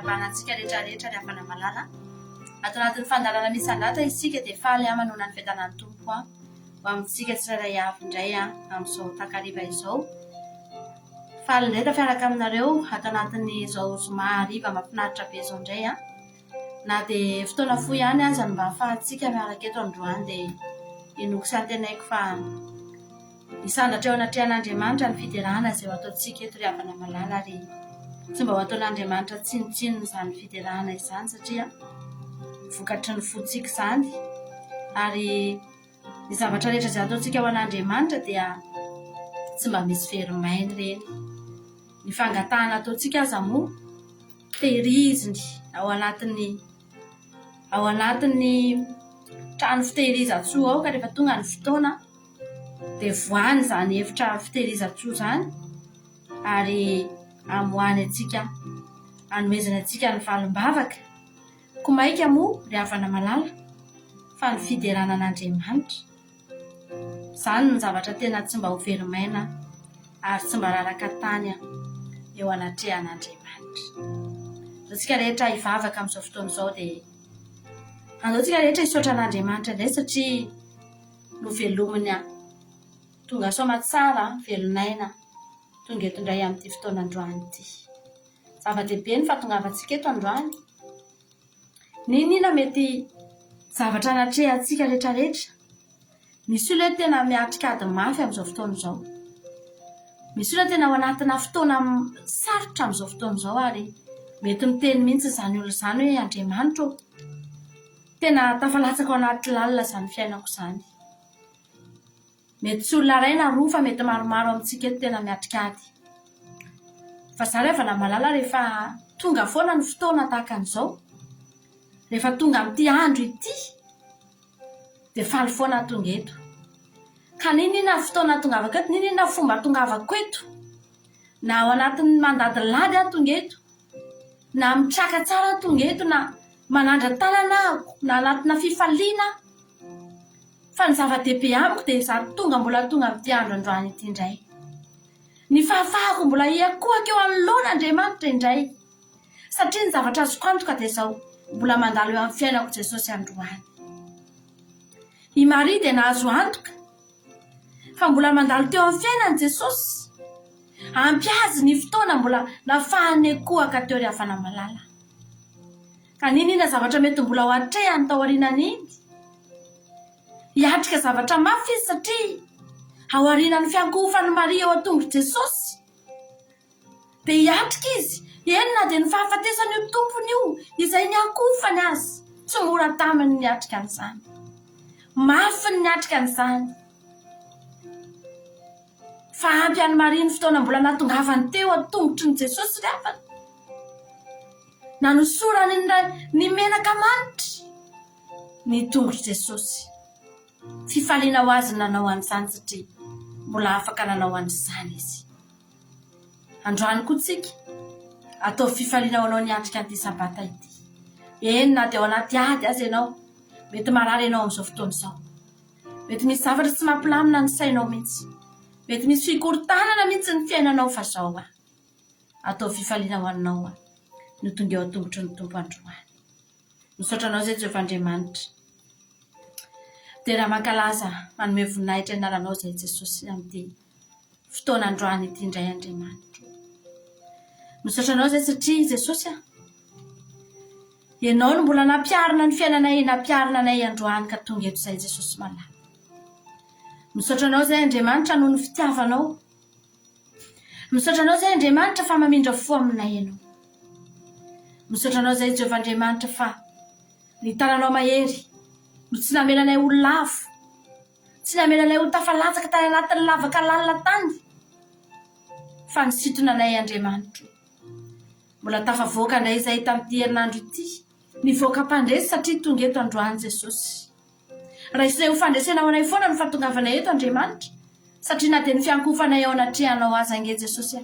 fanarabanantsika rehetrarehetra rehefa namalala ato anatin'ny fandarana misy andata isika dia faly manona ny fiadanan'ny tompo ho amintsika tsirairay avy indray amin'izao takariva izao. Faly indray tafiaraka aminareo ato anatin'ny izao zoma hariva mahafinaritra be izao indray na dia fotoana fohy ihany aza no mba ahafahantsika miaraka eto androany dia inoko sy antenaiko fa hisandratra eo anatrehan'Andriamanitra ny fiderahana izay ho ataontsika eto rehefa namalala ary tsy mba ho ataon'Andriamanitra tsinotsinona izany fiderahana izany satria vokatry ny fontsika izany ary ny zavatra rehetra izay ataontsika ho an'Andriamanitra dia tsy mba misy verimainy ireny. Ny fangatahana ataontsika aza moa tehiriziny ao anatin'ny trano fitehirizan-tsoa ao ka rehefa tonga ny fotoana dia voany izany efitra fitehirizan-tsoa izany ary amoany antsika anomezana antsika ny valim-bavaka ko maika moa rehefa namalala fa ny fiderana an'Andriamanitra izany ny zavatra tena tsy mba ho verimaina ary tsy mba raraka tany eo anatrehan'Andriamanitra. Antsika rehetra hivavaka amin'izao fotoana izao dia andaontsika rehetra hisaotra an'Andriamanitra indray satria no velominy tonga soma tsara velonaina tonga eto indray amin'ity fotoana androany ity. Zava-dehibe ny fahatongavantsika eto androany. Ninona mety zavatra anatrehantsika rehetrarehetra. Misy olona tena miatrika ady mafy amin'izao fotoana izao. Misy olona tena ao anatina fotoana sarotra amin'izao fotoana izao ary mety miteny mihitsy izany olona izany hoe Andriamanitra tena tafalatsaka ao anaty lalina izany fiainako izany. Mety tsy olona iray na roa fa mety maromaro amintsika eto tena miatrika ady. Fa izaho rehefa namalala rehefa tonga foana ny fotoana tahaka an'izao, rehefa tonga amin'ity andro ity dia faly foana tonga eto. Ka ninona fotoana tongavako eto, ninona fomba tongavako eto, na ao anatin'ny mandadilady tonga eto, na mitraka tsara tonga eto, na manandra tanana na anatina fifaliana. Fa ny zava-dehibe amiko dia izaho mbola tonga amin'ity andro androany ity indray. Ny fahafahako mbola hiakohako eo anoloana Andriamanitra indray satria ny zavatra azoko antoka dia izao mbola mandalo eo amin'ny fiainako Jesosy androany. I Maria dia nahazo antoka fa mbola mandalo teo amin'ny fiainan'i Jesosy. Ampy azy ny fotoana mbola nahafahany ekohaka teo rehefa namalala. Ka ninona zavatra mety mbola ho atrehany tao aorianany iny? Hiatrika zavatra mafy izy satria ao aorian'ny fiankofan'i Maria eo an-tongo Jesosy. Dia hiatrika izy, enona dia ny fahafatesany io tompony io izay niankofany azy. Tsy mora taminy niatrika an'izany. Mafy ny niatrika an'izany. Fa ampy an'i Maria ny fotoana mbola natongavany teo an-tongotry ny Jesosy rehefa nanosorany ny menaka manitra ny tongotry Jesosy. Fifaliana ho azy nanao an'izany satria mbola afaka nanao an'izany izy. Androany koa tsika atao fifaliana ho anao niatrika an'ity sabata ity. Enona dia ao anaty ady azy ianao, mety marary ianao amin'izao fotoana izao. Mety misy zavatra tsy mampilamina ny sainao mihitsy. Mety misy fikorontanana mihitsy ny fiainanao fa izao atao fifaliana ho anao no tonga eo an-tongotry ny tompo androany. Misaotra anao izay Jehovah Andriamanitra. Dia raha mankalaza manome voninahitra ianaranao izay Jesosy amin'ity fotoana androany ity indray Andriamanitra. Misaotra anao izay satria Jesosy ianao no mbola nampiarina ny fiainanay, nampiarina anay androany ka tonga eto izay Jesosy malala. Misaotra anao izay Andriamanitra noho ny fitiavanao. Misaotra anao izay Andriamanitra fa mamindra fo aminay ianao. Misaotra anao izay Jehovah Andriamanitra fa ny tananao mahery no tsy namelanay ho lavo, tsy namelanay ho tafalatsaka tany anatin'ny lavaka lalina tany, fa nisintona anay Andriamanitra. Mbola tafavoaka indray izay tamin'ity herinandro ity, nivoaka mpandresy satria tonga eto androany Jesosy. Raha izay ho fandresenao anay foana no fahatongavanay eto Andriamanitra, satria na dia ny fiankofanay ao anatrehanao azy ange Jesosy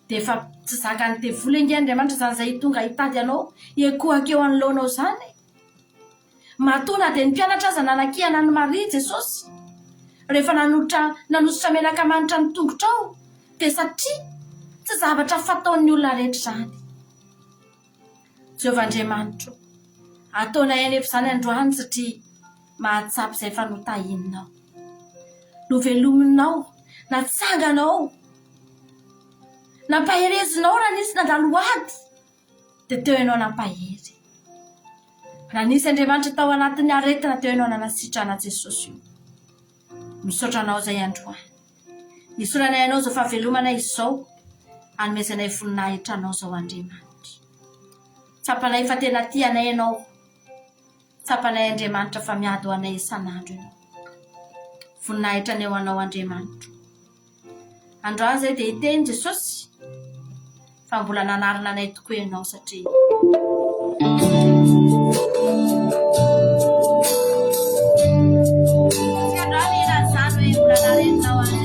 dia efa tsy zakany tevola inge Andriamanitra izany izay tonga hitady anao, ekohaka eo anoloanao izany. Matona dia ny mpianatra aza nanakihana ny Maria Jesosy rehefa nanositra menaka manitra ny tongotrao dia satria tsy zavatra fataon'ny olona rehetra izany. Jehovah'Andriamanitro, ataonay anefa izany androany satria mahatsapy izay fanotahininao. Novelominao, natsanganao, nampaherezinao raha nisy nandalo ady, dia teo ianao nampahery. Raha nisy Andriamanitra tao anatin'ny aretina teo ianao nanasitrana Jesosy io. Misaotra anao izay androany. Nisoranay anao izao fahavelomanay izao, hanomezanay voninahitra anao izao Andriamanitra. Tsapanay fa tena tianay ianao. Tsapanay Andriamanitra fa miady ho anay isan'andro ianao. Voninahitra anao anao Andriamanitra. Androany izay dia hiteny Jesosy fa mbola nanarina anay tokoa ianao satria androany iran'izany hoe mbola nareninao anay.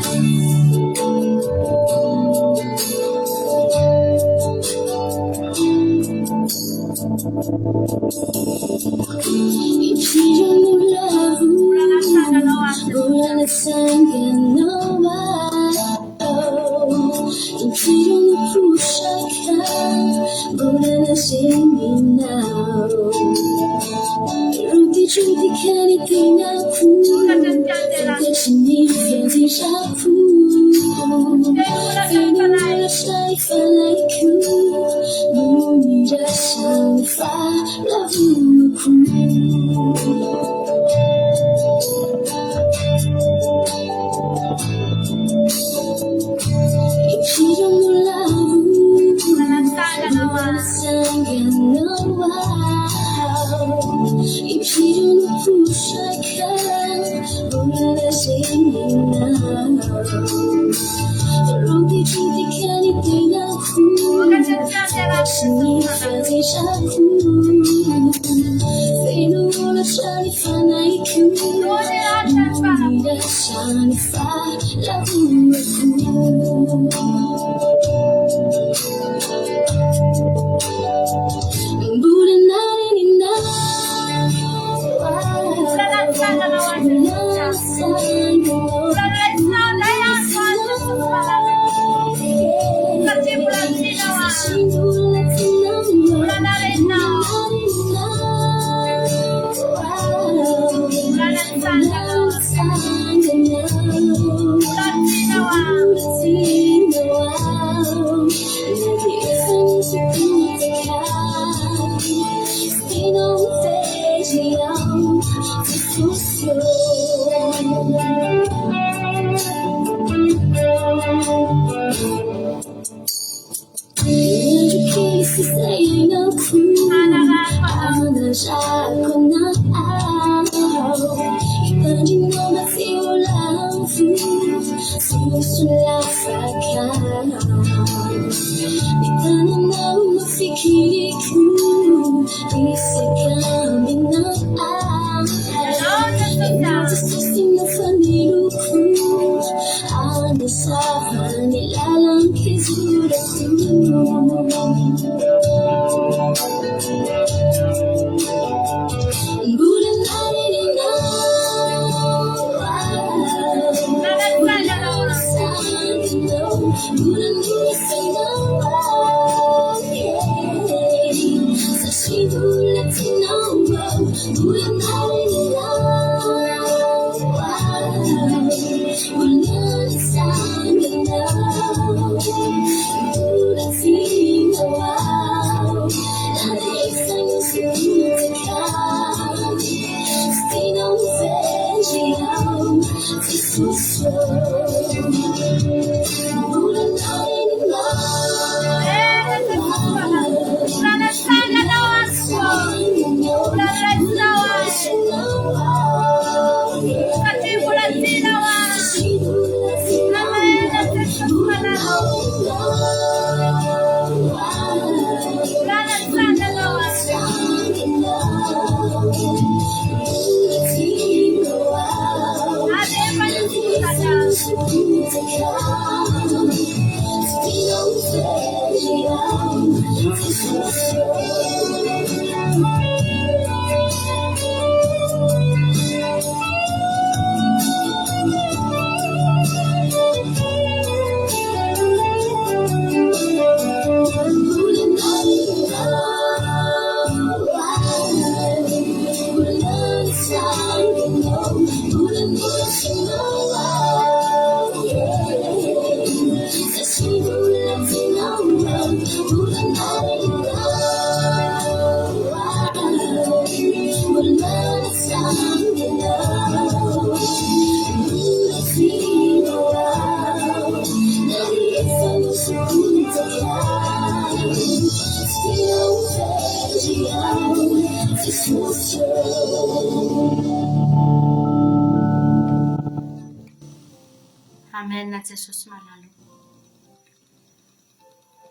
Amen Jesosy malalo.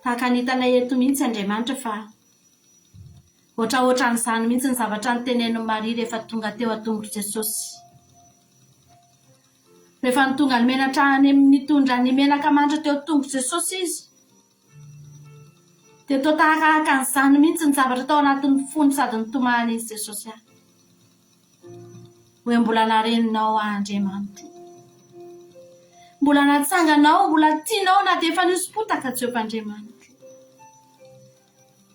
Tahaka nitanay eto mihitsy Andriamanitra fa ohatraohatran'izany mihitsy ny zavatra nitenen'i Maria rehefa tonga teo atongotra Jesosy. Rehefa nitonga nimenatra nitondra ny menaka mandra teo atongotra Jesosy izy. Dia toa tahaka an'izany mihitsy ny zavatra tao anatin'ny fony sady nitomany izy Jesosy ahy. Hoe mbola nareninao Andriamanitra. Mbola natsanganao, mbola tianao na dia efa niosopotaka Jehovah Andriamanitra.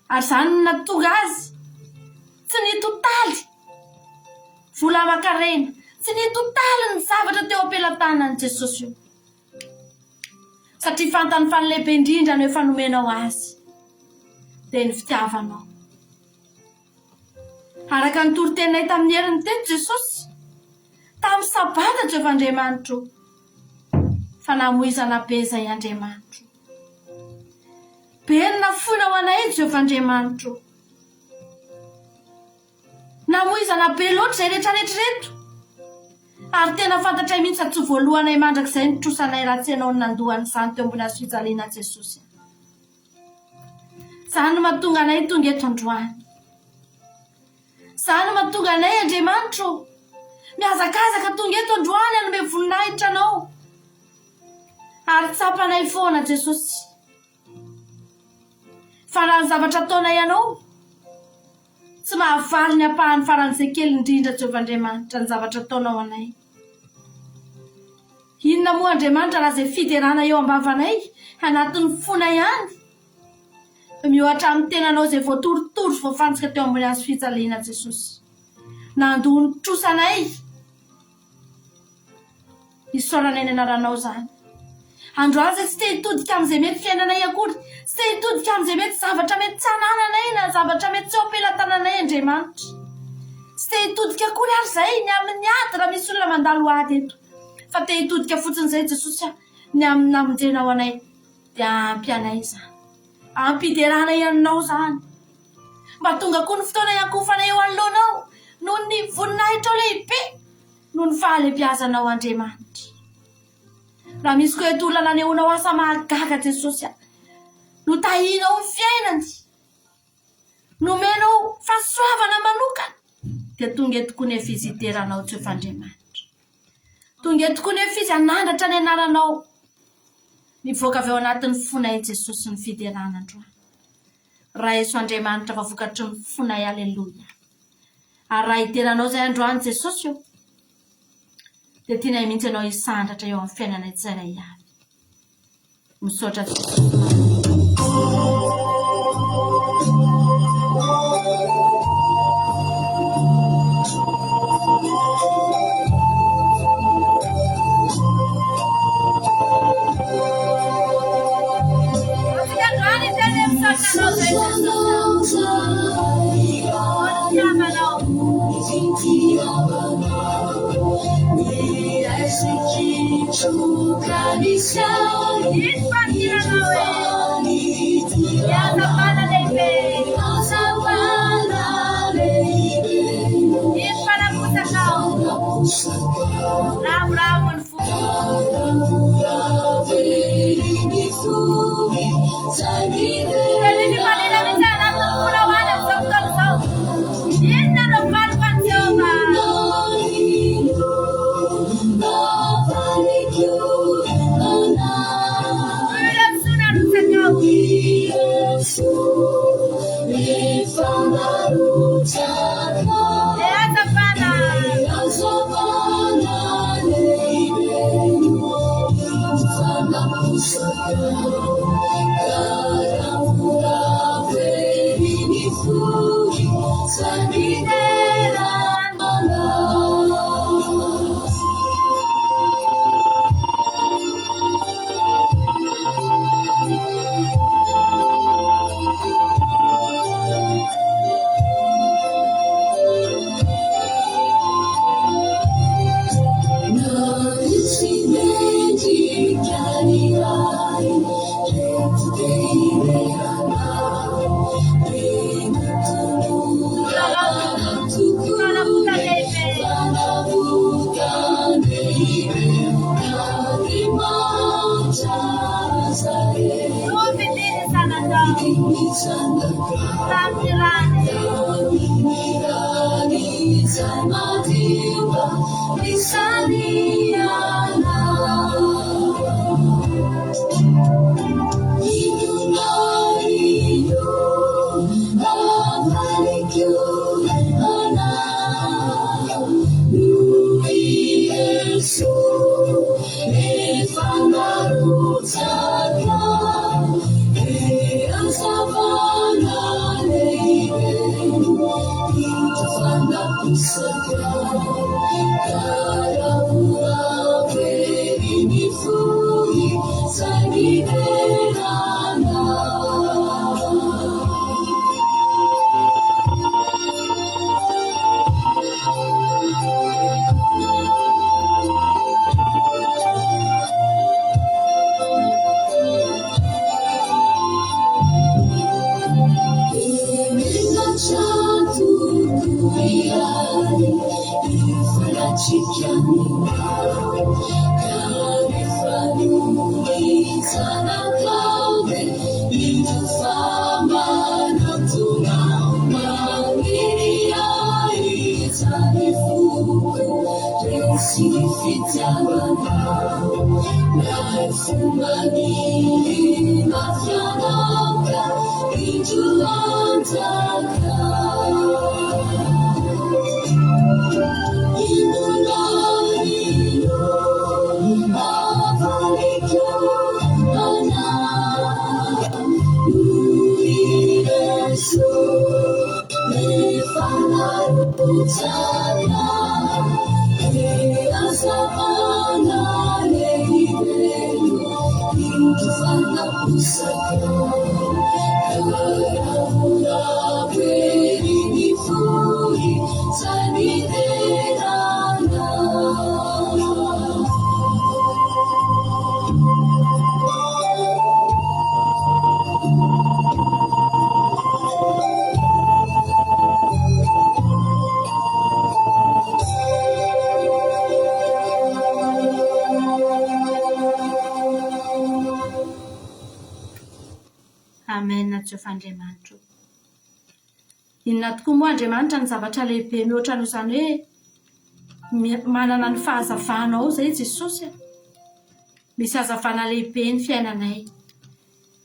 Ary izany natonga azy tsy nitotaly vola aman-karena, tsy nitotaly ny zavatra teo am-pelantanan'i Jesosy io. Satria fantany fa ny lehibe indrindra no efa nomenao azy dia ny fitiavanao. Araka ny toro-tenay tamin'ny heriny teto Jesosy, tamin'ny sabata Jehovah Andriamanitra fa namoizana be izay Andriamanitra. Be ny nafoina ho anay Jehovah Andriamanitra. Namoizana be loatra izay rehetrarehetra reto. Ary tena fantatray mihitsy tsy voalohanay mandrakizay nitrosanay raha tsy ianao nandohany izany teo ambony hazofijaliana Jesosy. Izany no mahatonga anay tonga eto androany. Izany no mahatonga anay Andriamanitra mihazakazaka tonga eto androany hanome voninahitra anao. Ary tsapanay foana Jesosy. Fa raha ny zavatra ataonay ianao tsy mahavaly ny ampahany faran'izay kely indrindra Jehovah Andriamanitra ny zavatra ataonao anay. Inona moa Andriamanitra raha izay fiderana eo ambavanay anatin'ny fona ihany. Miohatra amin'ny tenanao izay voatorotoro voafantsika teo ambony hazo fijaliana Jesosy. Nandoha nitrosanay. Isaorana eny anaranao izany. Androany izay tsy te hitodika amin'izay mety fiainanay akory, tsy te hitodika amin'izay mety zavatra mety tsanananay na zavatra mety tsy eo am-pelantananay Andriamanitra. Tsy te hitodika akory ary izay ny amin'ny ady raha misy olona mandalo ady eto. Fa te hitodika fotsiny izay Jesosy ny amin'ny namonjenao anay dia ampy anay izany. Ampiderana ianao izany. Mba tonga koa ny fotoana iankofanay eo anoloanao noho ny voninahitra lehibe noho ny fahalebiazanao Andriamanitra. Raha misy koa eto olona nanehoanao asa mahagaga Jesosy, notahianao ny fiainany, nomenao fahasoavana manokana, dia tonga eto koa ny fiziteranao Jehovah Andriamanitra. Tonga eto koa ny fizy hanandratra ny anaranao. Mivoaka avy ao anatin'ny fonay Jesosy ny fiderana androany. Raha Yesu Andriamanitra fa vokatry ny fonay, aleloia. Ary raha hiteranao izay androany Jesosy io, dia tianay mihitsy ianao hisandratra eo amin'ny fiainanay tsirairay avy. Misaotra Jesosy. Amen. Jehovah-Andriamanitra, inona tokoa moa Andriamanitra ny zavatra lehibe mihoatra noho izany hoe manana ny fahazavanao zay Jesosy. Misy hazavana lehibe ny fiainanay,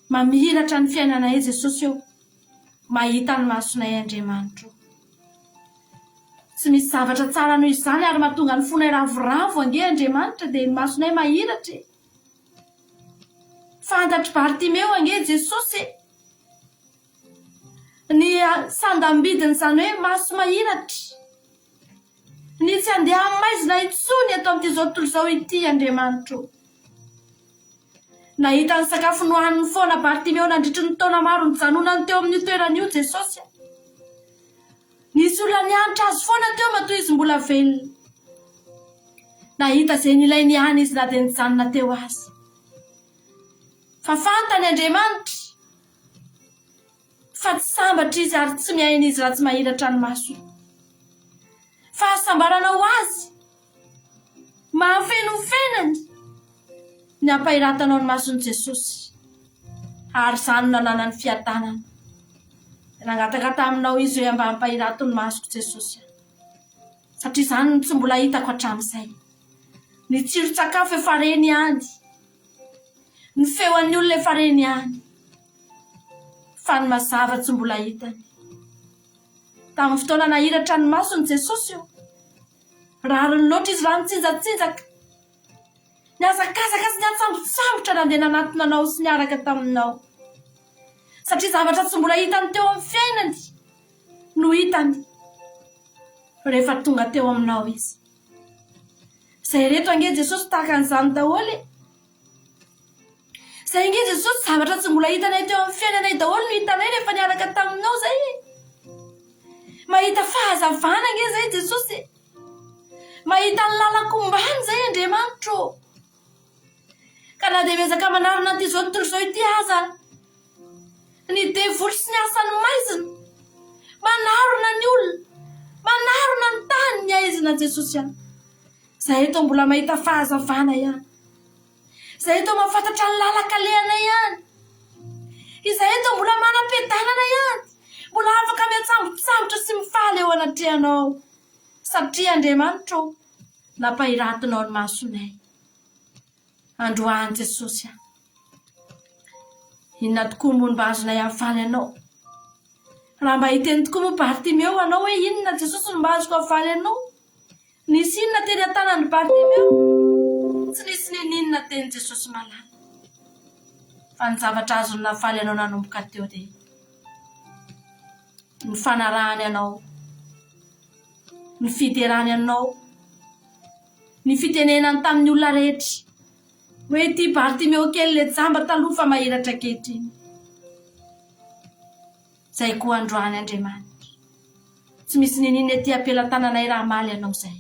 mamiratra ny fiainanay Jesosy eo, mahita ny masonay Andriamanitra. Tsy misy zavatra tsara noho izany ary mahatonga ny fonay ravoravo ange Andriamanitra dia ny masonay mahiratra. Fantatry Bartimeo ange Jesosy ny sandam-bidiny izany hoe maso mahiratra, ny tsy andeha amin'ny maizina intsony eto amin'ity zao tontolo izao ity Andriamanitra. Nahita ny sakafo nohaniny foana Bartimeo nandritry ny taona maro nijanonany teo amin'ny toerana io Jesosy. Nisy olona nianatra azy foana teo matoa izy mbola velona. Nahita izay nilay niany izy na dia nijanona teo azy. Fa fantany Andriamanitra fa tsy sambatra izy ary tsy miaina izy raha tsy mahiratra ny maso. Fahasambarana ho azy, mahafenofenany ny ampahiratanao ny mason'i Jesosy, ary izany nanana ny fiadanana. Nangataka taminao izy hoe mba hampahirato ny masoko Jesosy, satria izany tsy mbola hitako hatramin'izay. Ny tsiro-tsakafo efa reny ihany, ny feon'ny olona efa reny ihany, fa ny mazava tsy mbola hitany. Tamin'ny fotoana nahiratra ny mason'i Jesosy io, rariny loatra izy raha mitsinjatsinjaka, niazakazaka sy niatsambontsambotra nandeha nanatona anao sy niaraka taminao, satria zavatra tsy mbola hitany teo amin'ny fiainany no hitany rehefa tonga teo aminao izy. Izay reto ange Jesosy tahaka an'izany daholo. Izay ange Jesosy zavatra tsy mbola hitanay teo amin'ny fiainanay daholo no hitanay rehefa niaraka taminao zay. Mahita fahazavana ange zay Jesosy, mahita ny lalakombany zay Andriamanitra. Ka na dia miezaka manarona ty zao tontolo zao ity aza, ny devoly sy ny asany maizina, manarona ny olona, manarona ny tany ny aizina Jesosy ihany. Zay eto mbola mahita fahazavana ihany, zay eto mahafantatra ny lalaka lehanay ihany. Izay eto mbola manam-piadanana ihany, mbola afaka miatsambontsambotra sy mifaly eo anatrehanao satria Andriamanitra nampahiratinao ny masonay. Androany Jesosy, inona tokoa moa mba azonay hafaly anao? Raha mba hiteny tokoa moa Bartimeo anao hoe inona Jesosy no mba azoko hafaly anao? Nisy inona teny an-tanany Bartimeo? Tsy nisy ninona teny Jesosy malala. Fa ny zavatra azony nafaly anao nanomboka teo dia ny fanarahany anao, ny fiderany anao, ny fitenenany tamin'ny olona rehetra hoe ity Bartimeo kely le jamba taloha fa mahiratra ankehitriny. Zay koa androany Andriamanitra, tsy misy ninina ety ampelantananay raha maly anao zay.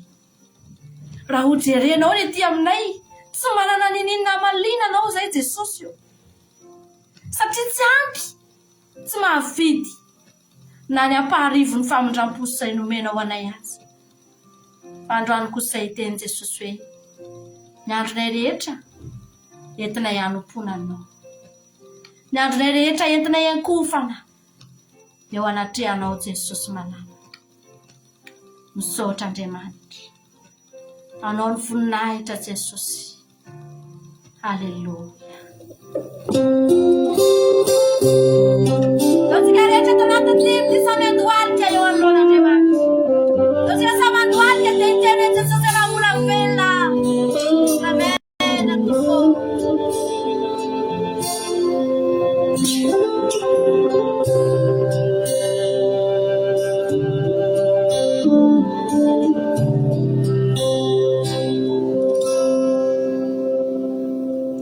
Raha ho jerenao ny ety aminay, tsy manana ninina malina anao zay Jesosy io, satria tsy ampy, tsy mahavidy na ny ampaharivo ny famindram-poso zay nomenao anay azy. Fa androany kosa zay teny Jesosy hoe ny andronay rehetra entinay hanompoana anao, ny andronay rehetra entinay hankofana eo anatrehanao Jesosy malala. Misaotra Andriamanitra, anao ny voninahitra Jesosy. Haleluia. Lotsika rehetra tanaty samy andohalika eo anoloan'Andriamanitra. Lotsika samy andohalika dia hiteny Jesosy raha mora velona. Amen.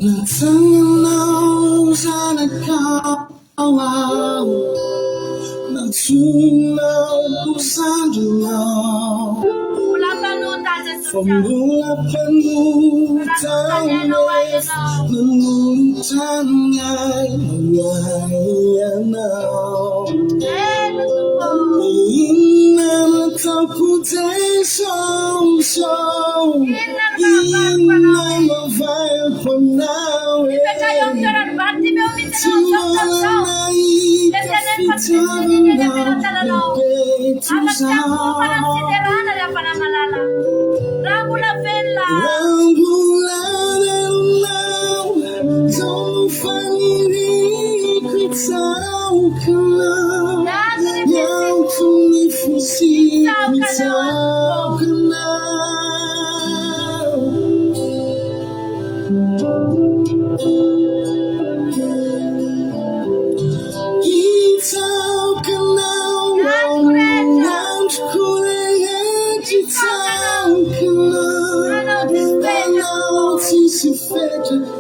Natsanganao zanakao, natsunao kusandunao, Famula panutangay, nanutangay, mawayanao. Ina matapute song, ina mavaya panawe.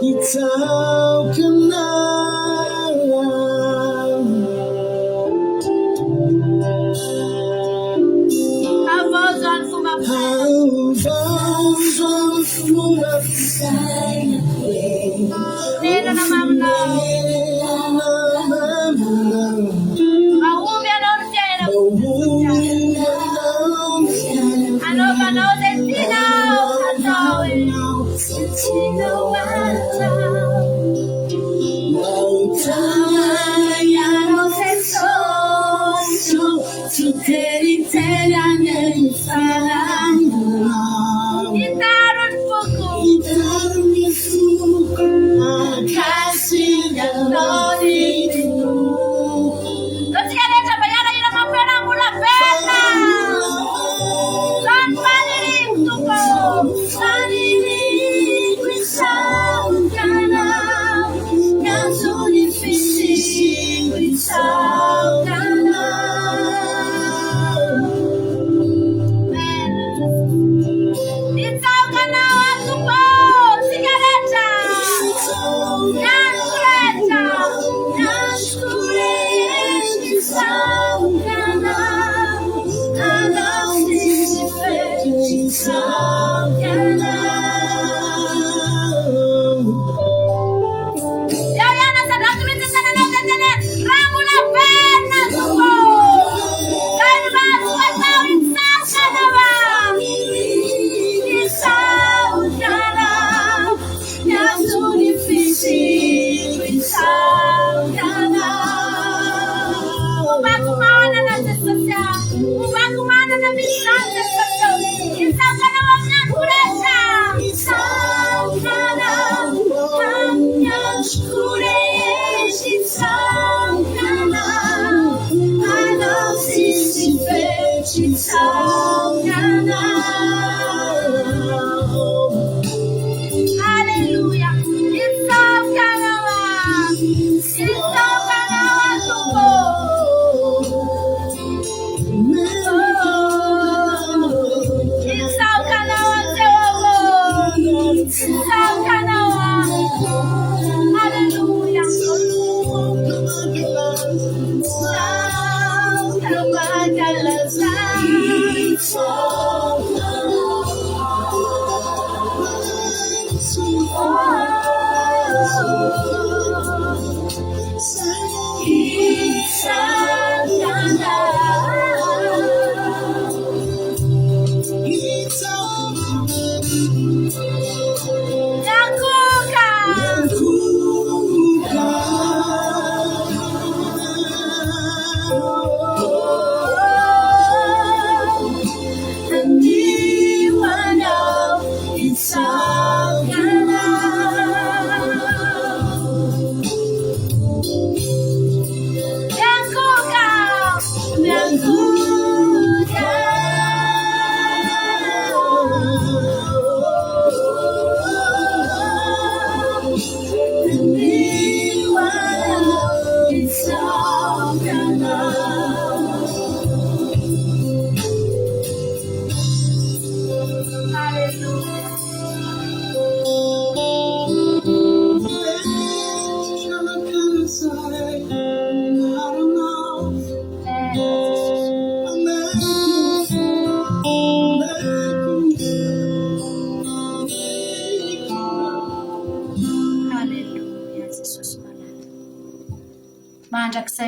It's all come manana misy Jesosy. Hitsakanao amin'andro rehetra. Hitsakanao amin'ny andro rehetra. Hitsakanao anao sisy fety. Hitsakanao. Alleluia. Hitsakanao. Hitsakanao Tompo. Hitsakanao Jehovah. Hitsakanao. Alleluia.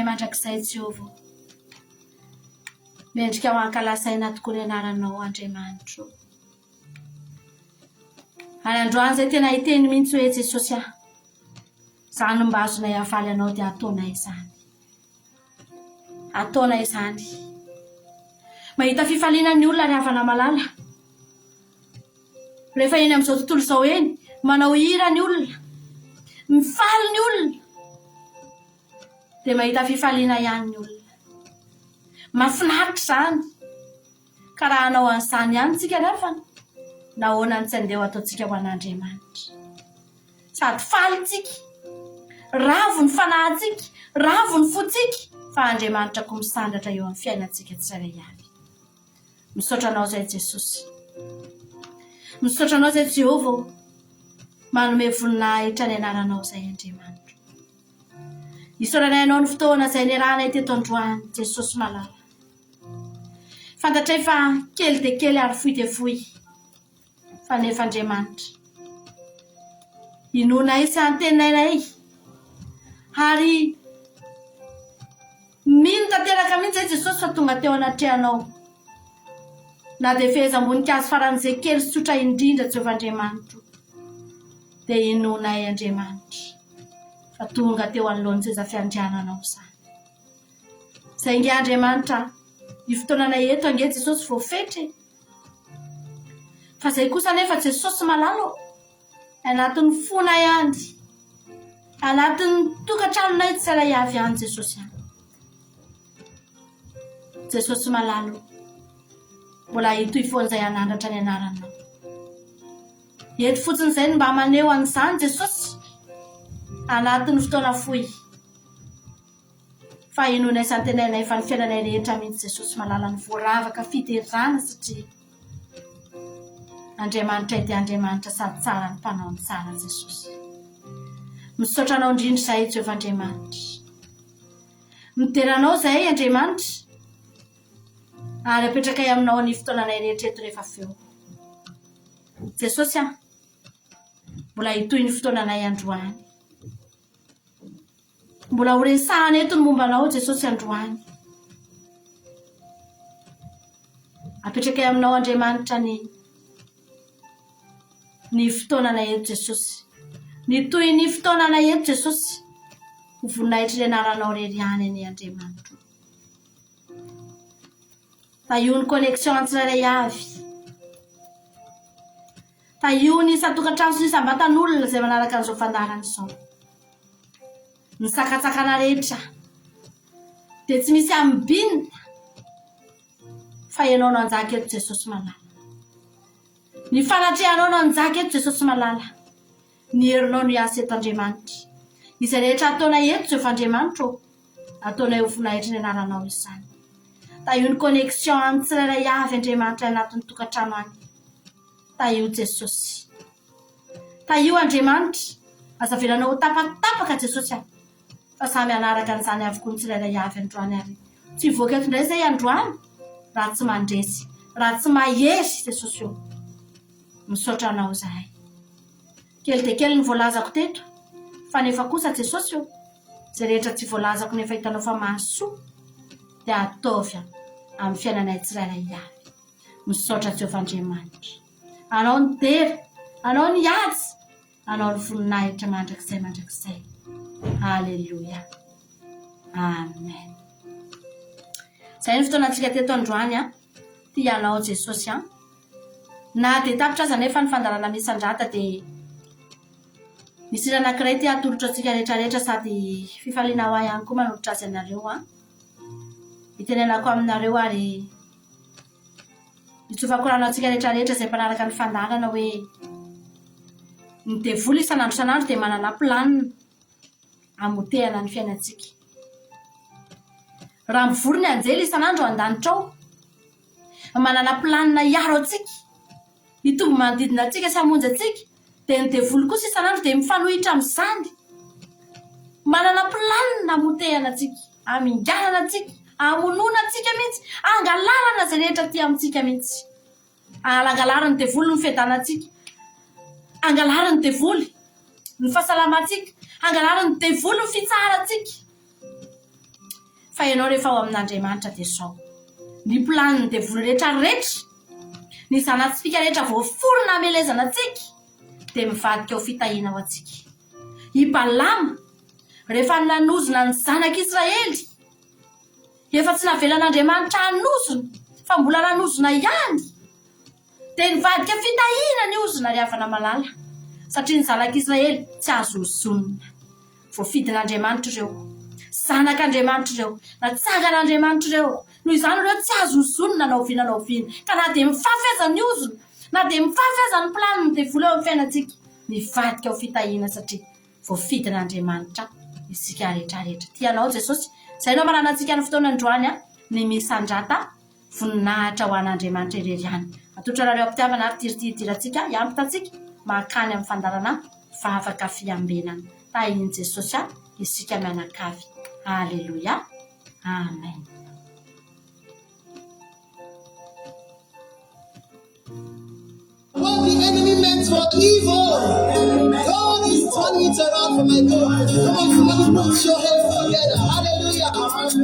Mandrakizay Jehovah. Mendrika ho ankalasaina tokoa ny anaranao Andriamanitro. Ary androany zay tena hiteny mihitsy hoe Jesosy aho. Zany mba azonay avaly anao dia ataonay izany. Ataonay izany. Mahita fifaliana ny olona ry havana malala. Rehefa eny amin'izao tontolo izao eny, manao hira ny olona. Mifaly ny olona. Dia mahita fifaliana ihany ny olona. Mahafinaritra izany. Ka raha hanao an'izany ihany tsika rafana. Nahoana ny tsy andeha ho ataontsika ho an'Andriamanitra. Sady faly tsika. Ravo ny fanahintsika. Ravo ny fotsika. Fa Andriamanitra koa misandratra eo amin'ny fiainantsika tsirairay avy. Misaotra anao zay Jesosy. Misaotra anao zay Jehovah. Manome voninahitra ny anaranao zay Andriamanitra. Isaoranay anao ny fotoana izay niarahanay teto androany Jesosy malala. Fantatray fa kely dia kely ary fohy dia fohy. Fa nefa Andriamanitra. Inonay sy antenainay. Ary mino tanteraka mihitsy zay Jesosy fa tonga teo anatrehanao. Na dia fehezam-boninkazo faran'izay kely sy tsotra indrindra Jehovah Andriamanitra. Dia inonay Andriamanitra. Fa tonga teo anoloany fiandriananao izany. Izay nge Andriamanitra, io fotoananay eto ange Jesosy voafetra. Fa izay kosa nefa Jesosy malalo. Anatin'ny fonay ihany. Anatin'ny tokantranonay tsirairay avy ihany Jesosy ihany. Jesosy malalo. Mbola hitoy foana izay anandratra ny anaranao. Eto fotsiny izay ny mba maneho an'izany Jesosy. Anatin'ny fotoana fohy. Fa inonay sy antenainay fa ny fiainanay rehetra mihitsy Jesosy malala ny voaravaka fiterana satria Andriamanitra dia Andriamanitra sady tsara ny mpanao ny tsara Jesosy. Misaotra anao indrindra izay Jehovah Andriamanitra. Miteranao izay Andriamanitra. Ary apetrakay aminao ny fotoananay rehetra eto rehefa feo. Jesosy aho. Mbola hitoy ny fotoananay androany. Mbola horesahana eto ny mombanao Jesosy androany. Apetrakay aminao Andriamanitra ny fotoananay eto Jesosy. Nitoy ny fotoananay eto Jesosy. Ho voninahitra ny anaranao rery ihany ny Andriamanitra. taio ny connexion antsirairay avy, taio ny satokantrano sy ny sambatan'olona zay manaraka an'izao fandarana izao. Ny sakatsakana rehetra dia tsy misy ambinina fa ianao no anjaka eto Jesosy malala. Ny fanatrehanao no anjaka eto Jesosy malala. Ny herinao no hiasa eto Andriamanitra. Izay rehetra ataona eto Jehovah Andriamanitra ataona eo voninahitra ny anaranao izany. Taio ny connexion amin'ny tsirairay avy Andriamanitra anatin'ny tokantrano any. Taio Jesosy. Taio Andriamanitra. Azavelanao ho tapatapaka Jesosy aho. Fa samy anaraka an'izany avokoa ny tsirairay avy androany ary. Tsy voaka eto indray izay androany raha tsy mandresy, raha tsy mahery Jesosy io. Misaotra anao izahay. Kely dia kely ny voalazako teto, fa nefa kosa Jesosy io. Izay rehetra tsy voalazako nefa hitanao fa mahasoa dia ataovy amin'ny fiainanay tsirairay avy. Misaotra Jehovah Andriamanitra. Anao ny tera, anao ny ady, anao ny voninahitra mandrakizay. Halleluja. Amen. Zay ny fotoanantsika teto androany tia anao Jesosy na dia tapitra aza nefa ny fandarana misy andrata dia misy anankiray tia atolotra antsika rehetrarehetra sady fifaliana ho ahy ihany koa manolotra azy anareo itenenako aminareo ary itsofako rano antsika rehetrarehetra izay mpanaraka ny fandarana hoe ny devoly isanandro dia manana planina amotehana ny fiainantsika. Raha mivory ny anjely isanandro an-danitra ao manana planina hiaro antsika, hitombo manodidina antsika sy hamonjy antsika, dia ny devoly kosa isanandro dia mifanohitra amin'izany. Manana planina amotehana antsika, aminganana antsika, amonona antsika mihitsy, angalarana izay rehetra ty amintsika mihitsy. Angalarana ny devoly ny fiadana antsika, angalarana ny devoly ny fahasalamantsika, angalarana ny devoly ny fitsaharantsika. Fa ianao rehefa ao amin'Andriamanitra dia izao. Ny planiny devoly rehetrarehetra, ny zanatsika rehetra voaforona hamelezana antsika dia mivadika ao fitahiana ao antsika. I Balama rehefa nanozona ny zanak'Israely, efa tsy navelan'Andriamanitra hanozona fa mbola nanozona ihany, dia nivadika fitahiana ny ozona ry havana malala satria ny zanak'Israely tsy azo ozonina. Voafidin'Andriamanitra ireo, zanak'Andriamanitra ireo, natsangan'Andriamanitra ireo, noho izany ireo tsy azo ozonina na oviana na oviana. Ka na dia mifafy aza ny ozona, na dia mifafy aza ny planiny devoly eo amin'ny fiainantsika, mivadika ao fitahiana satria voafidin'Andriamanitra isika rehetrarehetra. Tianao Jesosy, izay no manana antsika ny fotoana androany ny misandrata voninahitra ho an'Andriamanitra irery ihany. Atotra nareo ampitiavana ary tiritirantsika hiampitantsika makany amin'ny fandarana vavaka fiambenana. Tahiny Jesosy isika mianakavy. Halleluja. Amen. What the enemy meant for evil, God is turning it around for my good. Come on, somebody put your hands together. Hallelujah. Come on, can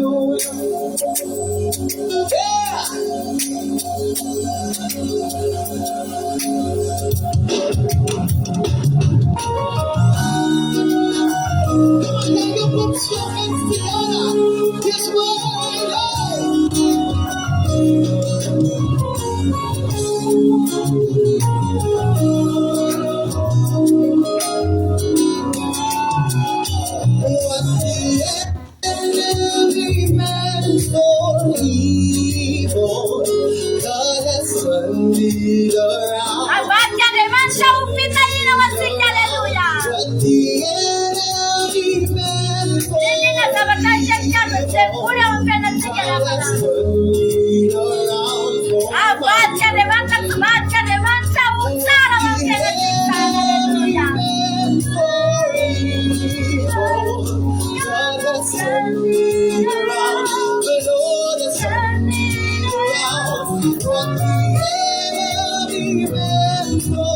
you put your hands together? This way. What the enemy meant for evil, God has turned it around. What the enemy meant for evil, God has turned it around. What the enemy meant for evil, God has turned it around. The Lord has turned it around. What the enemy meant for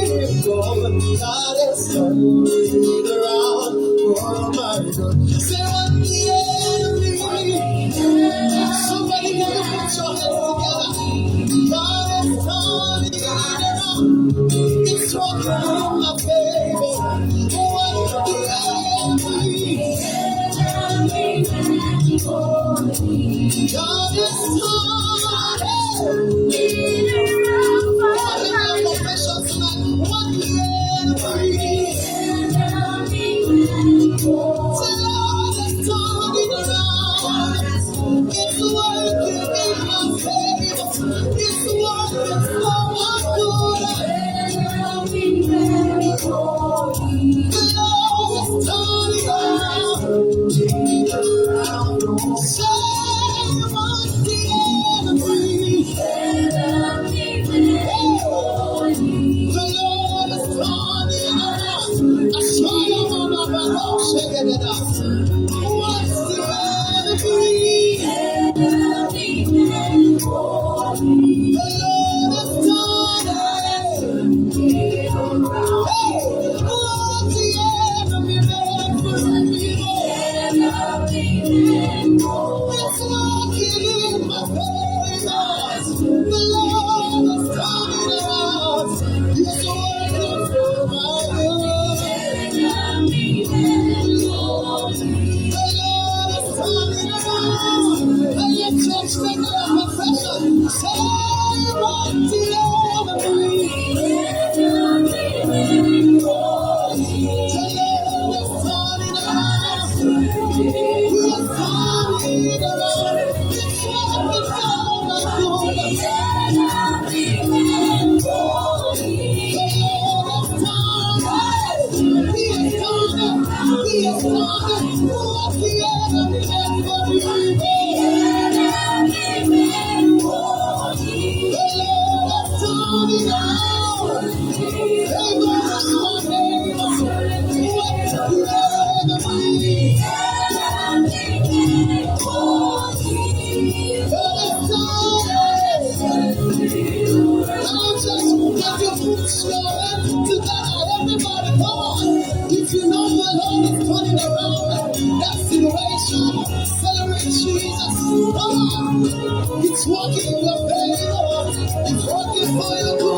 evil, God has turned it around for my good. Say what the enemy, somebody can you put your hands together. God has turned it around. It's working in my favor. What the enemy, God is If you know the Lord is turning around that situation, celebrate Jesus. Come on. It's working in your favor. It's working for your good.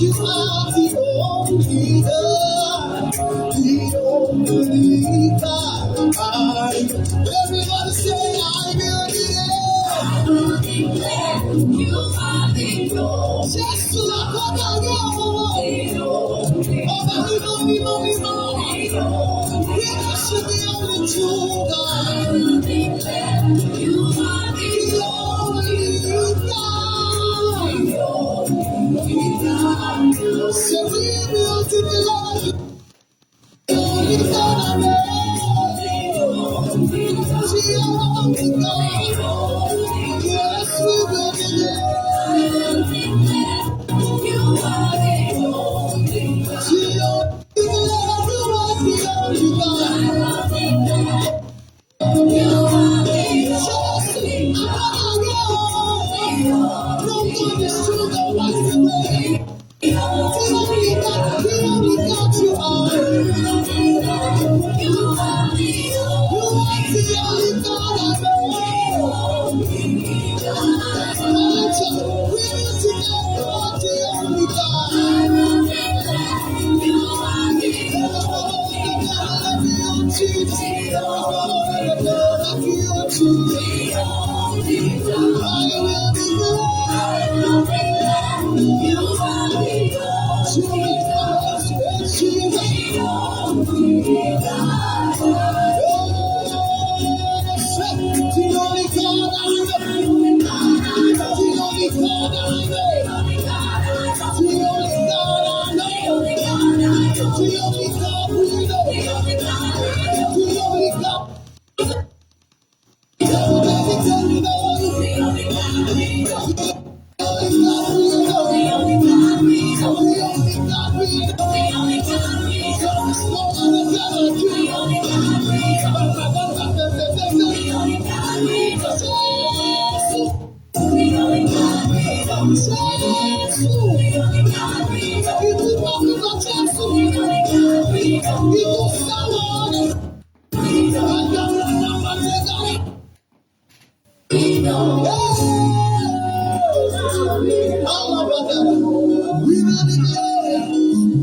You are the only God, the only God. Everybody say, I will declare you are the Lord. Just look up on you. Oh, we worship the only true God. I will declare you are the only God. The only God. So we will declare you. Only God I know. The only God. Yes, we will declare. I will declare you are the only God. The only God. I will declare. You are the only God. No one is true, no one's the way. The only God, the only God you are. You are the only God I know. We need to know you are the only God. You are the only God.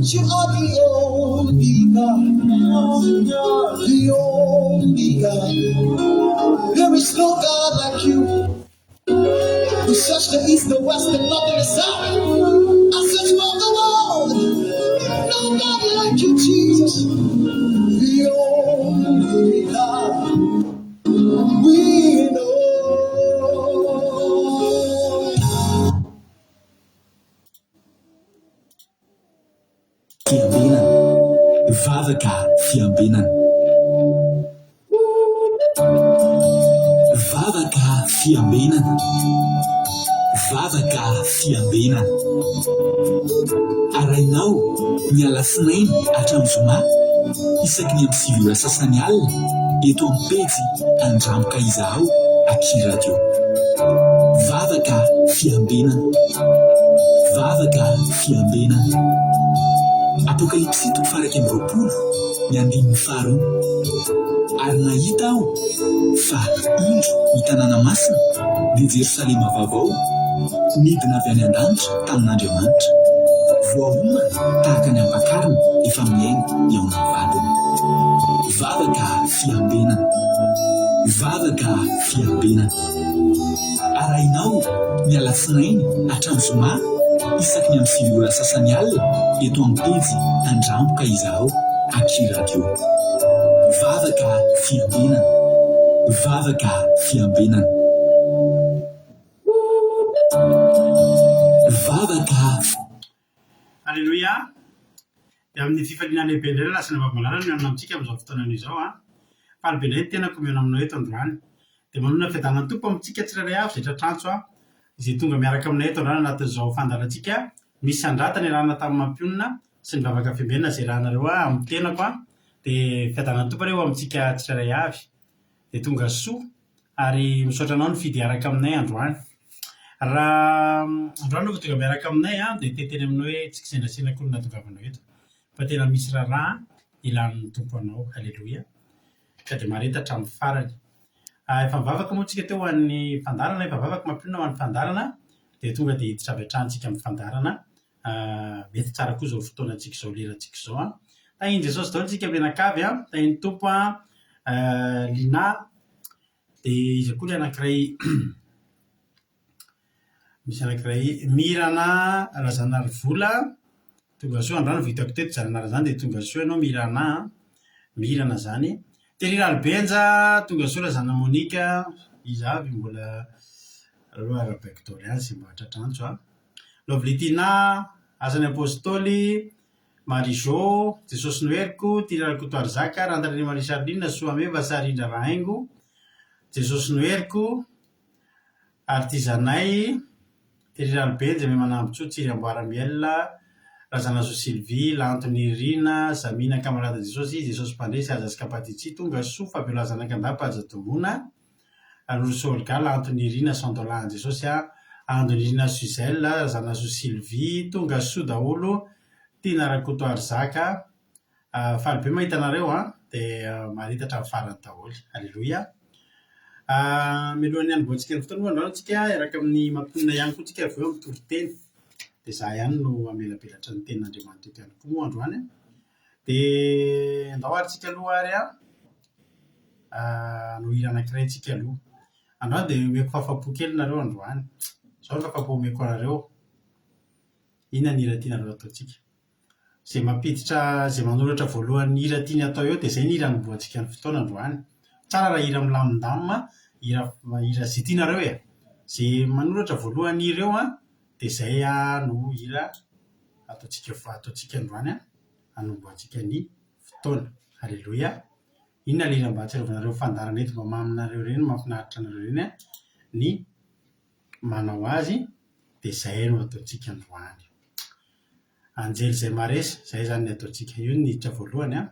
Jesus, I will be good. I will declare you are the God. You are the only God, the only God. There is no God like you. You search the east, the west, the north, and the south. I search around the world. Nobody like you, Jesus. The only God we know. Fiambenan, vavaka fiambenan. Vavaka fiambenan, vavaka fiambenan. Arainao miala sinainy hatramin'ny zoma isaky ny amin'ny sivy ora sasany alina eto amin'ny pejy Andramboka Izaho Aky Radio. Vavaka fiambenan, vavaka fiambenan. Apokalipsy 3:20 ny andininy faharoa. Ary nahita aho fa indro ny tanàna masina dia Jerosalema vaovao midina avy any an-danitra tamin'Andriamanitra, voahomana tahaka ny ampakarina efa miaina eo amin'ny vadiny. Vavaka fiambenan, vavaka fiambenan. Arainao ny alasinainy hatramin'ny zoma isaky ny amin'ny sivy ora sasany alina eto amin'ny pejy Andramboka Izaho Aky Radio. Vavaka fiambenan, vavaka fiambenan. Vavaka. Alléluia. Dia amin'ny fifaliana lehibe indray lasina vamalala no mianona amintsika amin'izao fotoana izao a. Fa lehibe indray ny tenako mianona aminao eto Androany. Dia manona fiadanan'ny Tompo amintsika tsirairay avy izay trantrantsy izay tonga miaraka aminay eto Androany anatin'izao fandarantsika. Misy sandrata ny rahana tamin'ny mampionona sy ny vavaka fiambenana izay rahanareo amin'ny tenako a. Dia fiadanan'ny Tompo reo amintsika tsirairay avy. Dia tonga soa ary misaotra anao ny fidy araka aminay Androany. Raha Androany no tonga miaraka aminay a dia teteny aminao hoe tsy kisendrasena koa no nahatongavanao eto. Fa tena misy raharaha ilan'ny Tompo anao. Halleluia. Ka dia mareta hatramin'ny farany. Efa mivavaka moa tsika teo ho an'ny fandarana, efa vavaka mampionona ho an'ny fandarana dia tonga dia hiditra avy hatrahantsika amin'ny fandarana mety tsara koa zao fotoanantsika zao lerantsika zao a tahiny jesosy daholo tsika mianakavy a tahiny tompo a lina de izy koa le anankiray misy anankiray mirana razanary vola tonga soa andrano vitako teto zaranara zany de tonga soa ianao mirana zany teriralibenja tonga soa razana monika izy avy mbola aloha arabectorian sy mba tratranjo a lovlitina asany apôstôly marizo jesosy noeriko tirarikotoary zaka randrany marisarlina soameva sarindra rahaingo jesosy noeriko artizanay teriralibenja me manambotso tsiry amboaramiela razana zo sylvie lantony rina zamina kamarada jesosy jesosy mpandresy aza skapatitsi tonga soa fabiolazanakandapa ajatomona anosolga lantony rina sandolan jesosy a andonirina suzel razana zo sylvie tonga soa daholo tianarakotoary zaka falybe mahitanareo a de maritatra farany daholo alleloia milohan'ny anyboantsika ny fotoana moa androany tsika iaraka amin'ny mampitonina ihany koa tsika aveo ami'toriteny de za ihany no amelabelatra ny tenin'andriamanitra eto ihany koa moa androany a de andao ary tsika aloha ary a no hira anankiray tsika aloha androany de omeko fahafapo kely nareo androany zao ny fahafapo omeko anareo inona ny hira tianareo ataotsika zay mampiditra zay manoratra voalohan'ny hira tiany atao eo de zay ny hira nyboantsika ny fotoana androany tsara raha hira milamindamina hira zay tianareo e zay manoratra voalohan'ny hira eo a de zay a no hira ataotsika androany a anomboantsika ny fotoana alleloia inona le hira mba atsiarovanareo fandarana eto mba maminareo reny mafinaritra anareo reny a ny manao azy de zay no ataotsika androany anjely zay maresy zay zany ny ataotsika io ny hitra voalohany a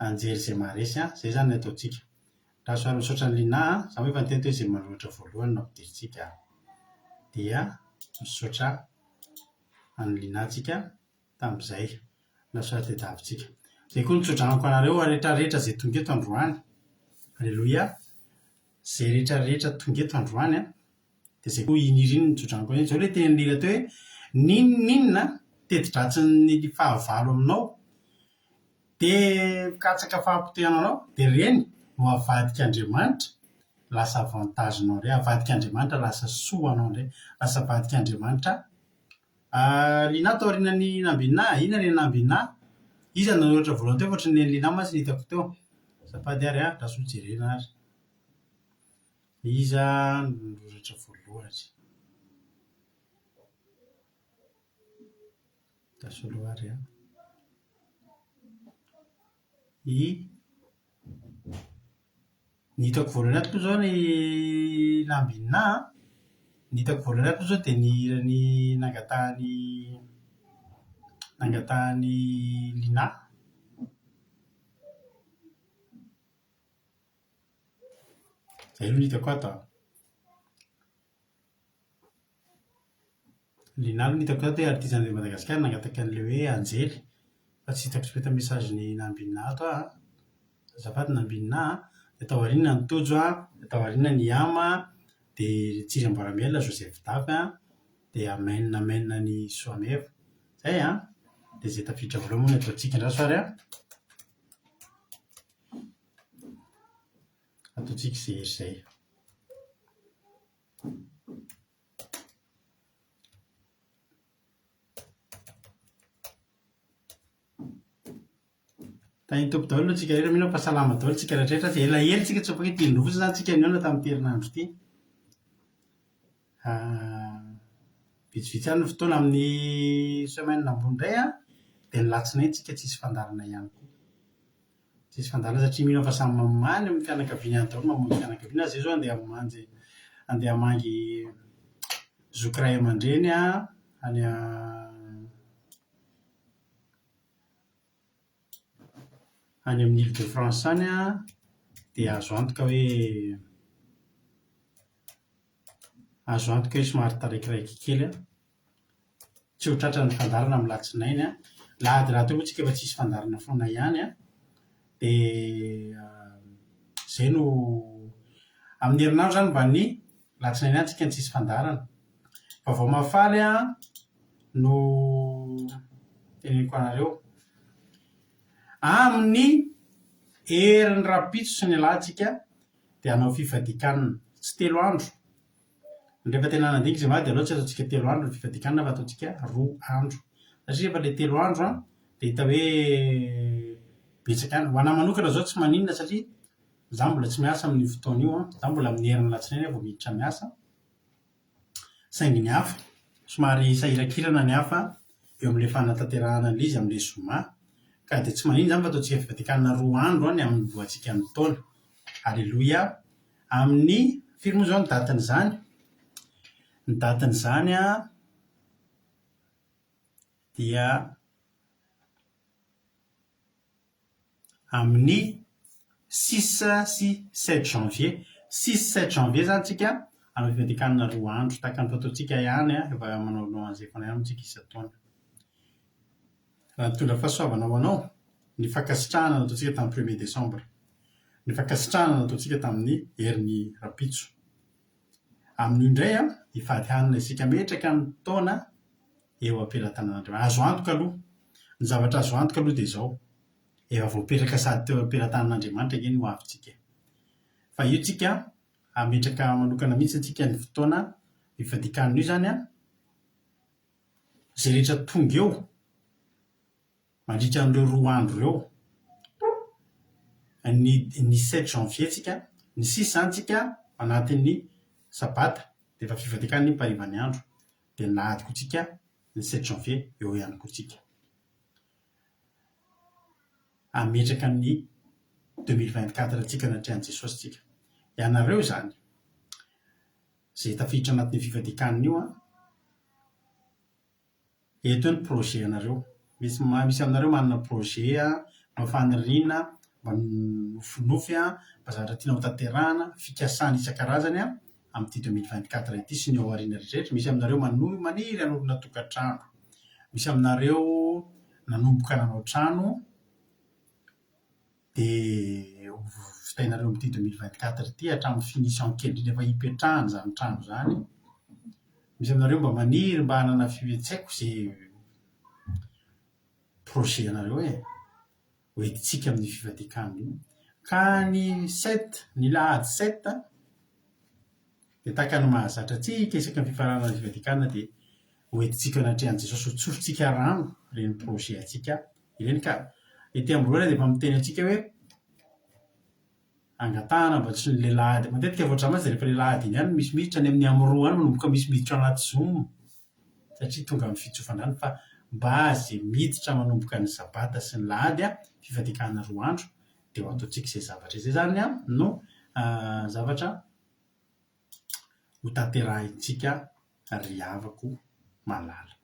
anjely zay maresy a zay zany ny ataotsika raha soary misaotra ny lina za efa niteny hoe zay manolotra voalohany no ampidiritsika dia misaotra any linatsika tam'izay nasoary tedavitsika zay koa nitsodranako anareo rehetrarehetra zay tonga eto androany alleloia zay rehetrarehetra tonga eto androany a de zay koa iniriny nitsodranako zao le teny lila teo hoe ninona tedidratsiny fahavalo aminao de katsaka fahampotehananao de reny no avadika Andriamanitra lasa avantagenao ndray avadika Andriamanitra lasa soanao ndray lasa avadika Andriamanitra lina taorinany nambina ina ny nambina iza nanoratra voalohany teo ohatry ny lina masy hitako teo zapady ary a rahasoa jerena ary iza nanoratra voalohany tasolo ary a ny hitako voalohany ato koa zao ny lambina ny hitako voalohany ato zao de ny hirany nangatahany lina zay aloha ny hitako ato lina aloha ny hitako ato hoe artizan de Madagasikara nangataka an'le hoe anjely fa tsy hitako speta message ny nambina ato azafady nambina de atao arinana ny tojo a de atao arinana ny ama de tsiry amboaramiela Joseph Davy a de amenna ny soameva zay a de zay tafiditra voalohany moa ny ataotsika ndra soary a ataotsika zay ery zay tahiny tompo daholo tsika rehetra mihina fahasalama daholo tsika rehetrarehetra fa elaela tsika tsy afaky tindrovosa zany tsika niona tamin'ny terinandro ity vitsivitsy any ny fotoana amin'ny semaine ambony indray a de ny latsinainy tsika tsisy fandarana ihany koa tsisy fandarana satria mihina fa samy mamany amin'ny fianakaviana any daholo mamonjy fianakaviana zay zao andeha hamangy zokiray aman-dreny a any amin'ny Ile de France any a de azo antoka hoe somary taraikiraiky kely a tsy ho tratra ny fandarana amin'ny latsinainy a lahady raha teo moa tsika efa tsisy fandarana foana ihany a de zay no amin'ny herinandro zany mba ny latsinainy any tsika ny tsisy fandarana fa vao mafaly a no teneniko anareo amin'ny herin'ny rapitso sy ny alahntsika dia hanao fifadikanina tsy 3 andro rehefa tena nandinika izy ma dia aloha tsy ataontsika 3 andro ny fifadikanina fa ataontsika 2 andro satria rehefa le 3 andro dia hita hoe betsaka any ho anahy manokana zao tsy maninona satria za mbola tsy miasa amin'ny fotoana io za mbola amin'ny herin'ny latsinainy vao miditra miasa saingy ny hafa somary sahirakirana ny hafa eo amin'le fanatanterahana an'ilay izy amin'le zoma ka dia tsy manino zany fa ataontsika fifadikanina 2 andro any amin'ny voantsika ny taona alleloia amin'ny firy moa zao ny datin'izany dia amin'ny 6 sy 7 janvier 6-7 janvier zany tsika amin'ny fifadikanina 2 andro tahaka ny fataontsika ihany efa manao lohan'izay fana ihany tsika isa-taona raha nitondra fahasoavana ho anao ny fankasitrahana nataontsika tamin'ny 1er décembre ny fankasitrahana nataontsika tamin'ny herin'ny rapitso amin'io indray hifady hanina isika metraka ny taona eo am-pelatanan'andriamanitra azo antoka aloha ny zavatra azo antoka aloha dia izao efa voapetraka sady teo am-pelatanan'andriamanitra iny ho avintsika fa io tsika ametraka manokana mihitsy antsika ny fotoana hifadikanina io zany zay rehetra tonga eo mandritra n'ireo 2 andro ireo ny 7 janvier tsika ny 6 zany tsika anatin'ny sabata dia efa fifadikanina ny mparivany andro dia nahady ko tsika ny 7 janvier eo ihany ko tsika ametraka ny 2024 tsika natrehan'i Jesosy tsika ianareo zany zay tafiditra anatin'ny fifadikanina io eto ny projet anareo misy aminareo manana projet mafaniriana mba nofinofy mba zavatra tiana ho tanterahana fikasana isan-karazany amin'ity 2024 ity sy ny ao aoriana rehetrarehetra misy aminareo maniry hanorina tokantrano misy aminareo nanomboka nanao trano dia fitainareo amin'ity 2024 ity hatramin'ny finition kely efa hipetrahana zany trano zany misy aminareo mba maniry mba hanana fihetsaiko izay projet anareo hoentitsika amin'ny fifadikanina io ka ny 7 ny lahady 7 dia tahaka ny mahazatra antsika isaka ny fifarana ny fifadikanina dia hoentitsika anatrehan'i Jesosy ho tsofintsika rano ireny projet atsika ireny ka ety amboloana dia efa miteny antsika hoe angatahana mba tsy ny lahady matetika voatramatsy dia rehefa le lahady iny ihany misy miditra ny amin'ny amoroa any manomboka misy miditra anaty zoom satria tonga amin'ny fitsofandrano fa mba zay miditra manomboka ny sabata sy ny lahady fifadikanina 2 andro dia ho ataontsika izay zavatra izay zany no zavatra ho tanterahintsika ry havako malala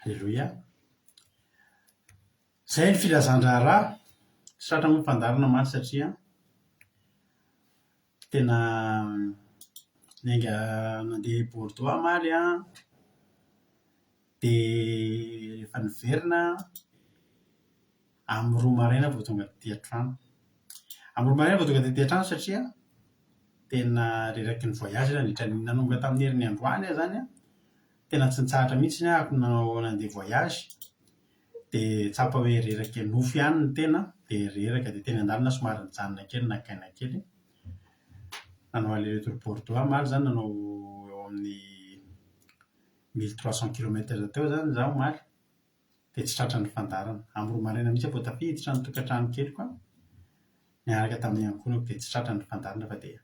alleloia zay ny filazan-draharaha satra moa fandarana maty satria tena nenga nandeha Bordeaux maly dia rehefa niverina amin'ny 2 maraina vao tonga taty an-trano amin'ny 2 maraina vao tonga taty an-trano satria tena reraky ny voyage nanomboka tamin'ny herin'ny androany zany tena tsy nitsahatra mihitsy ako nandeha voyage dia tsapa hoe reraky nofy ihany ny tena dia reraka dia tena andalina somary nijanona kely nakaina kely nanao aller retour Bordeaux maly zany nanao eo amin'ny 1300 kilometre teo zany zaho maly dia tsy tratra ny fandarana amin'ny 2 maraina mihitsy vao tafiditra ny tokantrano kely koa niaraka tamin'ny ankonako dia tsy tratra ny fandarana fa dia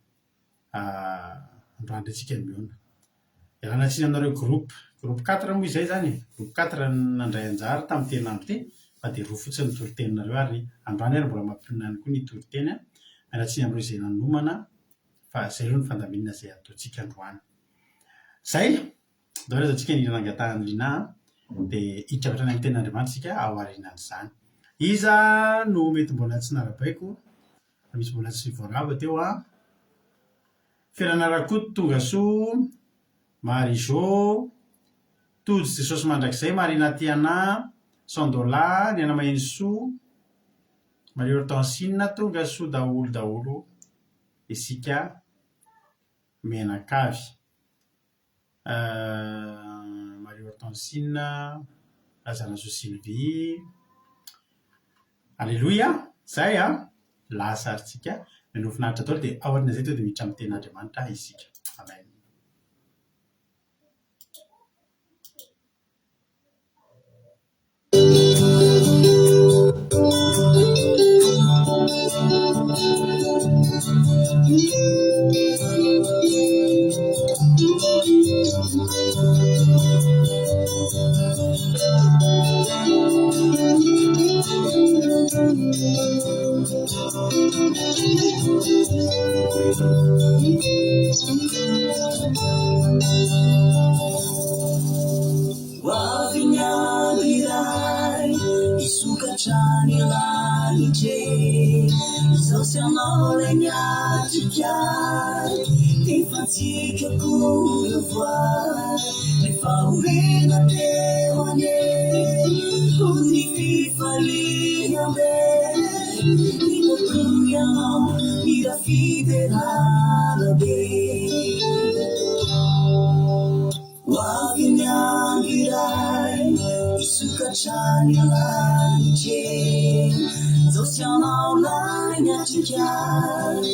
androany antsika miona ialana tsiny aminareo groupe 4 moa izay zany groupe 4 nandray anjara tamin'ny terinandro ity fa dia roa fotsiny nitory-teninareo ary androany ary mbola mampionina ihany koa nitory-teny mialatsiny amin'ireo izay nanomana fa zay ireo ny fandaminana izay ataontsika androany zay dao rezatsika ny nangatahany lina dia hiditra avatra any amin'ny tenin'Andriamanitra tsika ao aorianan'izany iza no mety mbola tsy narabaiko misy mbola tsy voarava teo Fiarana Rakoto tonga soa Marizo Tojo Jesosy mandrakizay Marina Tiana Sandola Niana Maheny soa Marie Hortensine tonga soa daholo isika menakavy Marie Hortensine Francine, Lazana Sylvie. Alléluia. Zay lasa aritsika menofinaritra tao dia aorina zay teo dia miditra amin'ny ten'Andriamanitra isika. Amen. Wavinyabirai isukachani lanije Sociamolenya tikai Infantika kurevoir Les faurina tewane Unififaliambe Inokuyam Ira fidelalabe Wavinyabirai isukachani lanije Sociamolenya tikai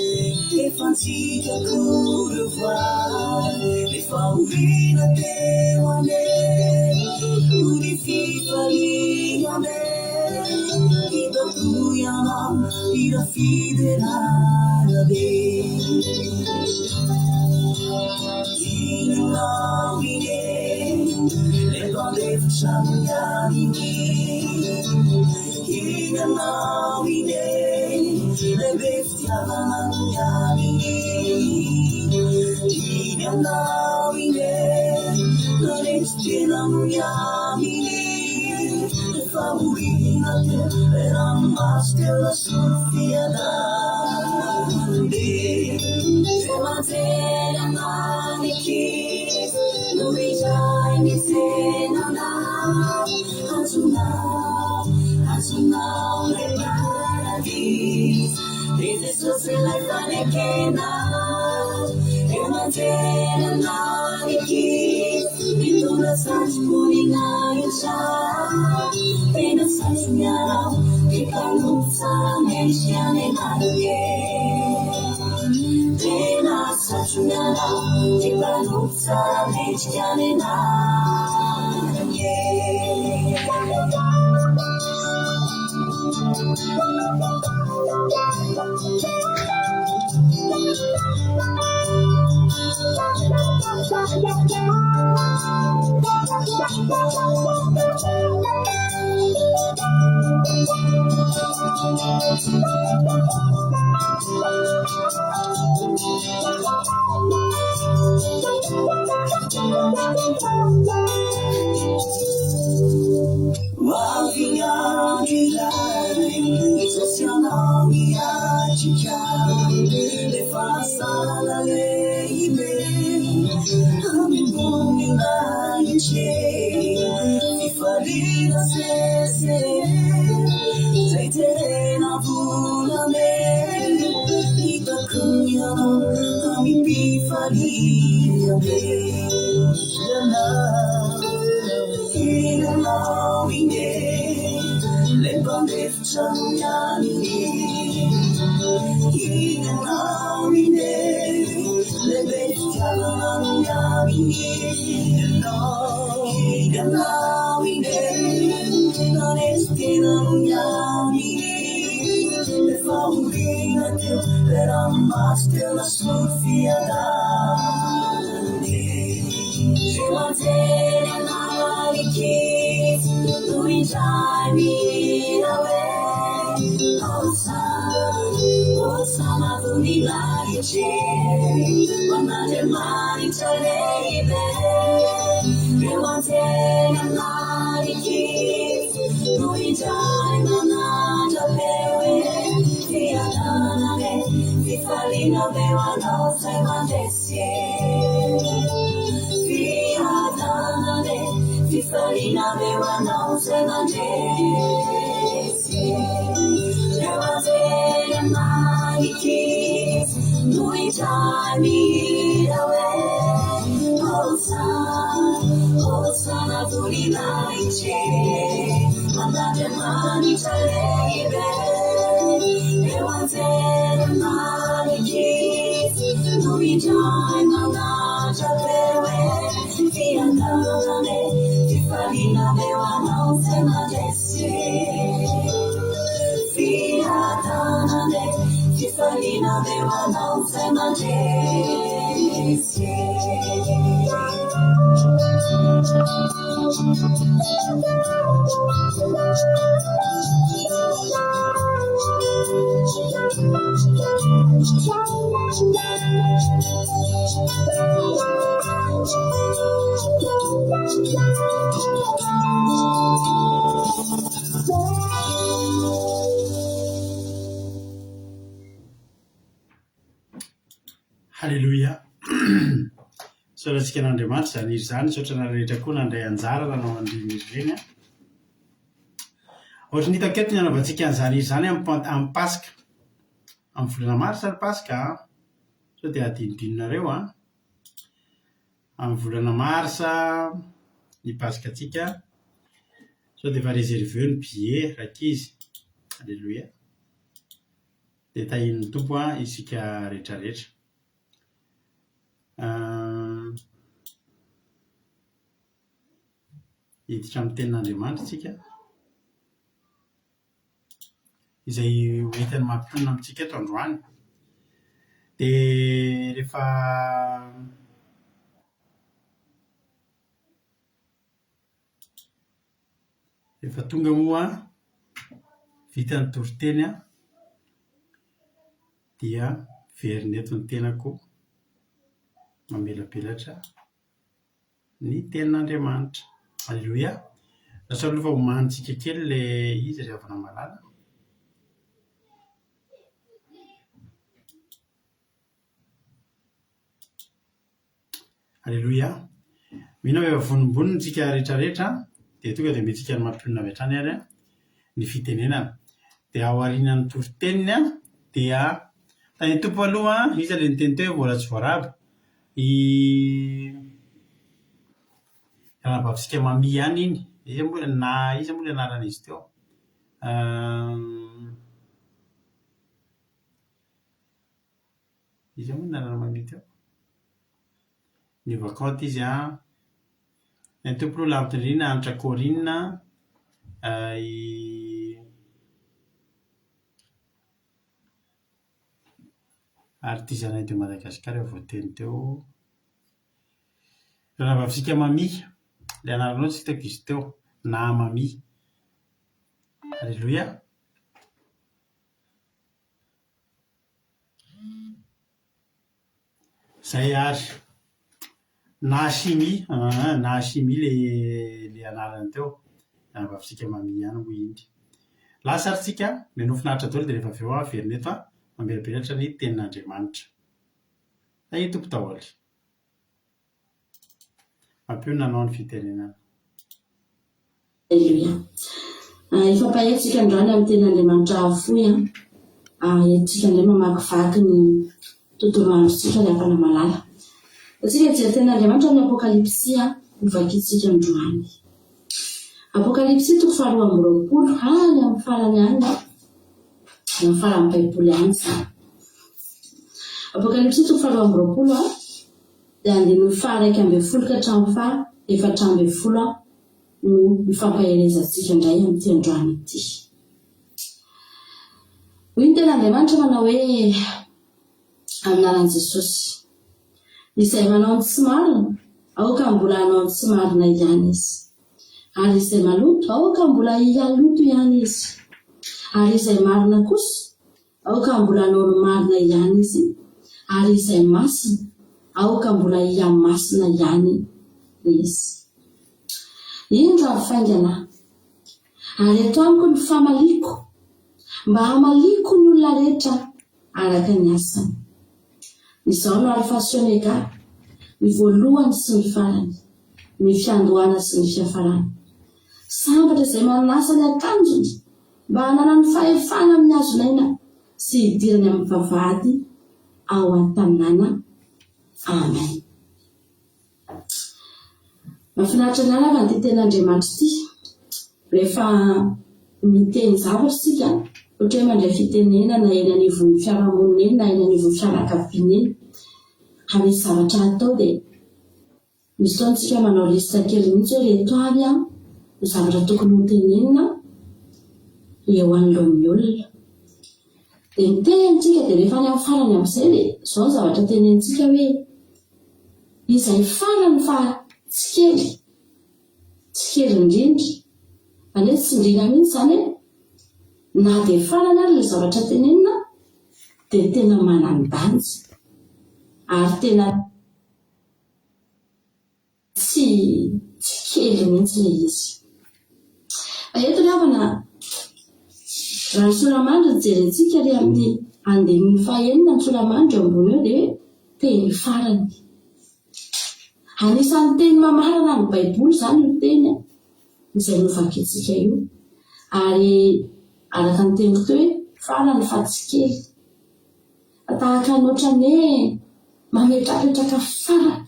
Infantika kurevoir Les faurina tewane Unififaliambe Inokuyam Ira fidelalabe Le donne facciamini Inamine Le bestiamini Inamine Non estinamini Le favorinate Eramaste la suffiada Se matera maniki Nurijai mi senana Azunau le paradis Desde se la fanekena E matera maniki Pituna sach munina yasha Pena sach nyarau Ikanutsa meshiane naruye Pena sach nyarau Ikanutsa meshiane naruye Le faça la lei me Amibunga iche Fi farina sese Zaiterena vula me Itakuya Amipi faria me Ina ine Le bande facciamini Inamine, le bestiamini, Inamine, non estinamini, le faurinate, per amaste la suffiada. Se matera naviki, lui già mirawe, Osama Vunilaye Wanade mani chalebe Rewante namari kif Nui jai manada pewe Fiatana me Fifalina bewa no se mandesie Fiatana me Fifalina bewa no se mandesie Rewante namari kif Nui jai mirawe Hosanna Tulinaiche, Mandate mani talebe, Ewanzera mani kisi, Nui jai mana chalewe, Fiandane, Tifalina mewana usema jesi, Fiandane, Tifalina mewana usema jesi. Hallelujah. Soratsika n'Andriamanitra zany izy zany, sotra na rehetra koa nandray anjara raha nao andriny izy ireny. Ohatra ny hitako eto ny anaovantsika an'izany izy zany amin'ny Pasika. Amin'ny volana Marsa ny Pasika, sao dia adinodinonareo a. Amin'ny volana Marsa ny Pasikatsika, sao dia efa réservé ny billet rakizy. Alléluia. Dia tahin'ny Tompo a isika rehetrarehetra. Hiditra amin'ny tenin'Andriamanitra tsika, izay hoentiny mampionona amintsika eto androany. Dia rehefa tonga moa vita ny toriteny a, dia verina eto ny tenako mamelapelatra ny tenin'Andriamanitra. Alléluia. Lasa aloha fa homanitsika kely ilay izy ravana malala. Alléluia. Mino hoe vonomboniny tsika rehetrarehetra dia tonga dia metsika ny mampionona avy hatrany ary ny fitenenana. Dia ao aorianan'ny toriteniny a dia tany Tompo aloha izy ilay niteny teo vola tsy voaraba. Anabavisika mami ihany iny. Iza moa ilay anaran'izy teo. Iza moa nanarana mami teo. Ny vakanty izy a. Ny Tompo aloha lampitindrina anitra Korinina. Artisanat de Madagascar voateny teo. Anabavisika mami. Ilay anaranao tsy hitako izy teo. Na mami. Alléluia. Zay ary. Nahasimy ilay anarany teo. Anabavisika mami ihany moa iny. Lasa ary tsika menohy finaritra daholo dia rehefa avy eo verina eto mamelapelatra ny tenin'Andriamanitra. Ay Tompo daholo. Mampionona anao ny fitenenana. Alléluia. Ifampahentsika androany amin'ny tenin'Andriamanitra avofoy a. Entsika indray mamakivaky ny tontolo androntsika rehefa malala. Tsika jery tenin'Andriamanitra amin'ny Apokalipsia hovakitsika androany. Apokalipsia 2:20 any amin'ny farany any amin'ny farany Baiboly any izany. Apokalipsia 2:20 dia andino 1:12 ka hatramin'ny 4:12 no mifampaherezantsika indray amin'ity androany ity. Hoy ny tenin'Andriamanitra manao hoe amin'ny anaran'i Jesosy, izay manao ny tsy marina, aoka mbola hanao ny tsy marina ihany izy. Ary izay maloto, aoka mbola ihaloto ihany izy. Ary izay marina kosa, aoka mbola hanao ny marina ihany izy. Ary izay masina, aoka mbola ihamasina ihany izy. Ino raha faingana? Ary eto amiko ny famaliko, mba hamaliko ny olona rehetra araka ny asany. Izao no Alpha sy Omega, ny voalohany sy ny farany, ny fiandohana sy ny fiafarana. Sambatra izay manasa ny akanjony mba hanana ny fahefana amin'ny hazonaina sy hidirany amin'ny vavahady ao an-tanàna. Amen. mahafinaritra ny alava ny teten'Andriamanitra ity rehefa miteny zavatra sika ohatra hoe mandray fitenenana eny anivon'ny fiarahamonina eny na eny anivon'ny fianakaviana eny misy zavatra atao dia misy taontsika manao lista kely mihitsy hoe reto avy ny zavatra tokony ho tenenina eo anoloan'ny olona dia mitenentsika dia rehefa any amin'ny farany amin'izay dia izao ny zavatra tenentsika hoe izay farany fa tsy kely indrindra any hoe tsy indrina mihitsy zany na dia farany ary ilay zavatra tenenina dia tena manan-danja ary tena tsy kely mihitsy ilay izy. Eto ny havana raha ny solamandry jerentsika ilay amin'ny 9:9 ny solamandry eo ambony eo dia hoe teny farany. Anisan'ny teny mamarana ny baiboly zany io teny izay novakitsika io ary araka ny teniko teo hoe farany fa tsy kely tahaka ny ohatran'ny hoe mametrapetraka farany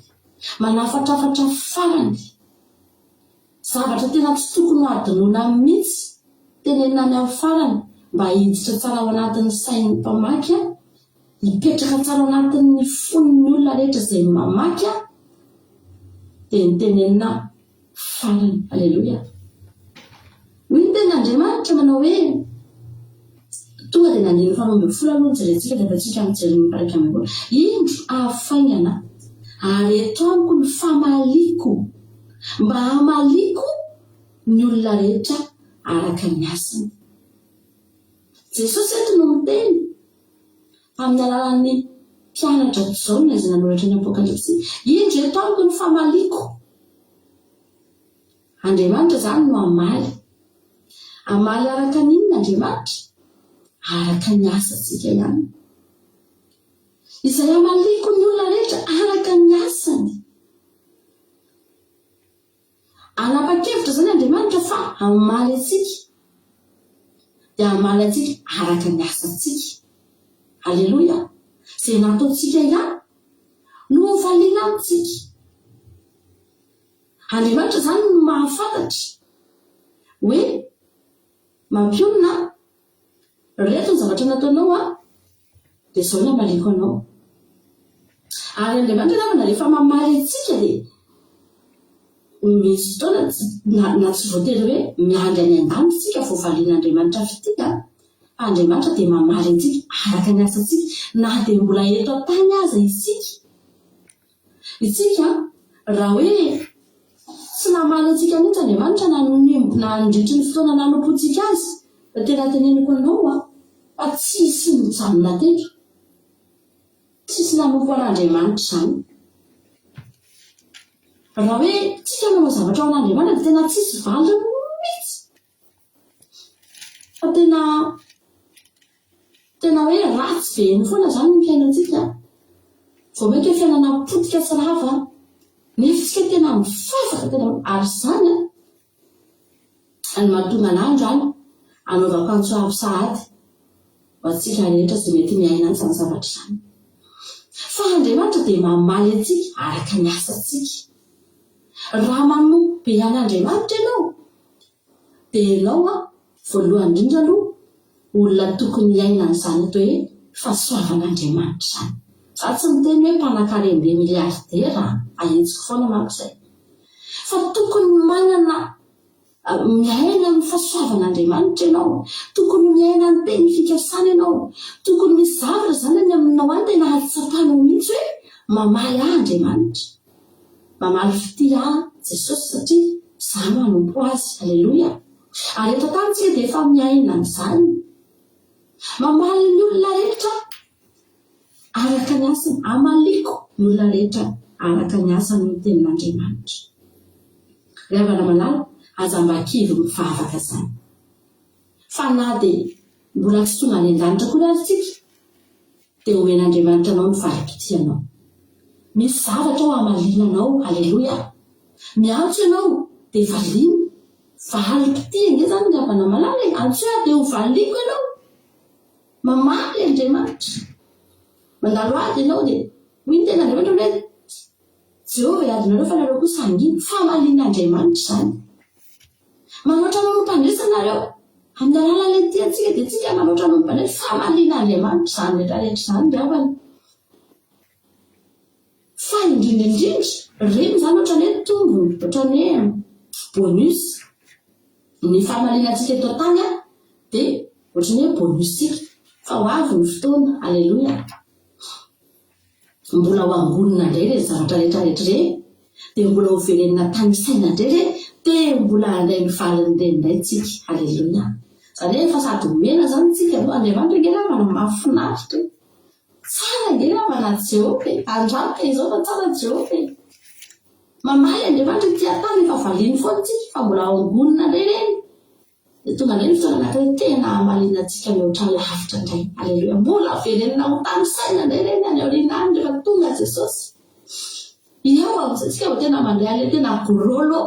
manafatrafatra farany zavatra tena tsy tokony ho adinoina mihitsy tenenina any amin'ny farany mba hiditra tsara ao anatin'ny sain'ny mpamaky hipetraka tsara ao anatin'ny fon'ny olona rehetra izay mamaky dia nitenenina farany. Alleluia. Hoy ny tenin'Andriamanitra manao hoe tonga dia nandiny 7 aloha jerentsika dia atsika mijery miparaka amin'ny indro ahafaingana ary eto amiko ny famaliko mba hamaliko ny olona rehetra araka ny asany. Jesosy eto no miteny amin'ny alalan'ny mpianatra Jaona izay nanoratra ny Apokalipsy, indro eto amiko ny famaliko. Andriamanitra zany no amaly araka n'inona Andriamanitra? Araka ny asantsika ihany. Izay amaliko ny olona rehetra araka ny asany. Anapa-kevitra zany Andriamanitra fa amaly atsika dia amaly atsika araka ny asantsika. Alleluia. Izay nataontsika ihany no valiana amintsika. Andriamanitra zany no mahafantatra hoe mampionina reto ny zavatra nataonao dia izao no amaliko anao. Ary Andriamanitra namana rehefa mamaly antsika dia misy fotoana na tsy voatery hoe miandry any an-damy isika vao valian'Andriamanitra fitika. Andriamanitra dia mamaly antsika araka ny asantsika na dia mbola eto an-tany aza isika raha hoe tsy namaly antsika mihitsy Andriamanitra na nandritry ny fotoana nanompontsika azy da tena teneniko anao fa tsisy mijanona teto, tsisy nanompo an'Andriamanitra zany. Raha hoe tsika manao zavatra ao an'Andriamanitra dia tena tsisy valy mihitsy fa tena hoe ratsy be ny foana zany ny fiainantsika vao mety hoe fiainana potika sy lava nefa tsika tena mifafaka tena ary zany any mahatonga an'andro any anaovako antsoavo sahady ho antsika rehetra izay mety miaina an'izany zavatra izany. Fa Andriamanitra dia mamaly antsika araka ny asantsika. Raha manompo be an'Andriamanitra ianao dia ianao voalohany indrindra aloha olona tokony hiaina an'izany atao hoe fahasoavan'Andriamanitra zany. Za tsy miteny hoe mpanan-karembe miliardera ahitsiko foana manko izay, fa tokony manana miaina amin'ny fahasoavan'Andriamanitra ianao, tokony miaina ny teny fikasana ianao, tokony misy zavatra zany any aminao any tena hatsapanao mihitsy hoe mamaly Andriamanitra, mamaly fity Jesosy satria za manompo azy. Alleluia. Ary eto tantsika dia efa miaina an'izany mamaly ny olona rehetra araka ny asany. Amaliko ny olona rehetra araka ny asany ny tenin'Andriamanitra. Ry havana malala, aza mba kivy mivavaka zany fa na dia mbola tsy tonga any an-danitra koa ary tsika dia omen'Andriamanitra anao ny valim-potianao. Misy zavatra ao amalinanao. Alleluia. Miantso ianao dia valiana valim-potiana zany ry havana malala. Antso dia ho valiko ianao mamaly Andriamanitra. Mandalo ady ianao dia hoy ny ten'Andriamanitra hoe Jehovah adinareo fa nareo kosa anginy famalian'Andriamanitra izany. Manoatra manompandraisanareo amin'ny alalan'ilay tiantsika dia tsika manoatra manompandraisa famalian'Andriamanitra izany rehetrarehetra izany diavana. Fa indrindra reny izany ohatrany hoe tombony, ohatrany hoe bonus. Ny famalianantsika eto tany dia ohatrany hoe bonusika fa ho avy ny fotoana. Alleluia. Mbola ho angonina indray ilay zavatra rehetrarehetra ireny dia mbola ho verenina tany saina indray ireny dia mbola handray ny valiny ireny indray tsika. Alleluia. Izany hoe fa sady omena izany tsika no Andriamanitra ngelavana mahafinaritra. Tsara ngelavana Jehovah, andramika izao fa tsara Jehovah. Mamaly Andriamanitra tia tany efa valiany foana tsika fa mbola ho angonina indray ireny. Dia tonga indray ny fotoana anankiray tena hamaliana antsika mihoatra lavitra indray. Alleluia. Mbola verenina ho tany saina indray ireny any aoriana any rehefa tonga Jesosy. Iao amin'izay tsika vao tena mandray an'ilay tena gorolo.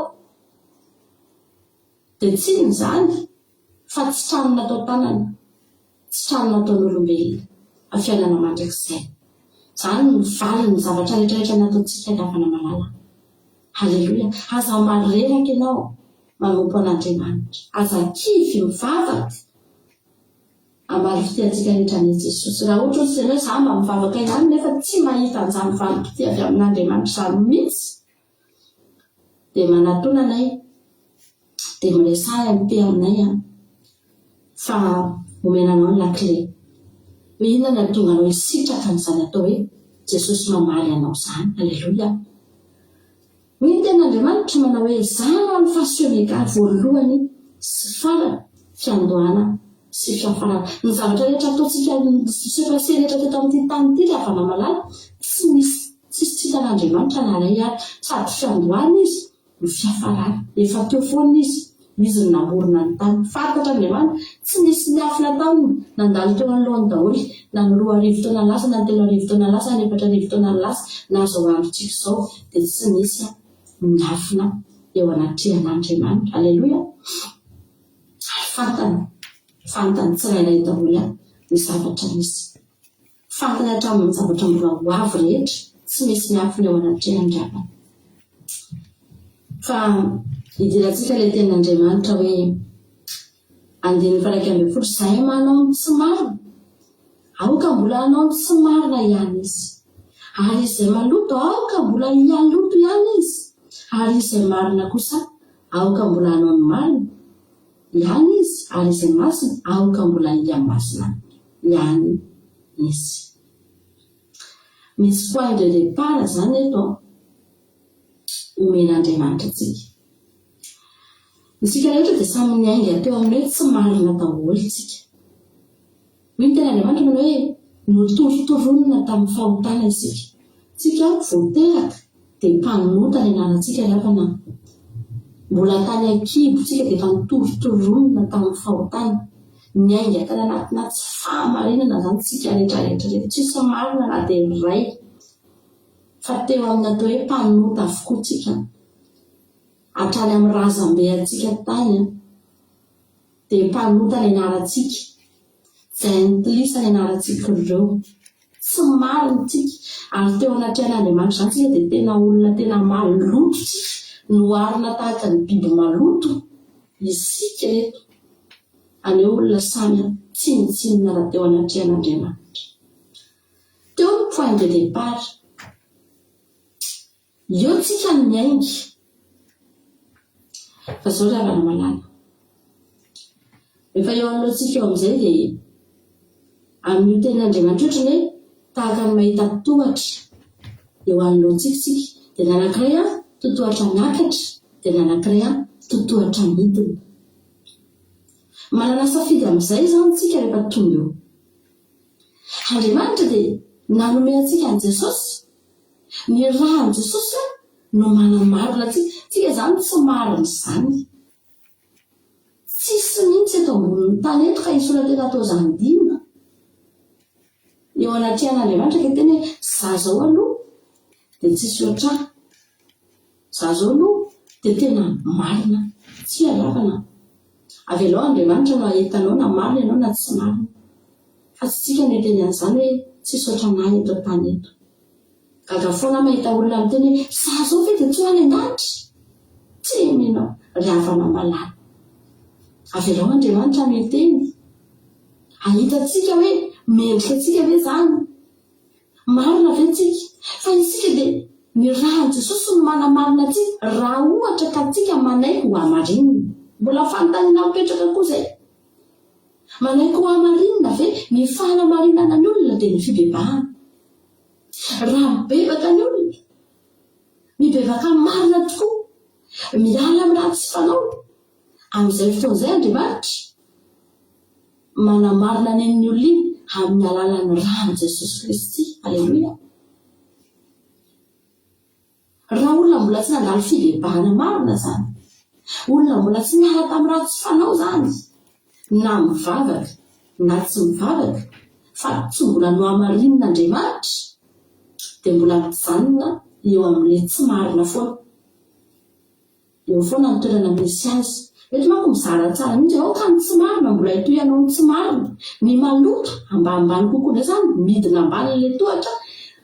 Dia tsy izany fa tsy trano natao tanana, tsy trano nataon'olombelona, fa fiainana mandrakizay. Izany ny valiny ny zavatra rehetrarehetra nataontsika lavana malala. Halleluia. Aza mareraka ianao manompo an'Andriamanitra. Aza kivy mivavaka amaro-pitiantsika rehetra ny Jesosy. Raha ohatra ohatsy izany hoe izaho mba mivavaka ihany nefa tsy mahita an'izany valim-pity avy amin'Andriamanitra izany mihitsy, dia manatona anay dia miresahy MP aminay fa omena anao ny lakile. Hoe inona no tonga anao hisitraka n'izany atao hoe Jesosy mamaly anao izany. Alleluia. Hoe ny ten'Andriamanitra manao hoe izany ny fahasoavana voalohany sy farany fiandohana sy fiafarana. Ny zavatra rehetra ataontsika sy rehetra teto amin'ity tany ity lavana malala tsy misy tsy hitan'Andriamanitra na iray ary sady fiandohana izy no fiafarana. Efa teo foana izy no namorona ny tany. Fantatra Andriamanitra tsy misy niafina taoniny nandalo teo anoloany daholo na ny 2 arivo taona lasa na ny 3 arivo taona lasa na 4 arivo taona lasa na zao androntsika izao dia tsy misy niafina eo anatrehan'Andriamanitra. Alleluia. Fantany tsirairay daholo ny zavatra misy. Fantany hatramin'ny zavatra mbola ho avy rehetra tsy misy niafina eo anatrehan'Andriamanitra. Fa idirantsika ilay tenin'Andriamanitra hoe 1:20 zahay manao ny tsy marina, aoka mbola hanao ny tsy marina ihany izy. Ary izay maloto aoka mbola hialoto ihany izy. Ary izay marina kosa aoka mbola hanao ny marina ihany izy. Ary izay masina aoka mbola hiamasina ihany izy. Misy point de départ izany eto omen'Andriamanitra tsika. Isika rehetra dia samy niainga teo amin'ny hoe tsy marina daholo tsika. Ny ten'Andriamanitra manao hoe notoritoronina tamin'ny fahotana isika. Tsika voateraka dia mpanomota ny anarantsika ravana. Mbola tany ankibo tsika dia efa notoritoronina tamin'ny fahotana. Niainga tany anatina tsy fahamarinana izany tsika rehetrarehetra. Tsisy marina na dia iray. Fa teo amin'ny atao hoe mpanomota avokoa tsika. Hatrany amin'ny razambe antsika tany dia mpanota ny anarantsika. Izay nitilisa ny anarantsika ireo. Tsy marina tsika. Ary teo anatrehan'Andriamanitra izany tsika dia tena olona tena maloto tsika. Noharina tahaka ny biby maloto isika eto. Aneo olona samy tsinitsinina raha teo anatrehan'Andriamanitra. Teo ny point de départ. Eo tsika ny miainga. Fa izao ravana malala. Rehefa eo anoloantsika eo amin'izay dia amin'ny tenin'Andriamanitra ohatrany hoe tahaka ny mahita tohatra eo anoloantsika tsika. Dia ny anankiray totohatra miakatra dia ny anankiray totohatra midina. Manana safidy amin'izay izany tsika rehefa tonga eo. Andriamanitra dia nanome antsika an'i Jesosy. Ny rahan'i Jesosy no manamarina tsika izany tsy marina izany. Tsisy mihitsy eto ambonin'ny tany eto ka isoratra atao izany dina. Eo anatrehan'Andriamanitra ka teny hoe izaho izao aloha dia tsisy ohatrany. Izaho izao aloha dia tena marina tsy halavana. Avy aloha Andriamanitra no ahitanao na marina ianao na tsy marina. Fa tsy tsika no teny an'izany hoe tsisy ohatranay eto tany eto. gaga foana mahita olona miteny hoe za zao fe dia tsy ho any an-danitra tsy minao ry havana malala avelao Andriamanitra miteny ahitantsika hoe mendrika antsika ve zany marina ve tsika fa isika dia ny rahan'i Jesosy no manamarina antsika raha ohatra ka tsika manaiky ho amarinina mbola fanontaniana mipetraka koa izay manaiky ho amarinina ve ny fanamarinana ny olona dia ny fibebahana raha mibebaka ny olona mibebaka marina tokoa miala amin'ny raha tsy fanao amin'izay fotoan'izay Andriamanitra manamarina ny olona iny amin'ny alalan'ny ran'i Jesosy Kristy. Aleluia. Raha olona mbola tsy nandalo fibebahana marina zany, olona mbola tsy miala tamin'ny raha tsy fanao zany, na mivavaka na tsy mivavaka fa tsy mbola no amarin'Andriamanitra dia mbola mijanona eo amin'ilay tsy marina foana. Eo foana ny toerana misy azy. Mety manko mizara tsara mihitsy ao ka ny tsy marina mbola ito ianao ny tsy marina, ny maloto ambanimbany kokoa ndray zany midina ambany ilay tohatra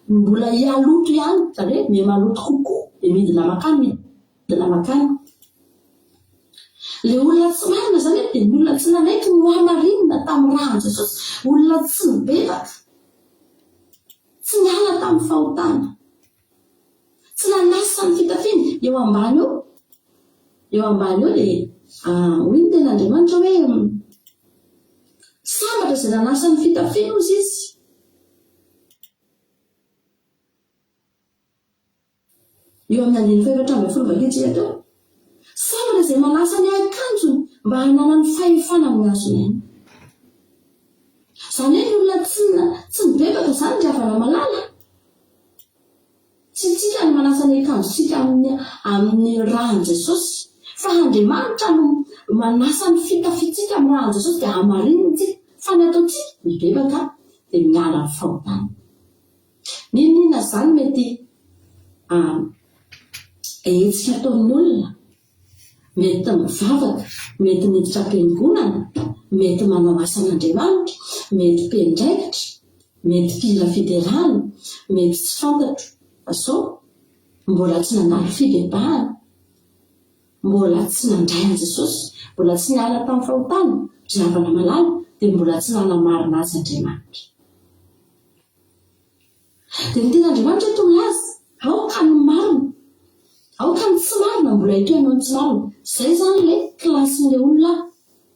mbola hialoto ihany zany hoe me maloto kokoa dia midina makany midina makany. Ilay olona tsy marina zany dia ny olona tsy nanaiky no amarinina tamin'ny ran'i Jesosy, olona tsy mibebaka, tsy niala tamin'ny fahotana, tsy nanasa ny fitafiana eo ambany eo. Eo ambany eo dia hoy ny ten'Andriamanitra hoe sambatra izay nanasa ny fitafiana ozy izy. Eo amin'ny 4:4 teo sambatra izay manasa ny akanjony mba hanana ny fahefana amin'ny azony ainy. Izany hoe ny olona tsy mibebaka izany ry havana malala, tsy tsika ny manasa ny akanjonsika amin'ny ran'i Jesosy, fa Andriamanitra no manasa ny fitafitsika amin'ny ran'i Jesosy dia amarinitsika fa ny ataotsika mibebaka dia miala amin'ny fahotana. Ninona zany mety hetsika ataon'ny olona, mety mivavaka, mety miditra am-piangonana, mety manao asan'Andriamanitra, mety mpiandraikitra, mety mpila federala, mety tsy fantatro fa sao mbola tsy nandalo fibebahana, mbola tsy nandray an'i Jesosy, mbola tsy niala tamin'ny fahotana ry havana malala dia mbola tsy nanamarina azy Andriamanitra. Dia ny ten'Andriamanitra eto milaza aoka ny marina, aoka ny tsy marina mbola ito ianao ny tsy marina. Izay zany ilay klasin'ilay olona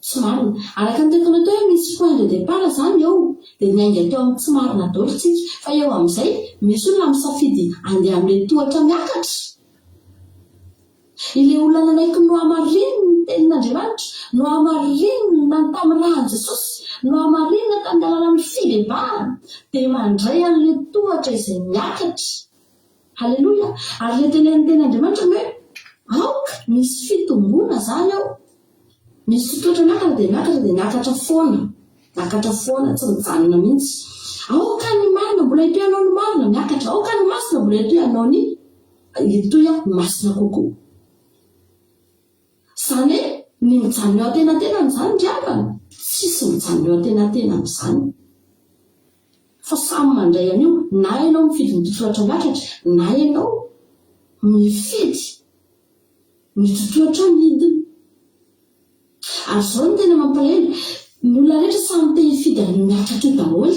tsy marina. Araka ny tekona teo hoe misy point de départ zany eo dia niainga teo amin'ny tsy marina daholo tsika, fa eo amin'izay misy olona misafidy andeha amin'ilay tohatra miakatra. Ilay olona nanaiky no amarinina ny tenin'Andriamanitra, no amarinina tamin'ny ran'i Jesosy, no amarinina tamin'ny alalan'ny fibebahana dia mandray an'ilay tohatra izay miakatra. Halleluia. Ary ilay tenen'ny ten'Andriamanitra hoe aoka misy fitombona zany ao, misy tohatra miakatra dia miakatra foana, miakatra foana tsy mijanona mihitsy. Aoka ny marina mbola ito ianao ny marina miakatra, aoka ny masina mbola ito ianao ny itoya masina kokoa. Izany hoe ny mijanona eo an-tenantenany zany ry havana, tsisy mijanona eo an-tenantenany izany. Fa samy mandray an'io, na ianao mifidy ny totohatra miakatra, na ianao mifidy ny totohatra midina. Ary izao no tena mampalahelo, ny olona rehetra samy te hifidy ny miakatra io daholo.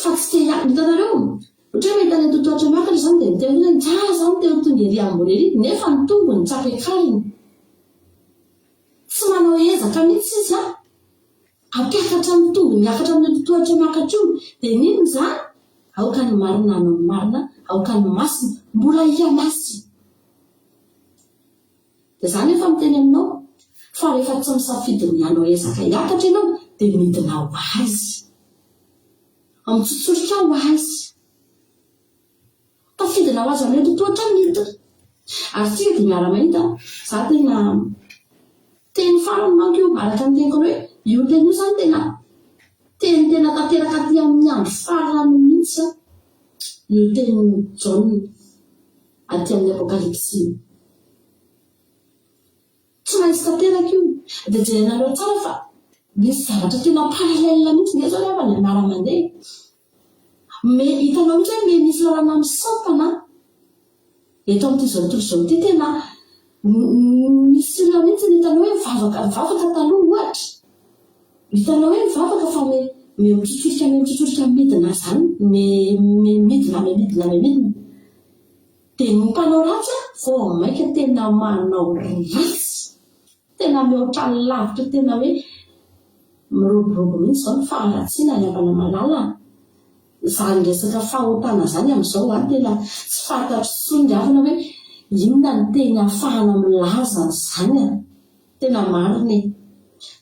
Fa tsy te hitanareo ohatra hoe mahita ny totohatra miakatra zany dia miteny hoe tsara zany teo tonga ery ambony ery, nefa ny tongony tsy ampiakariny, tsy manao ezaka mihitsy izy ampiakatra ny tongony miakatra amin'ny totohatra miakatra io. Dia ninona zany? Aoka ny marina no marina, aoka ny masina mbola hiamasina. Dia zany efa miteny aminao fa rehefa tsy misafidy ny hanao ezaka hiakatra ianao dia midina ho azy, amitsotsoritra ho azy, tafidina ho azy amin'ilay totohatra midina. Ary tsika dia miara-mahita za tena teny farany manko io araka ny teniko hoe io teny io zany tena tanteraka aty amin'ny andro farany mihitsy io teny Jaona aty amin'ny Apokalipsy. Tsy maintsy tanteraka io dia jerenareo tsara fa misy zavatra tena paralelina mihitsy nge zao rehefa ny miara-mandeha hitanao mihitsy hoe me misy lalana misampana eto amin'ity zao tontolo zao ty tena misy olona mihitsy hitanao hoe mivavaka taloha ohatra hitanao hoe mivavaka fa mitsotsorika midina zany midina dia ny mpanao ratsy vao maika tena manao ratsy tena mihoatra ny lavitra tena hoe miroborobo mihitsy zao ny faharatsiana ny avana malala zany resaka fahotana zany amin'izao any tena tsy fantatro tsony ny avana hoe inona ny teny ahafahana milaza zany tena mariny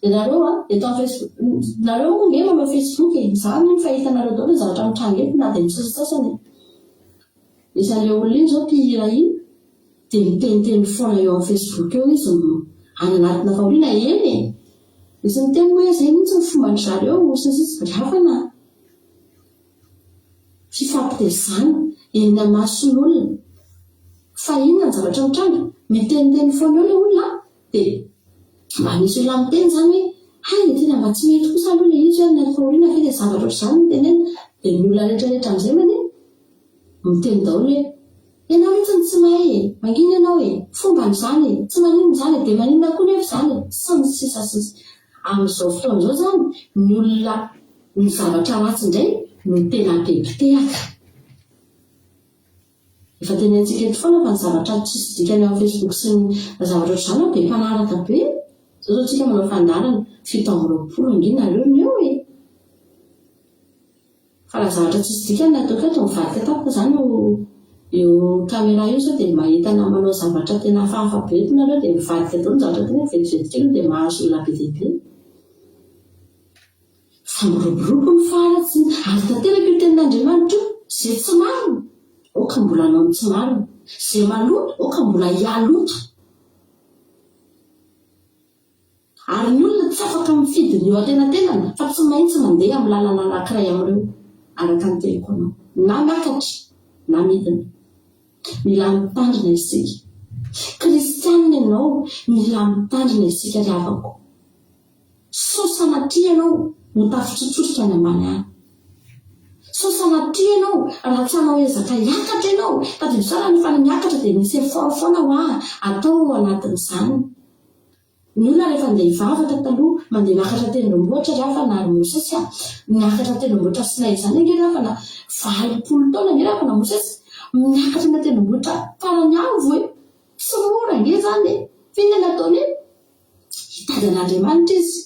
dia nareo eto amin'ny Facebook nareo moa nge manao Facebook zany ny fahitanareo daholo zavatra mitranga eto na dia misasasasany misy an'ilay olona iny zao mpihira iny dia miteniteny foana eo amin'ny Facebook eo izy any anatina fahoriana eny misy miteny hoe zay mihitsy ny fomba ny zareo sisy riavana fifampitezana eny amason'olona fa inona ny zavatra mitranga miteniteny foana eo ilay olona dia mba misy olona miteny zany hoe hay tena mba tsy mety kosa aloha ilay izy hoe ny fahoriana fa dia zavatra ohatr'izany mitenena dia ny olona rehetrarehetra amin'izay many miteny daholo hoe ianao mihitsy ny tsy mahay mangina ianao fomba n'izany tsy maninona zany dia maninona koa nefa zany sy ny sisa amin'izao fotoana izao zany ny olona ny zavatra ratsy indray no tena bebitehaka efa tenentsika eto foana fa ny zavatra tsisy dikany amin'ny Facebook sy ny zavatra ohatr'izany be mpanaraka be zao tsika manao fandarana 7 ngina reo ny eo fa raha zavatra tsisy dikany natao kato mivadika tapaka zany io caméra io sao dia mahitana manao zavatra tena hafahafa be eto nareo dia mivadika daholo ny zavatra tena vedivedika io dia mahazo olona be dehibe fa miroborobo ny faharatsy ary tanteraka io tenin'Andriamanitra io zay tsy marina oka mbola anao ny tsy marina zay maloto oka mbola hialoto ary ny olona tsy afaka mifidiny eo atenatenana fa tsy maintsy mandeha amin'ny lalana anankiray amin'ireo araka ny teloko anao na miakatra na midina mila mitandrina isika kristianina ianao mila mitandrina isika riavako so sanatria ianao ho tafitsotsorika ny ambany any so sanatria ianao raha tsy anao ezaka hiakatra ianao tadio sara ny fa miakatra dia misy effort foana ho atao anatin'izany ny olona rehefa andeha hivavaka taloha mandeha miakatra tendrombohitra rafa na ary mosesy miakatra tendrombohitra sinay izany ange rafa na 20 taona nge rafa na mosesy miakatra na tendrombohitra farany avo tsy mora nge zany fihinana ataony hitady an'Andriamanitra izy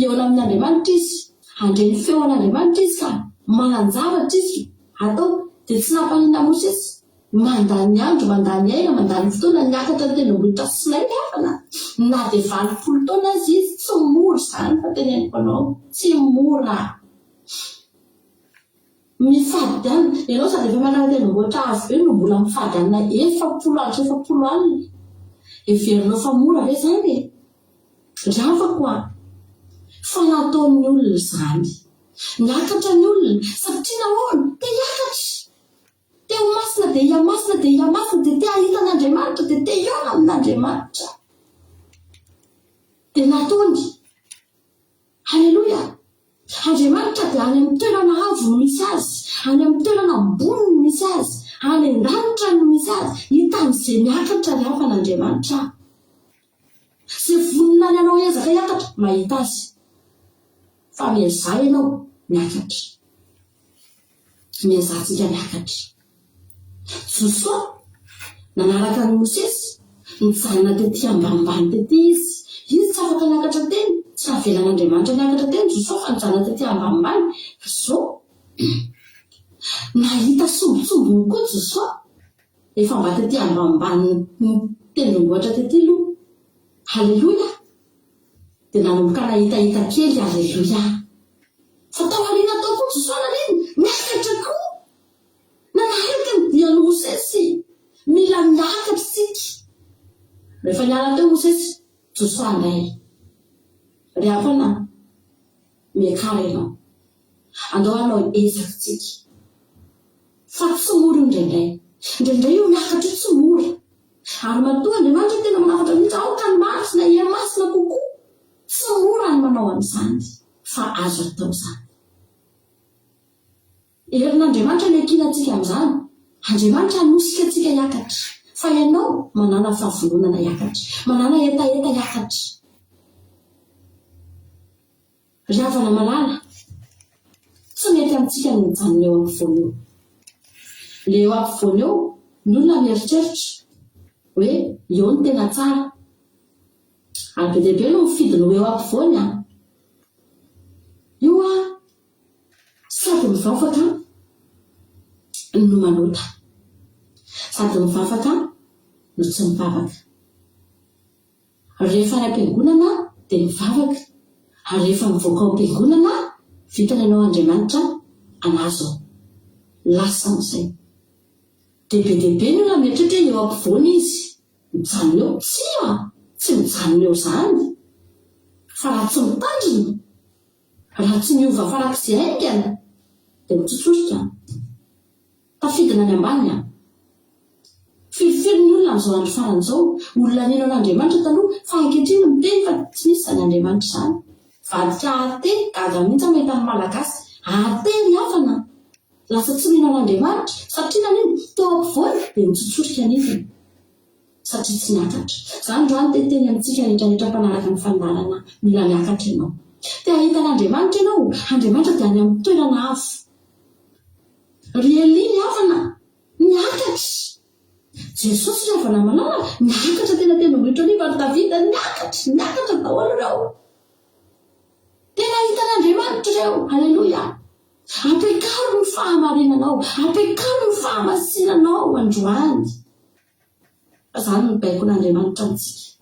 eo amin'ny Andriamanitra izy handreny feo an'Andriamanitra izy ka mananjavatra izy atao dia tsy nampanina mosesy mandany andro mandany aina mandany fotoana niakatra tendrombohitra sinay afana na dia 20 taona izy tsy mora zany fa teneniko anao tsy mora mifady any ianao sady efa manana tendrombohitra avo be no mbola mifady anina 70 alina everinao fa mora ve zany ravako fa nataon'ny olona zany niakatra ny olona satria nahoana te hiakatra te ho masina dia hiamasina dia te hahita an'Andriamanitra dia te hiona amin'Andriamanitra dia nataony halleloia Andriamanitra dia any amin'ny toerana avo no misy azy any amin'ny toerana ambony no misy azy any an-danitra no misy azy hitan'izay miakatra rehefa n'Andriamanitra zay voninany anao ezaka hiakatra mahita azy fa miezah ianao miakatra miezahtsika miakatra Josoa nanaraka ny Mosesy nijanona tetỳ ambanimbany tetỳ izy tsy afaka niakatra teny tsy navelan'Andriamanitra niakatra teny Josoa fa nijanona tetỳ ambanimbany zao nahita sombotsombony koa Josoa efa mba tetỳ ambanimbany tendrombohitra tetỳ aloha halleloia dia nanomboka nahitahita kely halleloia fa tao ariana tao koa Josoa nareny miakatra koa nanaraka ny dian'ny Mosesy mila miakatra sika rehefa niala teo Mosesy Josoa andray rehefa miakara ianao andao anao ezakitsika fa tsy mora indraindray io miakatra io tsy mora ary matoa Andriamanitra tena manafatra mihitsy aoka ny masina iamasina kokoa tsy mora ny manao an'izany fa azo atao zany herin'Andriamanitra ny akinantsika amin'izany. Andriamanitra hanosika antsika hiakatra, fa ianao manana fahavononana hiakatra, manana etaeta hiakatra. Ry havana malala, tsy mety amintsika ny mijanona eo ampovoany eo. Le eo ampovoany eo ny olona mieritreritra hoe eo ny tena tsara, ary be dehibe no mifidiny eo ampovoany a. Io a sady mivavaka no manota, sady mivavaka no tsy mivavaka. Rehefa ny am-piangonana dia mivavaka, ary rehefa mivoaka ao am-piangonana vitany ianao Andriamanitra anazo lasa amin'izay. Dia be dehibe no olona mieritreritra eo ampovoany izy mijanona eo. Tsy mijanona eo izany, fa raha tsy mitandrina, raha tsy miova farak'izay aingana dia mitsotsorika, tafidina any ambany. Filifily ny olona amin'izao andro faran'izao. Olona neno an'Andriamanitra taloha fa ankehitriny miteny fa tsy misy izany Andriamanitra izany. Vadika ate gaga mihitsy mahita ny malagasy ate ny havana, lasa tsy mino an'Andriamanitra satria naniny teo ampovoany dia mitsotsorika nifiny satria tsy niakatra. Izany androany teteny amintsika rehetrarehetra mpanaraka ny fandarana, mila miakatra ianao. Te ahita an'Andriamanitra ianao, Andriamanitra dia any amin'ny toerana avo. Ry Eli ny havana niakatra, Jesosy ry havana malala niakatra tena ohitra ny ry Davida niakatra daholo ireo. Tena ahita an'Andriamanitra ireo. Halleloja. Ampekaro ny fahamarinanao, ampekaro ny fahamasinanao androany. Izany no baiko n'Andriamanitra amintsika.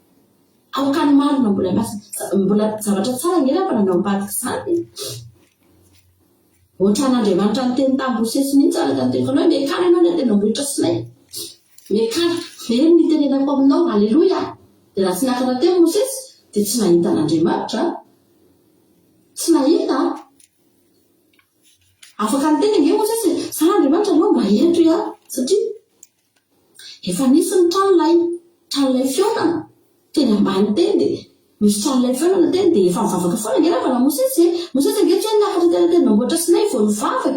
Aoka ny marina mbola masina, mbola zavatra tsara ny ravana na ambadika izany. Ohatran'Andriamanitra ny teny tamin'ny Mosesy mihitsy araka ny teny voalohany, mekara ianao ny an-tendrombohitra Sinay. Mekara, eny ny tenenako aminao. Halleloja. Dia raha tsy nakana teo Mosesy dia tsy nahita an'Andriamanitra, tsy nahita. Afaka ny teny nge Mosesy, zany Andriamanitra anao mba eto ia, satria efa nisy ny tranolay fionana teny ambany teny, dia misy tranolay fionana teny dia efa mivavaka foana nge ravana Mosesy. Mosesy nge tsy niakatra tena tendrombohitra Sinay vao nivavaka.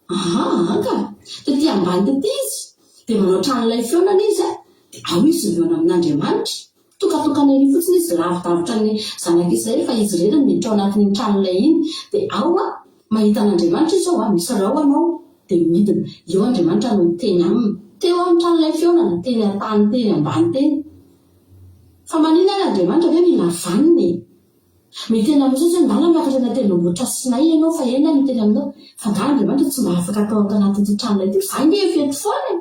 Anga tetỳ ambany tetỳ izy dia manao tranolay fionana izy, dia ao izy miona amin'Andriamanitra. Tokatokana ery fotsiny izy lavidavitra ny zanak'Israely, fa izy ireny miditra ao anatin'ny tranolay iny. Dia ao mahita an'Andriamanitra izy ao, misy rao anao dia midina eo Andriamanitra no miteny aminy. Teo amin'ny tranolay fionana, teny an-tany teny ambany teny. Fa manina ny Andriamanitra hoe mila vaniny. Miteny amin'izay ndala miakatra eny an-tendrombohitra Sinay ianao, fa eny miteny aminao fa ngala Andriamanitra tsy mba afaka atao anatin'ity tranolay ity. Izany nge fety foana.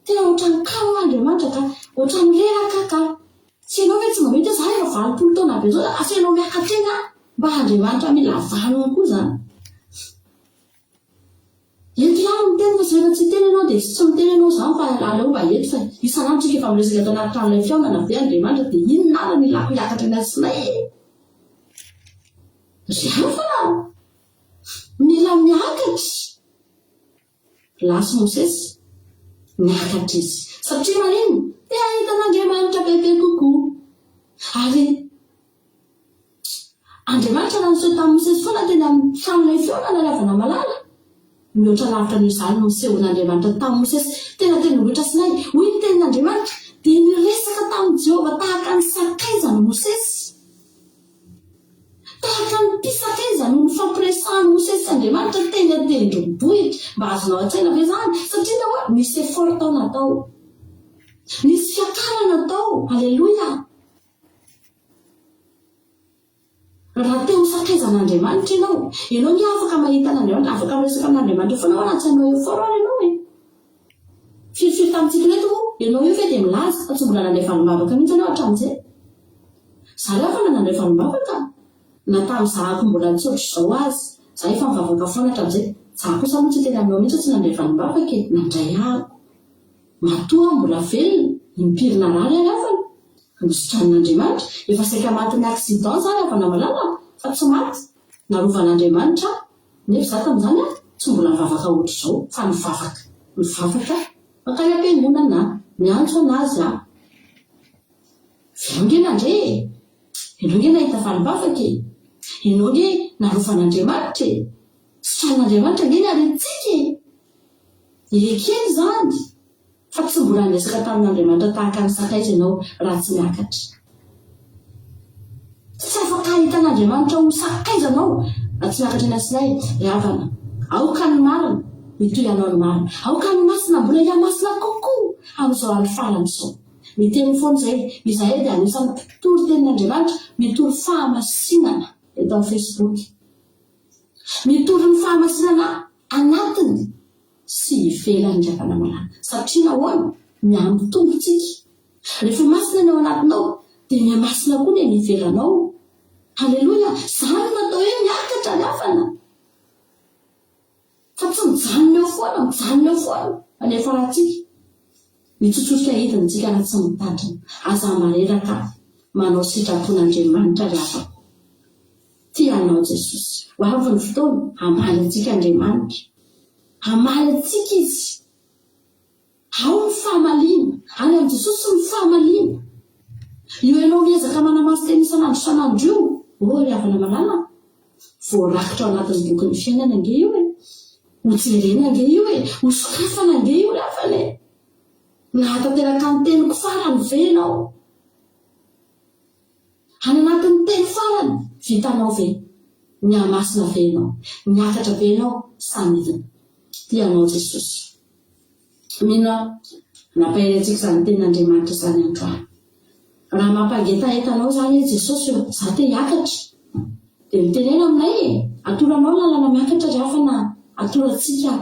Tena ohatran'ny kamo Andriamanitra ka ohatran'ny reraka ka. Tsy ianao hoe tsy mba mety za efa 20 taona be zao, asa ianao miakatra eny mba Andriamanitra mila vaniny koa izany. Eto ihany miteny fa rehefa tsy teny ianao dia tsy miteny ianao izany fa aleo mba eto, fa isan'andro tsika efa miresaka tao anaty tranolay fionana be Andriamanitra dia inona ara ny ilako hiakatra eny Sinay. Ry havana mila miakatra. Lasy Mosesy niakatra izy satria manino te ahita an'Andriamanitra bebe kokoa. Ary Andriamanitra naniseho tamin'ny Mosesy foana teny amin'ny tranolay fionana ry havana malala. Mihoatra lavitra n'izany no nisehon'Andriamanitra tamin'ny Mosesy tena tendrombohitra Sinay. Hoy ny tenin'Andriamanitra dia niresaka tamin'i Jehovah tahaka ny sakaizany Mosesy, tahaka ny mpisakaizany no fampiresahan'ny Mosesy Andriamanitra teny an-tendrombohitra. Mba azonao an-tsaina ve izany? Satria hoe nisy effort tao natao, nisy fiakarana tao. Halleloja. Raha teo sakaizan'Andriamanitra ianao nge afaka mahita an'Andriamanitra, afaka miresaka amin'Andriamanitra foana ao anaty anao eo foroany ianao e. Filifily tamintsika reto ianao io fe dia milaza fa tsy mbola nandray valim-bavaka mihitsy ianao hatramin'izay. Za rehefa nandray valim-bavaka na tamin'ny zahako mbola tsy ohatr'izao azy, za efa mivavaka foana hatramin'izay. Za kosa aloha tsy teny aminao mihitsy tsy nandray valim-bavaka e, nandray ahako. Matoa mbola velona, impirina rary ary afana. Misotran'Andriamanitra efa saika maty ny accident zany havana malala, fa tsy maty, narovan'Andriamanitra. Nefa za tamin'izany tsy mbola mivavaka ohatr'izao, fa mivavaka makany am-piangonana miantso anazy Ianao nge nandre, ianao nge nahita valim-bavaka e, ianao nge narovan'Andriamanitra e. tsy tran'andriamanitra ngeny ary tsika ekeny zany fa tsy mbola resaka tamin'andriamanitra tahaka ny sakaiza ianao raha tsy miakatra. Tsy afaka hitan'andriamanitra ho sakaizanao raha tsy miakatra ny asinay ravana. Aoka ny marina mitoy ianao ny marina, aoka ny masina mbola iamasina kokoa amin'izao andro farany izao. Miteny foana izay izahay dia anisany mpitory tenin'andriamanitra, mitory fahamasinana eto amin'ny Facebook, mitory ny fahamasinana anatiny sy ivelany ravana malala. Satria nahoana miamby tompontsika, rehefa masina ny ao anatinao dia miamasina koa ny mivelanao. Halleloja. Zany natao hoe miakatra ny hafana, fa tsy mijanona eo foana, mijanona eo foana anefa rahantsika mitsotsotrika hidintsika raha tsy mitandrina. Aza mareraka manao sitrapon'andriamanitra rehefa tianao Jesosy. Ho avy ny fotoana hamaly antsika Andriamanitra, hamaly antsika izy. Ao ny fahamaliana, any amin'ny Jesosy ny fahamaliana. Io ianao miezaka manamaso teny isan'andro isan'andro io, ry havana malala, voarakitra ao anatin'ny bokin'ny fiainana ange io e, ho jerena ange io e, ho sokafana ange io ry havana e. Nahatanteraka ny teniko farany venao, any anatin'ny teny farany vitanao ve, miamasina venao, miakatra venao samidina. Tianao Jesosy. Mino nampahery antsika izany tenin'Andriamanitra izany androany. Raha mampangetahetanao zany Jesosy, za te hiakatra, dia mitenena aminay atoranao lalana miakatra rehefa na atorantsika.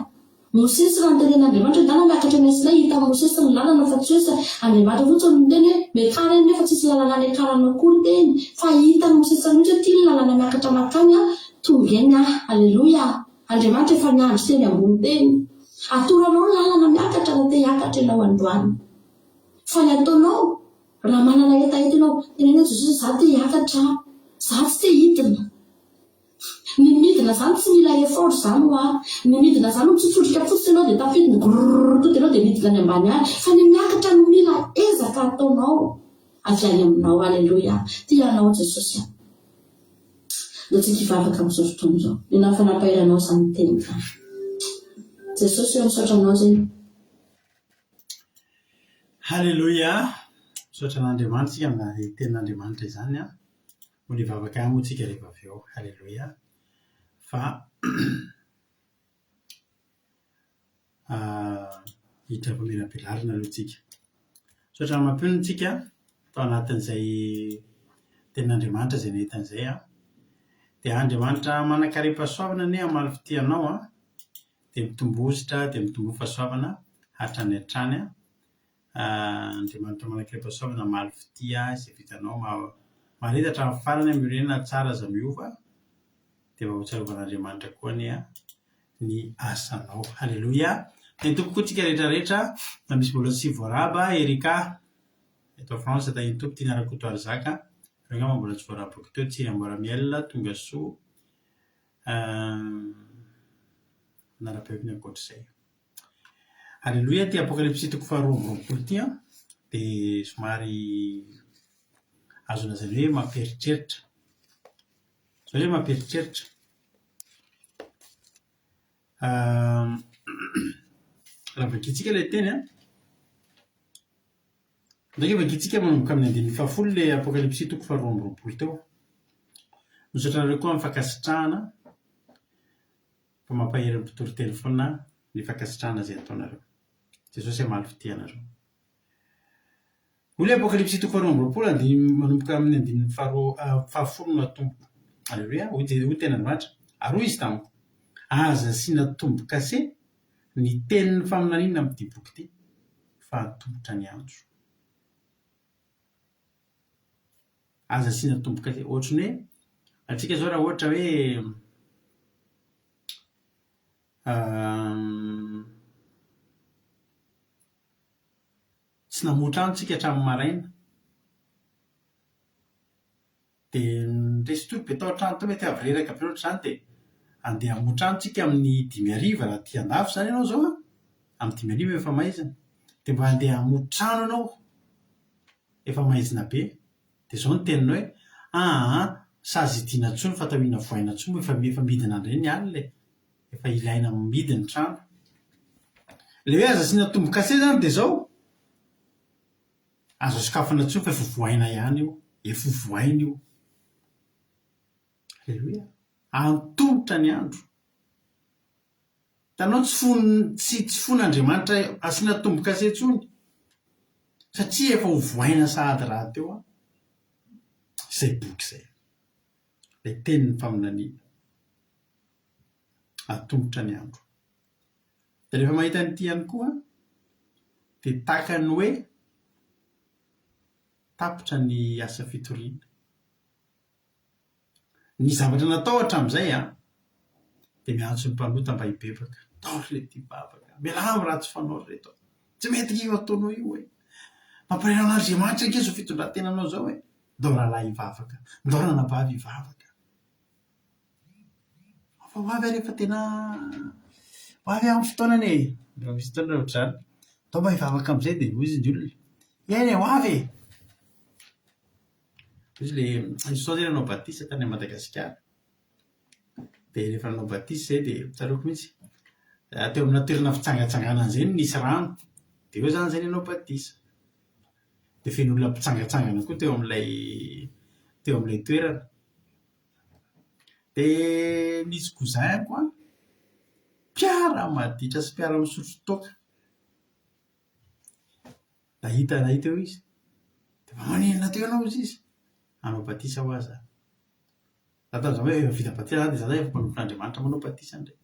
Mosesy raha nitenen'Andriamanitra dana miakatra ny asinay, hita Mosesy ny lalana fa tsy hoe Andriamanitra fotsiny miteny hoe mekara eny nefa tsisy lalana any akaranao kory teny, fa hita Mosesy mihitsy hoe tia ny lalana miakatra makany tonga eny Halleloja. Andriamanitra efa niandry teny ambony teny, atoranao lalana miakatra raha te hiakatra ianao androany. Fa ny ataonao raha manana etaeta ianao tenena Jesosy, za te hiakatra, za tsy te hidina. Ny midina zany tsy mila effort zany ho ny midina zany mitsotsotrika fotsiny ianao dia tafidiny grrrr dia ianao dia midina ny ambany any, fa ny miakatra no mila ezaka ataonao avy any aminao. Halleloja. Tianao Jesosy. Dia tsika hivavaka amin'izao fotoana izao, ny nampanampahiranao izany teny izany. Jesosy eo misaotra aminao zay. Halleloja. Misaotra an'Andriamanitra tsika amin'ny tenin'Andriamanitra izany ho hivavaka moa tsika rehefa avy eo. Halleloja. Fa hiditra fameram-pilarina aloha tsika. Misaotra ny mampionona tsika tao anatin'izay tenin'Andriamanitra izay nehitan'izay dia Andriamanitra manan-karem-pahasoavana anie hamaly fitianao dia mitombositra dia mitombo fahasoavana hatrany hatrany. Andriamanitra manan-karem-pahasoavana hamaly fitia izay vitanao maritatra amin'ny farany amirenena tsara aza miova dia mba hotsarovan'Andriamanitra koa ny asanao. Halleloja. Ny tompo koa tsika rehetrarehetra na misy mbola tsy voaraba Erika eto France tahiny tompo tia niara-koto Arzaka angamba mbola tsy voarabako teo, tsy Amboramiel tonga soa nara-peviny ankoatr'izay. Halleloja. Ty Apocalypse toko faharoa amby roapolo ty dia somary azo lazana hoe mamperitreritra. Sao hoe mamperitreritra. Raha vakitsika ilay teny ndraiky vakitsika manomboka amin'ny andininy fahafolo ilay Apocalypse toko faharoa amby roapolo teo. Misaotra anareo koa amin'ny fankasitrahana fa mampahery ny mpitory teny foana ny fankasitrahana izay ataonareo. Jesosy hamaly fitianareo. Hoy Apocalypse toko faharoa amby roapolo manomboka amin'ny andininy fahafolo no atomboka. Halleloja. Hoy ten'Andriamanitra, aroa izy tamiko, aza asiana tombo-kase ny tenin'ny faminaniana amin'ity boky ity fa hatombotra ny andro. Aza asiana tombo-kase ohatra ny hoe atsika zao raha ohatra hoe tsy namoatra any tsika hatramin'ny maraina dia ndresy torobe tao an-trano tao mety avy reraka be loatra izany dia andeha hamoatra any tsika amin'ny 5:00 raha tia andafy izany ianao zao amin'ny 5:00 efa maizina dia mba andeha hamoatra trano ianao efa maizina be dia izao ny teninao hoe sazy idiana intsony fa tahoina voaina intsony efa midina indray ny alina efa ilaina midy ny trano. Le hoe aza asiana tombo-kase zany dia zao azo sakafona tsoa fa efovoaina ihany io, efovoaina io. Aleloia, antomotra ny andro. Tanao tsy fon'Andriamanitra asiana tombo-kase tsony satria efa hovoaina sahady raha teo a. Izay boky izay, ilay tenin'ny faminaniana, antomotra ny andro. Dia rehefa mahita nyity ihany koa dia tahaka ny hoe tapitra ny asa fitoriana. Ny zavatra natao hatramin'izay dia miantso ny mpanota mba hibebaka. Taory le ty babaka, mialamo raha tsy fanao reto, tsy mety io ataonao io hoe mampirenao an'Andriamanitra ange zao fitondran-tenanao zao hoe ndao rahalahy hivavaka, ndao ranabavy hivavaka. Fa ho avy rehefa tena ho avy amin'ny fotoanany e, rehefa misy fotoana ohatr'izany ndao mba hivavaka amin'izay dia hoy izy ny olona eny ho avy e. Izy le Jesosy zay nanao batisa tany Madagasikara. Dia rehefa nanao batisa izay dia tsaroako mihitsy teo amina toerana fitsangatsanganana izay nisy rano, dia eo zany zay nanao batisa. Dia feno olona mpitsangatsangana koa teo amin'ilay toerana. Dia nisy kozaiko mpiara-maditra sy mpiara-misotro toaka. Nahita eo izy dia maninona teo ianao izy hanao batisa ho aza. Za tamin'izao hoe efa vita batisa dia za zay efa mpanompon'Andriamanitra manao batisa indray.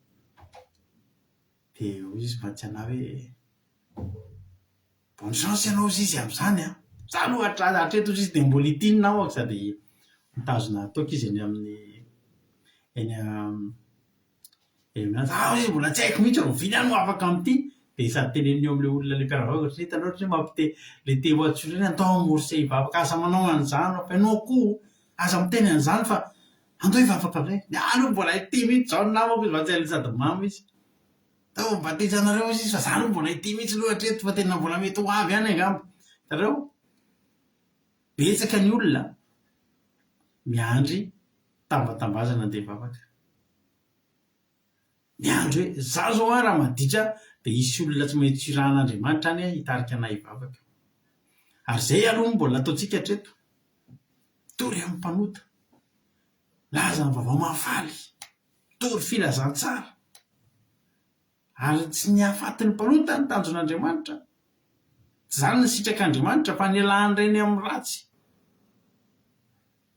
Dia hoy izy matsy anahy hoe bonne chance ianao izy amin'izany a. Za aloha hatreto izy dia mbola hitinina aho sady mitazona toaka izy eny amin'ny za izy mbola tsy haiko mihitsy roviny any no afaka amin'ity. Dia sady teneniny eo amin'ilay olona le mpiara-vavaka ohatry hitanao ohatry hoe mampite le teo atsoriny andao amorse hivavaka, aza manao an'izany fa ianao koa aza miteny an'izany fa andao hivavaka amin'izay. Aloha mbola hity mihitsy zao ny namako izy vatsy sady mamy izy. Tao batisa anareo izy fa za aloha mbola hity mihitsy aloha hatreto fa tena mbola mety ho avy any angamba. Hitanareo betsaka ny olona miandry tambatambazana andeha hivavaka. Miandry hoe za zao raha maditra dia hisy olona tsy maintsy irahan'Andriamanitra any hitarika anay hivavaka. Ary izay aloha mbola ataontsika hatreto. Tory amin'ny mpanota, laza ny vaovao mahafaly, tory filazantsara. Ary tsy nihafaty ny mpanota ny tanjon'Andriamanitra. Tsy izany ny sitrak'Andriamanitra fa nialan'ireny amin'ny ratsy.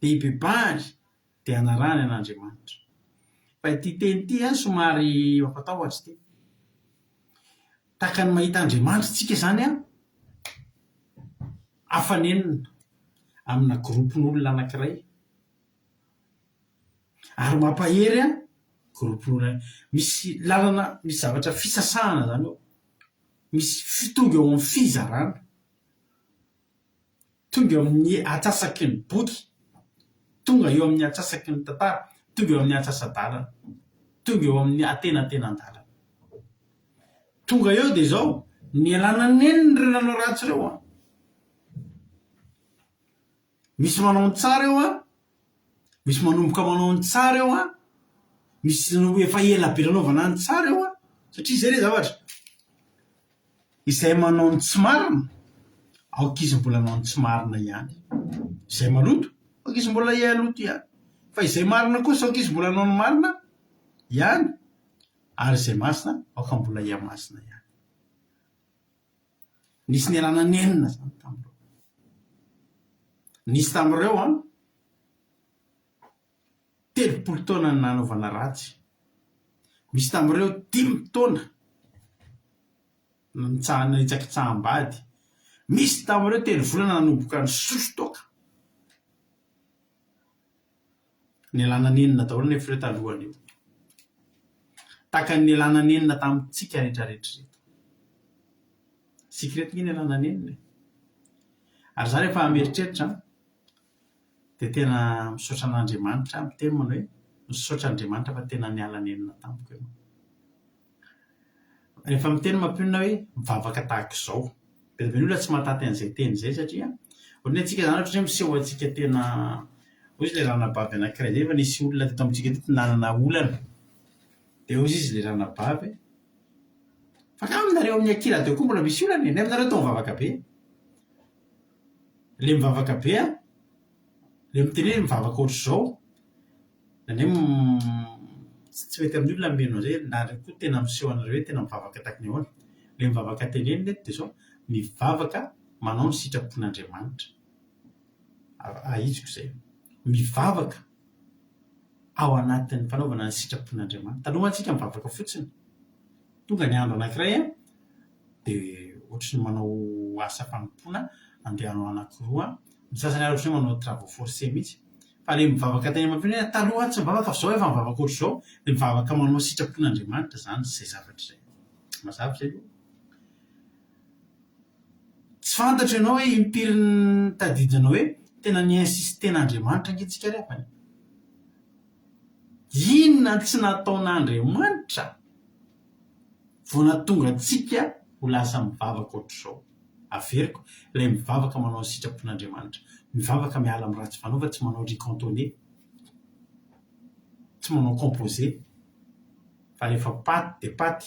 Dia hibebahany dia hanarahany an'Andriamanitra. Fa ity teny ity somary mampatahotra ity. Tahaka ny mahita Andriamanitra tsika izany hafanenina amina gropin'olona anankiray. Ary mampahery gropin'olona misy lalana, misy zavatra fisasahana zany eo. Misy tonga eo amin'ny fizarana, tonga eo amin'ny atsasaky ny boky, tonga eo amin'ny atsasaky ny tantara, tonga eo amin'ny atsasa-dalana, tonga eo amin'ny atenatenan-dalana. Tonga eo dia zao nialana neny ny renanao ratsy ireo misy manao ny tsara eo misy manomboka manao ny tsara eo misy efa ela be nanaovana ny tsara eo satria izay re zavatra izay manao ny tsy marina aokizy mbola manao ny tsy marina ihany. Izay maloto aokizy mbola ihaloto ihany, fa izay marina kosa aokizy mbola manao ny marina ihany, ary izay masina aoka mbola iamasina ihany. Nisy nialana nenina zany tamin'ireo. Nisy tamin'ireo 30 taona ny nanaovana ratsy. Misy tamin'ireo 5 taona nitsaka tsaham-bady. Misy tamin'ireo 3 volana nanomboka ny sotro toaka. Nialana nenina daholo nefa ireo talohany eo. Tahaka ny nialana nenina tamintsika rehetrarehetra reto. Sika reto ny nialana nenina. Ary za rehefa mieritreritra dia tena misaotra an'Andriamanitra miteny manao hoe misaotra Andriamanitra fa tena niala nenina tamiko eo. Rehefa miteny mampionona hoe mivavaka tahaka izao, be ny olona tsy mahataty an'izay teny izay satria ohatry antsika zany ohatra hoe miseho antsika tena hoy izy ilay ranabavy anankiray izay efa nisy olona teto amintsika teto nanana olana dia ozy izy le ranabavy fa ka aminareo amin'ny akila teo koa mbola misy olana ny aminareo tao mivavaka be le mivavaka be a le miteny hoe mivavaka ohatr'izao nany tsy mety amin'ny olona menao zay na reo koa tena miseho anareo hoe tena mivavaka tahaka ny ahoana le mivavaka teneniny dia zao mivavaka manao ny sitrapon'Andriamanitra ahiziko zay mivavaka ao anatin'ny fanaovana ny sitrapon'Andriamanitra taloha antsika mivavaka fotsiny tonga ny andro anankiray a dia ohatry ny manao asa fanompoana andehanao anankiroa ny sasany ary ohatrany manao travaux forcés mihitsy fa le mivavaka teny amam-pirenena taloha tsy mivavaka fa zao efa mivavaka ohatr'izao le mivavaka manao sitrapon'Andriamanitra zany zay zavatra zay mazava zay tsy fantatra ianao hoe impiry ny tadidinao hoe tena ny insisten'Andriamanitra angentsika rehafany inona tsy nataon'Andriamanitra vao nahatonga antsika ho lasa mivavaka ohatr'izao averiko ilay mivavaka manao ny sitrapon'Andriamanitra mivavaka miala amin'ny ratsy fanaova tsy manao riz cantonné tsy manao composé fa rehefa paty dia paty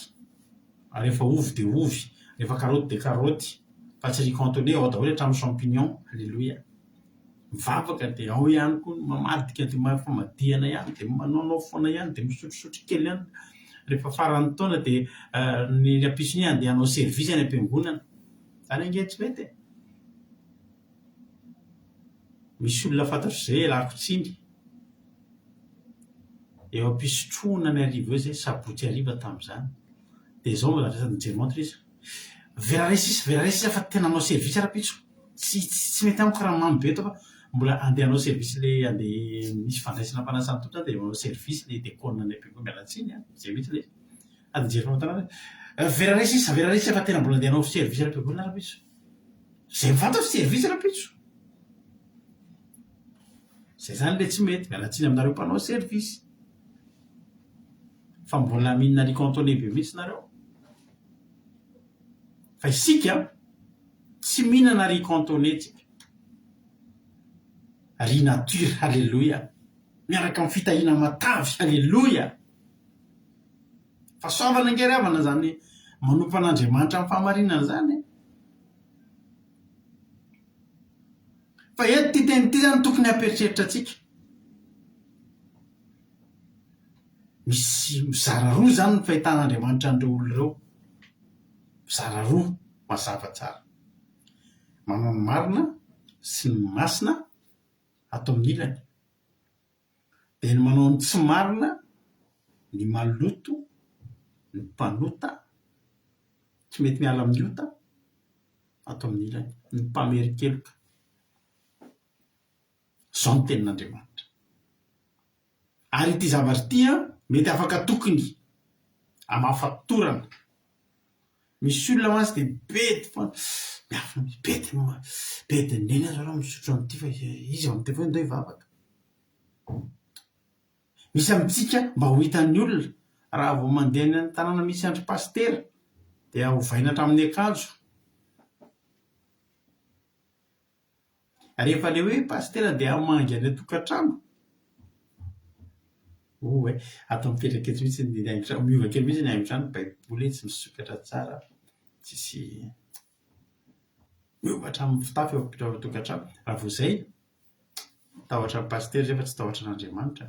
rehefa ovy dia ovy rehefa karoty dia karoty fa tsy riz cantonné ao daholo hatramin'ny champignon alleloia mivavaka dia ao ihany koa mamadika dia mafamadihana ihany dia manaonao foana ihany dia misotrosotro kely ihany rehefa faran'ny taona dia ny ampisony andeha hanao servisy any am-piangonana zany ange tsy mety misy olona fantatro zay lakotsiny eo ampisotroana ny ariva eo zay sabotsy ariva tamin'izany dia zao mbola mijery montre izy veraresisa fa tena hanao servisy arapitso tsy mety amiko raha mamy be eto fa mbola andeha hanao servisy le andeha misy fandraisana mpanasany totra dia manao servisy le déconne ny ampiangonana mialatsiny zay mihitsy le ady jery famantarana veraresisa fa tena mbola andeha hanao servisy ara-piangonana arapitso zay mifantatro servisy arapitso zay zany le tsy mety mialatsiny aminareo mpanao servisy fa mbola mihinana riz cantonné be mihitsy nareo fa isika tsy mihinana riz cantonné tsika riz nature alleloia miaraka amin'ny fitahiana matavy alleloia fa soavana angery avana zany manompo an'Andriamanitra amin'ny fahamarinana zany fa eto ty teny ty zany tokony hamperitreritra atsika misy mizara roa zany ny fahitan'Andriamanitra an'ireo olo ireo mizara roa mazava tsara manao ny marina sy ny masina atao amin'ny ilany dia ny manao ny tsy marina ny maloto ny mpanota tsy mety miala amin'ny ota atao amin'ny ilany ny mpamerikeloka zao ny tenin'Andriamanitra ary ity zavatra ity mety afaka tokony amafatorana misy olona mansy dia bety fa miafina bety neny azo raha misotro amin'ity fa izy amin'ity foana indao hivavaka misy amintsika mba ho hitan'ny olona raha vao mandeha ny tanàna misy andry pastera dia hovaina hatramin'ny akanjo rehefa le hoe pastera dia hamangy any tokantrano atao mipetraka eto mihitsy ny aingotrano miova kely mihitsy ny aingotrano baiboly tsy misokatra tsara tsisy miova hatramin'ny fitafy eo ampitrao tokantrano raha vao izay tahotra ny pastera zay fa tsy tahotra n'Andriamanitra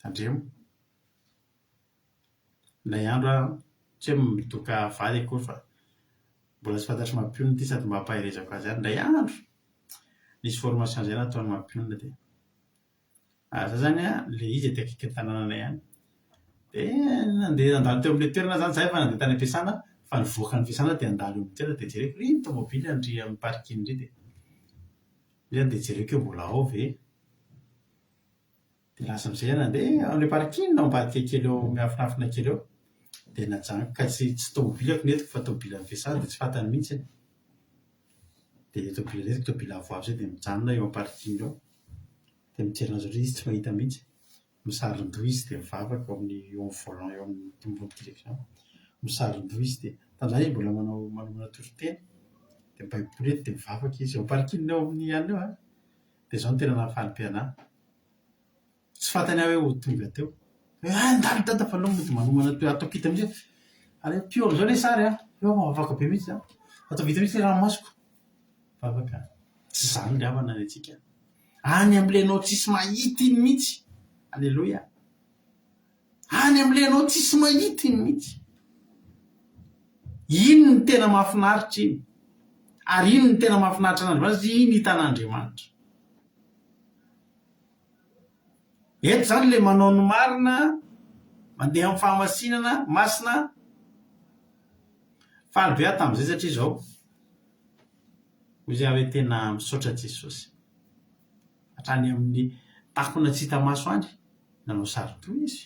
tandremo ilay andro tsy hoe mitoka vady akory fa mbola tsy fantatry mampionona ity sady mba hampaherezako azy any ilay andro nisy formation zay nataony mampionona dia za zany le izy ty akaiky ny tanànanay any dia nandeha nandalo teo amin'ilay toerana zany zahay fa nandeha tany ampiasana fa nivoaka ny fiasana dia andalo eo amin'ny toerana dia jereko ry ny tomobily andry amin'ny parking ry dia zany dia jereko eo mbola ao ve dia lasa amin'izay nandeha amin'ilay parking ao ambadika kely eo miafinafina kely eo dia najanoko ka tsy tomobily ako netiko fa tomobily amin'ny fiasana dia tsy fantany mihitsy dia tomobily netiko tomobily avoavo zay dia mijanona eo amin'ny parking eo dia mijery azy ry izy tsy mahita mihitsy misaron-doha izy dia mivavaka eo amin'ny volant eo amin'ny tombony direction misaron-doha izy dia tanjany izy mbola manomana toriteny dia baiboly eto dia mivavaka izy eo parking eo amin'ny anina eo dia zao no tena nahafaly be anahy tsy fantany aho hoe ho tonga teo ndaly dada fa aloha mody manomana to atao kita mihitsy ary pio am'izao le sary a eo mavaka be mihitsy a atao vita mihitsy ranomasoko vavaka tsy zany ry havana ny atsika any am'lenao tsisy mahita iny mihitsy alleloia any am'lenao tsisy mahita iny mihitsy iny ny tena mahafinaritra iny ary iny ny tena mahafinaritra an'andriamanitra iny hitan'andriamanitra eto zany le manao ny marina mandeha amin'ny fahamasinana masina faly be aho tamin'izay satria zao hoy zay hoe tena misaotra Jesosy hatrany amin'ny takona tsy hita maso andry nanao sarotoy izy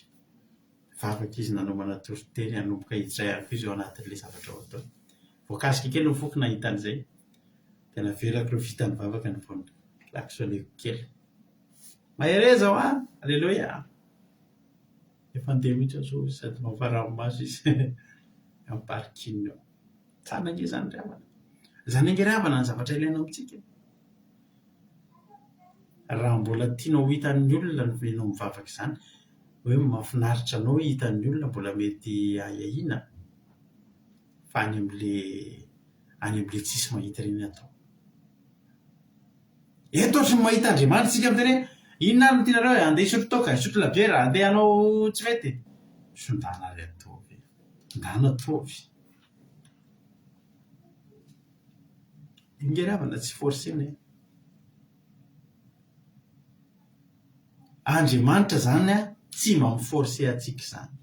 vavaka izy nanomana toroteny hanomboka hidray ariko izy eo anatin'le zavatra ao atao voakasika kely ny foky nahitan'izay tena verako reo vitany vavaka ny vony lakisoleko kely mahere zao a alleloia efa ndeha mihitsy azo sady mafaranomaso izy amparikiny eo tsara nge zany ry havana zany ange ry havana ny zavatra ilaina amitsika raha mbola tianao hitan'ny olona ny venao mivavaka izany hoe mahafinaritra anao hitan'ny olona mbola mety aiahina fa any am'le tsisy mahita reny atao eto ohatry ny mahita andriamanitra tsika am'teny hoe inona ary tianareo andeha isotro toka isotro labiera andeha hanao tsy vety sondana ry ataovy ndana ataovy inge ry havana tsy forcena andriamanitra zany a tsy mba miforce atsika zany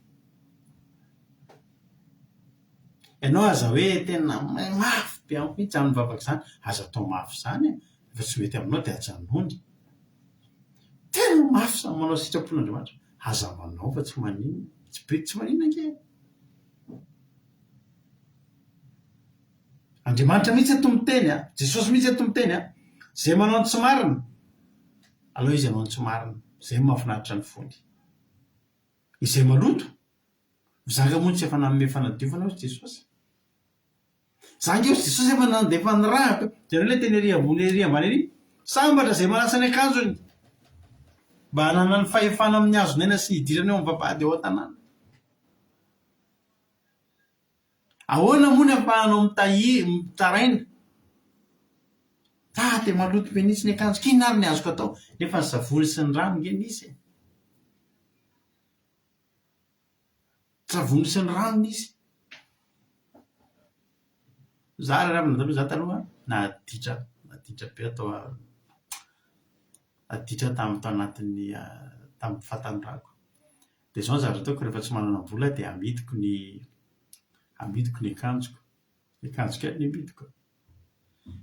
ianao aza hoe tena mafy be amiko mihitsy amin'ny vavaka zany aza atao mafy zany fa tsy mety aminao dia ajanony tena mafy sa manao sitrapon'andriamanitra aza manao fa tsy manina tsy manina ke andriamanitra mihitsy atomoteny a Jesosy mihitsy atomoteny a zay manao ny tsy marina aloha izy anao ny tsy marina zay mahafinaritra ny fony izay maloto mizaka moa tsy efa nanome fanadiovana ozy Jesosy zange ozy Jesosy efa nandefa ny raha jareo le teny ery ambony ery ambany ery sambatra zay manasa ny akanjony mba hanana ny fahefana amin'ny azonaina sy hidirana eo amin'ny vavahady eo an-tanàna ahoana moa ny afahanao mitaraina de maloto be nitsy ny akanjo kina ary ny azoko atao nefa ny savony sy ny rano nge nisy savony sy ny rano nisy za raha ravinatao za taloha naditra be atao aditra tamin'to anatin'ny tamin'ny fatanyrako de zao ny zavatra ataoko rehefa tsy manana vola de amidiko ny akanjoko kely ny amidiko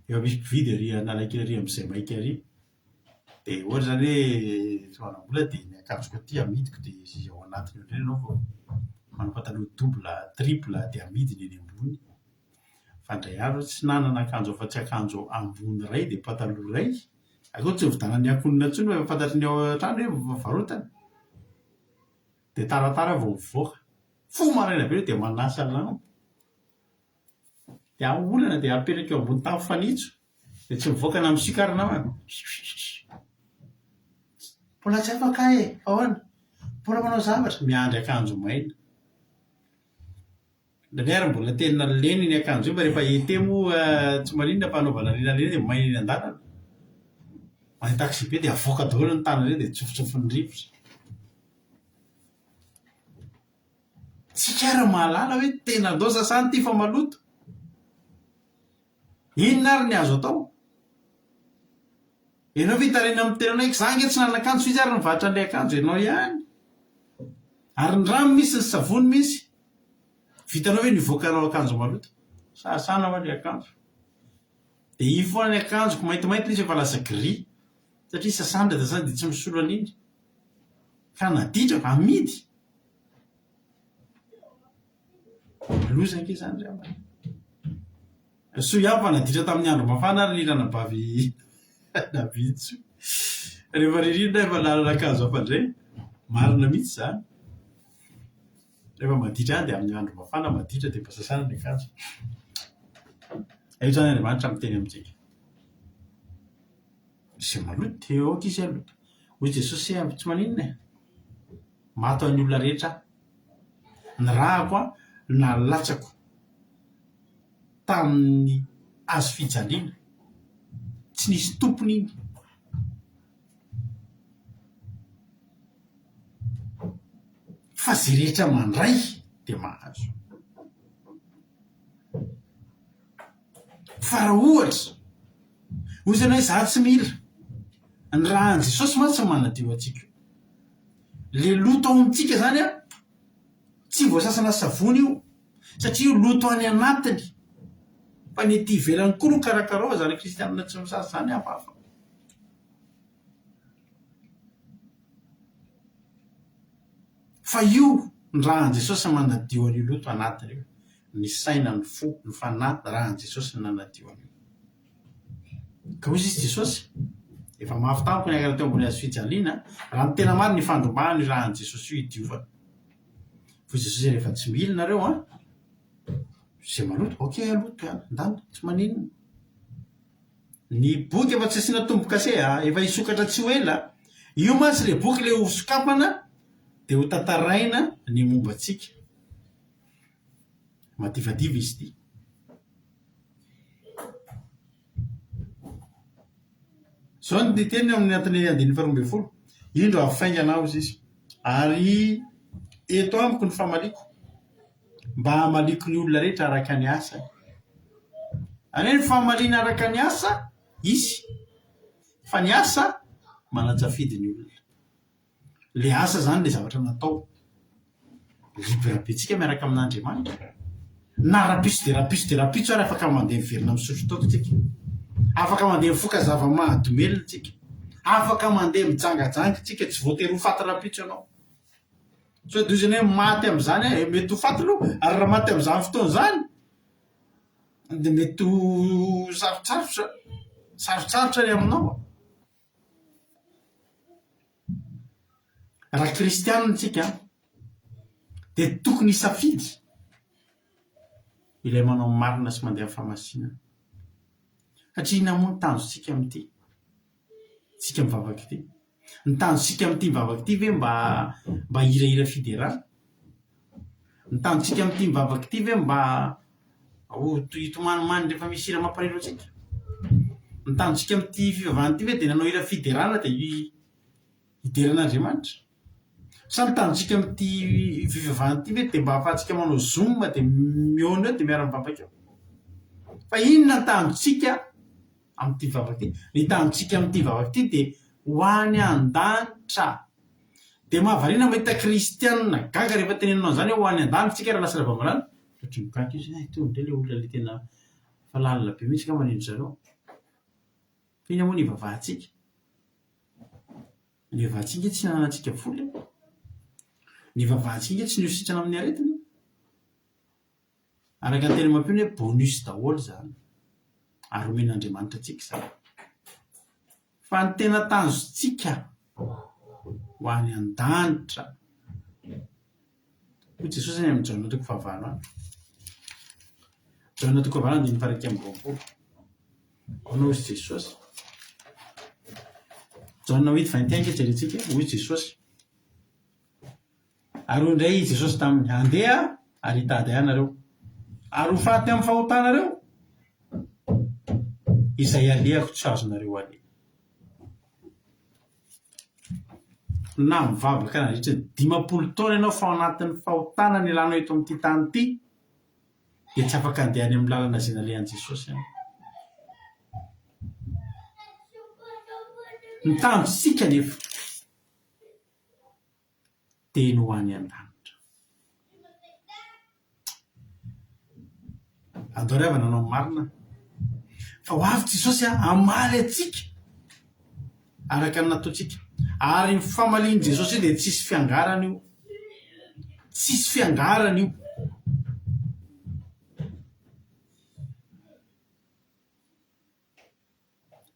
eo misy mpividy ary analakely ary am'izay maika ary de ohatra zany hoe tsy manana vola de ny akanjoko aty amidiko de izy ao anatiny eo anao vao manao pataloha double triple de amidiny eny ambony fa ndray aro tsy nanana akanjo fa tsy akanjo ambony ray de pataloha ray ako tsy vidana ny akonina ntsony fa fantatry ny ao an-trano hoe varotana de taratara vao mivoaka fo maraina be de manasa lano de aolana de apetraka eo ambony tafo fanitso de tsy mivoaka na misikarina ma mbola tsy afaka ahoana mbola manao zavatra miandry akanjo maina ndray ary mbola tena leny ny akanjo io fa rehefa ete moa tsy maninona fanaovana lenalena de maina eny an-dalana manay taxi be de avoaka daholo ny tana reny de tsofotsofo ny rivotra tsika ara mahalala hoe tena andao sasany ty fa maloto inona ary ny azo atao ianao vitarena amin'ny tenanaiky za nge tsy nanana akanjo izy ary nivatra an'lay akanjo ianao ihany ary ny rano misy ny savony misy vitanao hoe nivoakanao akanjo maloto sasana ho an'le akanjo de ifoana ny akanjoko maintimainty izy efa lasa gris satria sasandra da zany de tsy misolo an'iny ka naditra fa amidy lozanke zany ry amana so iaho fa naditra tamin'ny andro mafana ary nirana bavy navitso rehefa ririna efa lalana akanjo afandray marina mihitsy zany rehefa maditra any de amin'ny andro mafana maditra de mba sasana ny akanjo io zany andriamanitra miteny amintsika zay maloto eo aoka izy aloto hoy Jesosy tsy maninona mato any olona rehetra ny rahako a nalatsako tamin'ny azo fijaliana tsy nisy tompony iny fa zay rehetra mandray de mahazo fa raha ohatra ozy anao za tsy mila ny raha an Jesosy matsy manadio atsika le loto ao amitsika zany a tsy voasasana savony io satria io loto any anatiny fa ny ty ivelany koa no karakarao zany kristianina tsy misasa zany hafahafa fa io ny raha an Jesosy manadio an'io loto anatiny io ny saina ny fo ny fanahy raha an Jesosy nanadio an'io ka ozy izy Jesosy efa mahafitampo ny akara teo ambony azo fijaliana raha ny tena mary ny fandrombahany raha an Jesosy io idiovana fa Jesosy rehefa tsy mily nareo a zay maloto ok aloto andany tsy maninona ny boky efa tsy asiana tombo kase efa isokatra tsy ho ela io matsy le boky le ho sokapana de ho tantaraina ny momba atsika madivadiva izy ty zao ny teny amin'ny atiny andiny faharoamby folo indro afainganao izy izy ary eto amiko ny famaliko mba hamaliko ny olona rehetra araka ny asa any ny fahamaliana araka ny asa izy fa ny asa manatsafidy ny olona le asa zany le zavatra natao liberabetsika miaraka amin'Andriamanitra na rapiso de rapiso de rapitso ary afaka mandeha miverina misotro taoko tsika afaka mandeha mifoka zava-mahadomelona tsika afaka mandeha mijangajanga tsika tsy voatery ho faty rapitso anao so dozany hoe maty am'izany mety ho faty aloha ary raha maty am'izany fotoana zany de mety ho sarotsarotra ny aminao raha kristianina tsika de tokony isafidy ilay manao marina sy mandeha famasinana satria namony tanjotsika am'ty tsika mivavaka ity ny tanjotsika am'ty mivavaka ity ve mba hirahira fiderana ny tanjotsika am'ty mivavaka ity ve mba hitomanimaniny rehefa misy hira mamparero atsika ny tanjotsika am'ty fivavahana ity ve de nanao hira fiderana de hideran'Andriamanitra sa ny tanjotsika am'ty fivavahana ity ve de mba ahafahantsika manao zoom de miona eo de miara mivavaka eo fa inona ny tanjotsika am'ty vavaka ity ny tanjotsika am'ty vavaka ity de ho any an-danitra de mahavarina mahita kristianina gaga rehefa tenenanao zany ho any an-danitra tsika raha lasa ravambalana satria mikaka izy tondre le olona le tena falalina be mihitsy ka maneno zareo fa iny moa ny vavahantsika ny vavahantsika tsy nanantsika vola ny vavahantsika tsy niositrana amin'ny aretina araka ny tena mampiny hoe bonus daholo zany ary omen'Andriamanitra atsika zany fa ny tena tanjotsika ho any an-danitra hoy Jesosy any amin'ny Jaona toko fahavalo any Jaona toko fahavalo andiny faharaiky amby roapolo anao izy Jesosy Jaona 8:21 jeretsika hoy Jesosy ary indray Jesosy taminy andeha ary hitady anareo ary ho faty amin'ny fahotanareo izay aleako tsy azonareo ale na mivavaka na rehetra 50 taona ianao fa ao anatin'ny fahotana ny ilanao eto amin'ity tany ity de tsy afaka andehany amin'ny lalana zay nalehan'i Jesosy any ny tanjotsika nefa teny ho any an-danitra andao ry avana nanao marina fa ho avy Jesosy amaly atsika araka ny nataotsika ary ny famaliany Jesosy de tsisy fiangarana io tsisy fiangarana io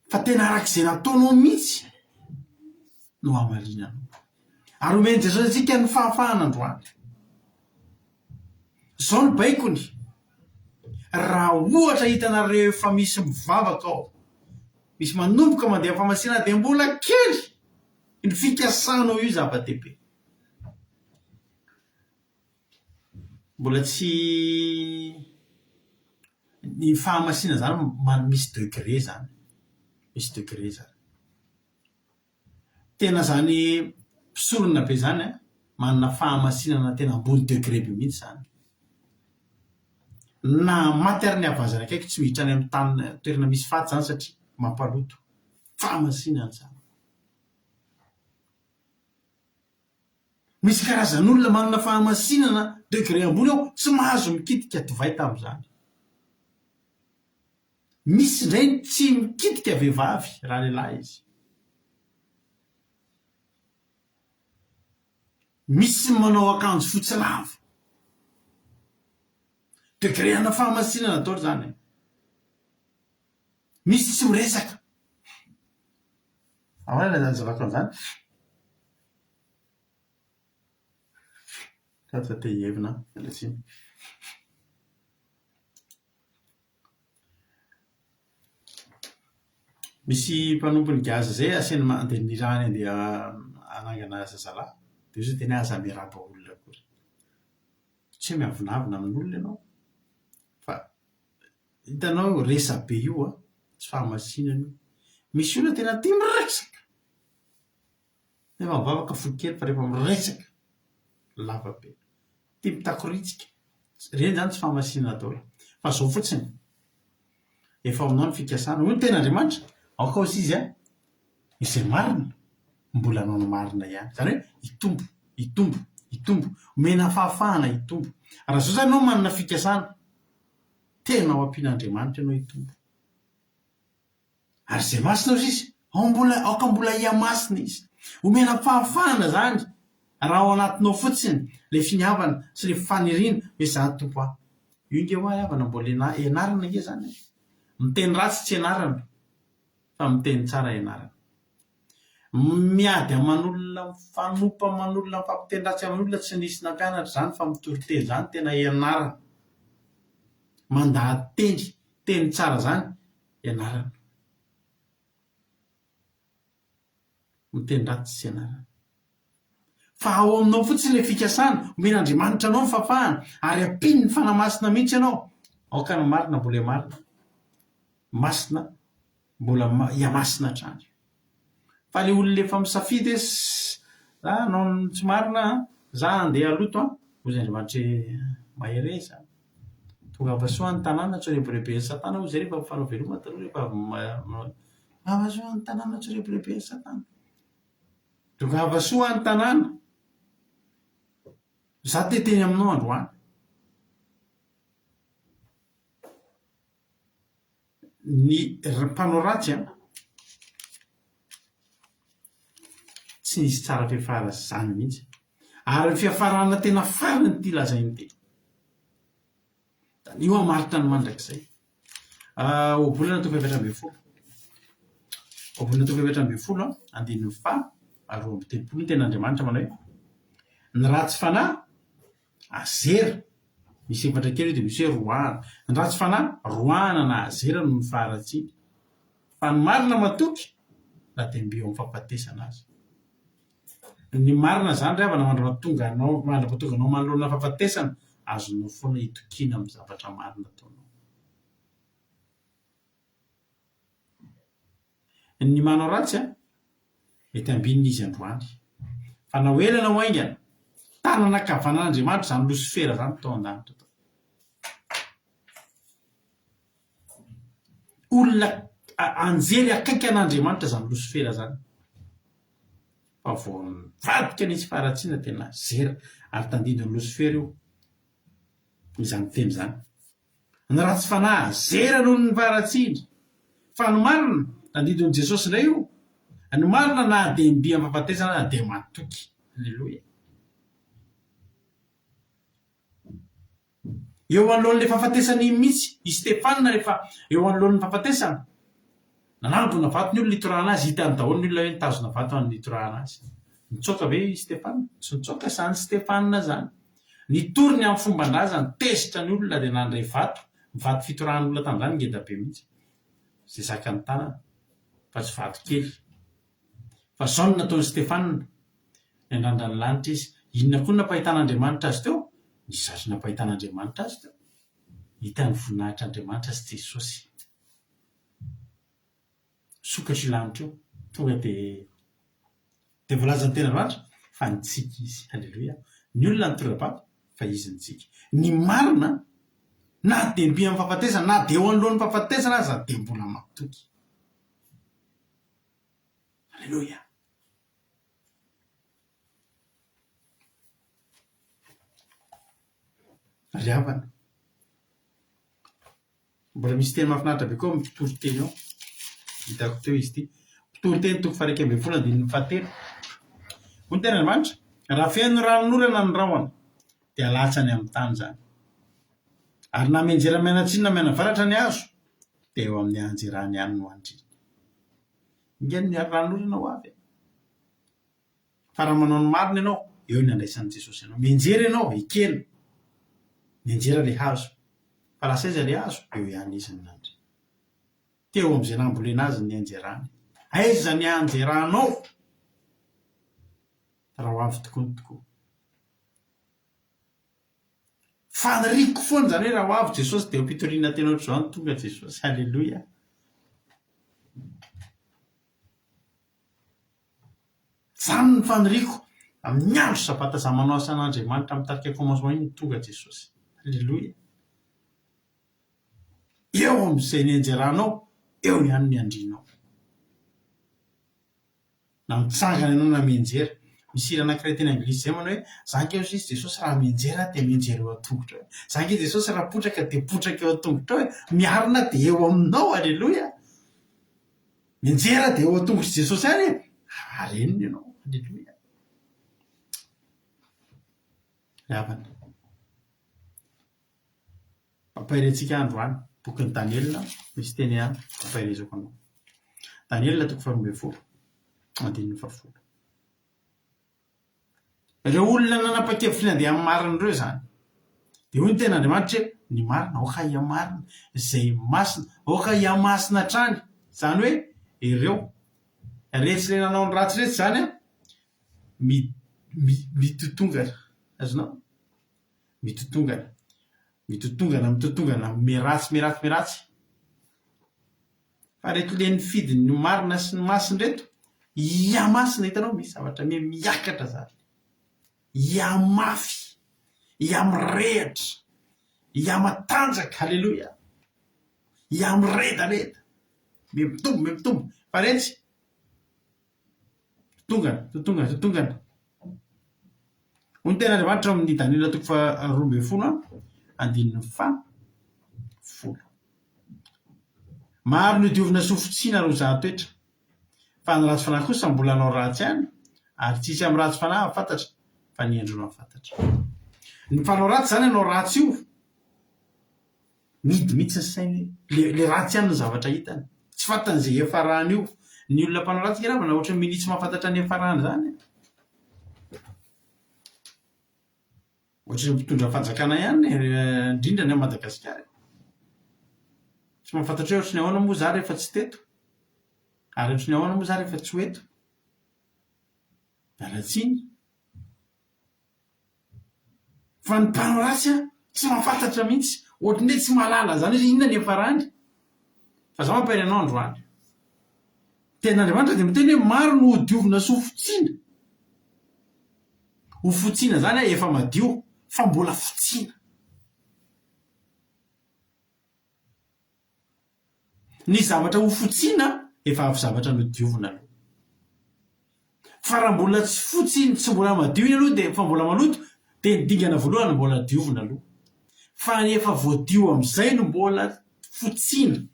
fa tena arak'izay nataonao mihitsy no amalinanao ary omeny Jesosy atsika ny fahafahana androany zao ny baikony raha ohatra hitanareo efa misy mivavaka ao misy manomboka mandeha famasina de mbola kely ny fikasanao io zava-dehibe mbola tsy ny fahamasina zany misy degré zany, misy degré zany. Tena zany mpisorona be zany a manana fahamasinana tena ambony degré be mihitsy zany. Na maty ary ny avazana akaiky tsy miditra any amin'ny tany toerana misy faty zany satria mampaloto. Fahamasinana zany. Misy karazan'olona manana fahamasinana degré ambony ao tsy mahazo mikitika divay tam'izany. Misy ndray tsy mikitika vehivavy raha lehilahy izy. Misy manao akanjo fotsy lava. Degré ana fahamasinana atao zany. Misy tsy miresaka. Ahoana zany zavatra an'izany? Katsa te hihevina alatsiny. Misy mpanompony gaza zay asiany mandeha nirany andeha anangana zazalahy. De izy tena aza miaraba olona kory. Tsy miavinavina amin'olona ianao. Fa hitanao resa be io a, tsy fahamasinana io. Misy olona tena tia miresaka. Nefa mivavaka fo kely fa rehefa miresaka lava be. Tia mitakoritsika. Reny zany tsy fahamasinana atao. Fa zao fotsiny. Efa aminao ny fikasana. Hoy ny ten'Andriamanitra, aoka aussi izy a, izay marina mbola anao ny marina ihany. Zany hoe hitombo, hitombo, hitombo. Mena fahafahana hitombo. Raha zao zany anao manana fikasana, tena ao ampian'Andriamanitra ianao hitombo. Ary izay masina ozy izy, aoka mbola ia-masina izy. Omena fahafahana zany. Raha ao anatinao fotsiny le finiavana sy le faniriana hoe za tompo aho. Io nge hoa avana mbola ianarana nge zany. Miteny ratsy tsy ianarana, fa miteny tsara ianarana. Miady aman'olona mifanopa aman'olona mifampiteny ratsy aman'olona tsy nisy nampianatra zany fa mitoriteny zany tena ianarana. Mandady teny tsara zany ianarana. Miteny ratsy tsy ianarana. Fa ao aminao fotsiny le fikasana, omen'Andriamanitra anao ny fafahana, ary ampiny ny fanamasina mihitsy ianao. Aoka ny marina mbola ia-marina. Masina mbola ia-masina hatrany. Fa le olona efa misafidy anao tsy marina, za andeha aloto a, hozy Andriamanitra mahereza. Tonga avasoa ny tanàna tsy reborebe Satana hozy rehefa mifanao veloma taloha rehefa avasoa ny tanàna tsy reborebe Satana. Tonga avasoa ny tanàna. Za teteny aminao androany. Ny mpanao ratsy a, tsy nisy tsara fiafara zany mihitsy. Ary ny fiafarana tena farany ty lazainy ty. Io amaritra ny mandrakizay. Obolana toko efatra ambin'ny folo. Obolana toko efatra ambin'ny folo a, 9:10 ten'Andriamanitra manao hoe ny ratsy fanahy azera. Misy efatra kely dia misy hoe roana. Ny ratsy fanahy roana na azera no ny faharatsiana. Fa ny marina matoky na dia mbeo amin'ny fahafatesana azy. Ny marina zany ravana mandrapatonga anao manoloana fahafatesana, azonao foana hitokiana amin'ny zavatra marina ataonao. Ny manao ratsy a, mety ambinina izy androany. Fa na hoelana ho aingana, tanana kavanan'Andriamanitra zany Losifera zany tao an-danitra tao. Olona anjely akaiky an'Andriamanitra zany Losifera zany. Fa vao mivadika nisy faharatsiana tena zera, ary tandidin'ny Losifera io izany teny zany. Ny ratsy fanahy zera noho ny faharatsiana. Fa ny marina tandidin'i Jesosy indray io. Ny marina na dia mby amin'ny fahafatesana na dia matoky. Alleloia. Eo anoloan'le fahafatesana iny mihitsy i Stefanina rehefa eo anoloan'ny fahafatesana. Nanangona vato ny olona nitorahana azy, hitany daholo ny olona hoe nitazona vato any nitorahana azy. Nitsoaka ve i Stefanina? Tsy nitsoaka zany Stefanina zany. Nitoriny amin'ny fomban-draza, nitezitra ny olona dia nandray vato. Vato fitorahan'olona tamin'izany ngeda be mihitsy. Zay zaka ny tanana. Fa tsy vato kely. Fa zao no nataon'i Stefanina. Nandrandra ny lanitra izy. Inona koa no nampahitan'Andriamanitra azy teo? ny zazona mpahitan'andriamanitra azy teo hita ny voninahitr'andriamanitra sy Jesosy sokatra ilanitra eo tonga dia voalazan'ny tena andriamanitra fa nitsika izy. Halleloia. Ny olona ny tora-bato fa izy nitsika. Ny marina na dia mby amin'ny fahafatesana na dia eo anoloan'ny fahafatesana aza dia mbola matoky. Halleloia. Ry havana, mbola misy teny mahafinaritra be koa mitoroteny ao hitako teo izy ity mpitoroteny toko faha 1:7 hoy ny tena Andriamanitra, raha feno ranon'olana ny rahona dia latsa ny amin'ny tany zany, ary na menjera mianatsinina mianavaratra ny azo dia eo amin'ny anjerany ihany no andriny. Ingeny ny ranon'olana ho avy fa raha manao ny marina ianao eo ny andraisan'i Jesosy ianao. Menjera ianao ikena menjera le hazo fa raha saiza le hazo eo ihany izy ny nandry. Teo amin'izay nambolena azy ny anjerany. Aiza ny anjeranao raha ho avy tokoa ny tokoa. Faniriko foana zany hoe raha ho avy Jesosy dia ampitoriana tena ohatr'izao ny tonga Jesosy. Halleloia. Zany ny faniriko amin'ny andro sabata za manao asan'Andriamanitra mitarika commencement iny tonga Jesosy. Halleloia. Eo amin'izay ny anjeranao eo ihany ny andrinao. Na mitsangana ianao na menjera. Misy hira anankiray teny anglisy zay manao hoe zange sisy Jesosy raha menjera dia menjera eo an-tongotra eo. Zange Jesosy raha potraka dia potraka eo an-tongotra eo. Miarina dia eo aminao. Halleloia. Menjera dia eo an-tongotry Jesosy any. Areniny ianao. Halleloia. Havana. Pampahirentsika androany bokin'ny Daniela misy teny ihany pampahirezako anao. Daniela 12:10. Ireo olona nanapa-kevitra ny andeha amin'ny marina ireo zany dia hoy ny tena Andriamanitra hoe ny marina oka iamarina izay masina oka iamasina hatrany. Zany hoe ireo rehetra ilay nanao ny ratsy rehetra zany mitotongana azonao mitotongana miratsy fa reto le ny fidiny ny marina sy ny masina reto iamasina. Hitanao misy zavatra miakatra zany iamafy iamrehatra iamatanjaka. Halleloia. Iamredaleda mitombo fa retsy totongana. Hoy ny tena Andriamanitra amin'ny Daniela 12:10. Maro ny diovina sofotsiana ro za toetra fa ny ratsy fanahy kosa mbola anao ratsy ihany, ary tsisy amin'ny ratsy fanahy afantatra fa ny endrino afantatra. Ny fanao ratsy zany anao ratsy io nidy mihitsy ny sainy le ratsy ihany ny zavatra hitany tsy fantany izay efarahany io. Ny olona mpanao ratsy kiravana ohatra ny minitsy mahafantatra ny efarahany zany. Ohatra ny mpitondra fanjakana ihany indrindra ny Madagasikara tsy mahafantatra hoe ohatra ny ahoana moa za rehefa tsy teto ary ohatra ny ahoana moa za rehefa tsy ho eto. Mialatsiny fa ny mpanao ratsy tsy mahafantatra mihitsy ohatra ny hoe tsy mahalala zany hoe inona ny efarahany. Fa za mampahay anao androany tena Andriamanitra dia miteny hoe maro no diovina sy ho fotsiana zany efa madio fa mbola fotsiana. Ny zavatra ho fotsiana efa avy zavatra no diovina aloha. Fa raha mbola tsy fotsiny tsy mbola madio iny aloha dia fa mbola maloto dia ny dingana voalohany mbola diovina aloha. Fa ny efa voadio amin'izay no mbola fotsiana.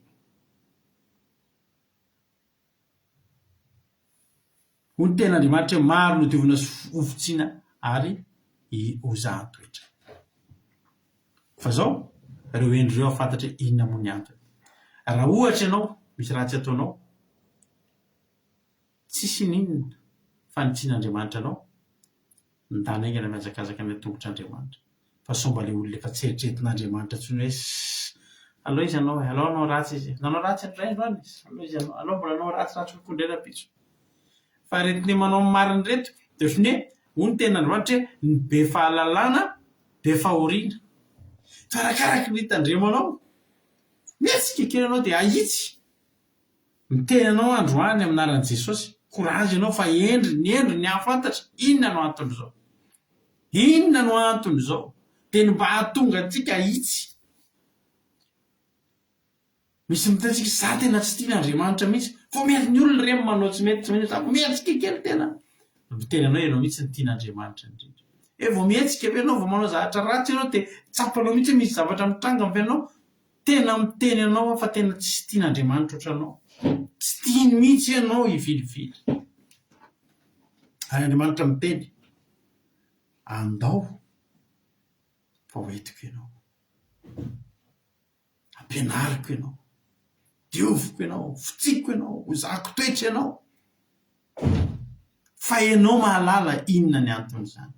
Hoy ny tena Andriamanitra hoe maro no diovina sy ho fotsiana ary ho zahan-toetra. Fa zao ireo endry ireo afantatra inona moa ny antony. Raha ohatra ianao misy ratsy ataonao tsisy ninona fa nitsin'Andriamanitra anao nitany aingana miazakazaka ny tongotr'Andriamanitra fa somba le olona efa tsy eritreretin'Andriamanitra tsony hoe aloha izy anao aloha anao ratsy izy nanao ratsy andray androany izy aloha izy aloha mbola anao ratsy kokondrena pitso. Fa retiny manao mariny reto dia ohatrany hoe hoy ny tena Andriamanitra hoe ny be fahalalana dia fahoriana fa rakaraky nytandremanao miatsika kely anao dia ahitsy mitenanao androany aminaran'i Jesosy korazy ianao fa ny endry ny ahafantatra inona no antony izao, inona no antony izao dia ny mba hahatonga antsika ahitsy. Misy mitatsika za tena tsy tian'Andriamanitra mihitsy fo mety ny olona ireny manao tsy mety za mietsika kely tena mitenanao ianao mihitsy ny tian'Andriamanitra indrindra. Vao mietsika ve ianao vao manao zavatra ratsy ianao dia tsapanao mihitsy misy zavatra mitranga amin'ny fiainanao tena miteny ianao fa tena tsy tian'Andriamanitra ohatranao, tsy tiany mihitsy ianao hivilivily. Ary Andriamanitra miteny andao fa hoentiko ianao, ampianariko ianao, dioviko ianao, fotsiko ianao, hozahako toetra ianao, fa ianao mahalala inona ny anton'izany.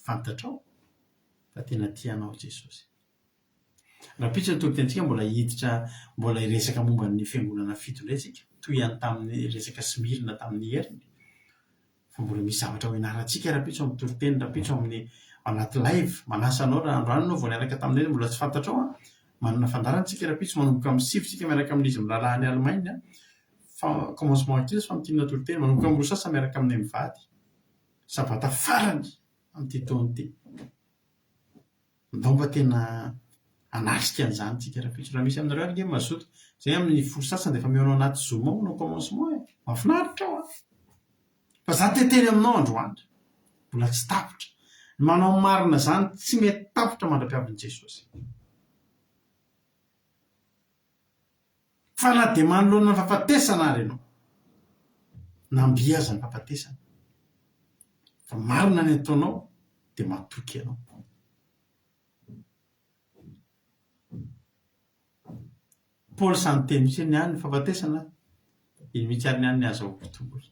Fantatrao fa tena tianao Jesosy. Raha pitsy ny tolotentsika mbola hiditra mbola hiresaka momba ny fiangonana fito indray isika toy ihany tamin'ny resaka Smirna tamin'ny heriny, fa mbola misy zavatra ho ianarantsika raha pitsy amin'ny toloteny, raha pitsy amin'ny anaty live manasa anao raha androany anao vao niaraka taminay mbola tsy fantatrao manana fandarantsika raha pitsy manomboka amin'ny sivitsika miaraka amin'izy milalahany Allemagne fa commencement kely fa mitinana toloteny manomboka amin'ny rosasa miaraka amin'ny mivady sabata farany amin'ity taona ity. Ndao mba tena anasika an'izany tsika raha pitsy raha misy aminareo ary nge mazoto zay amin'ny folo sasany dia efa mihaonao anaty zoom ao no commencement mahafinaritra ao fa za teteny aminao androany mbola tsy tapitra ny manao marina zany tsy mety tapitra mandra-piavin'i Jesosy. Fa na dia manoloana ny fahafatesana ary ianao nambiaza ny fahafatesana fa marina ny ataonao dia matoky ianao. Paoly samy teny mihitsy ny any ny fahafatesana iny mihitsy ary ny any ny azahoako tombony.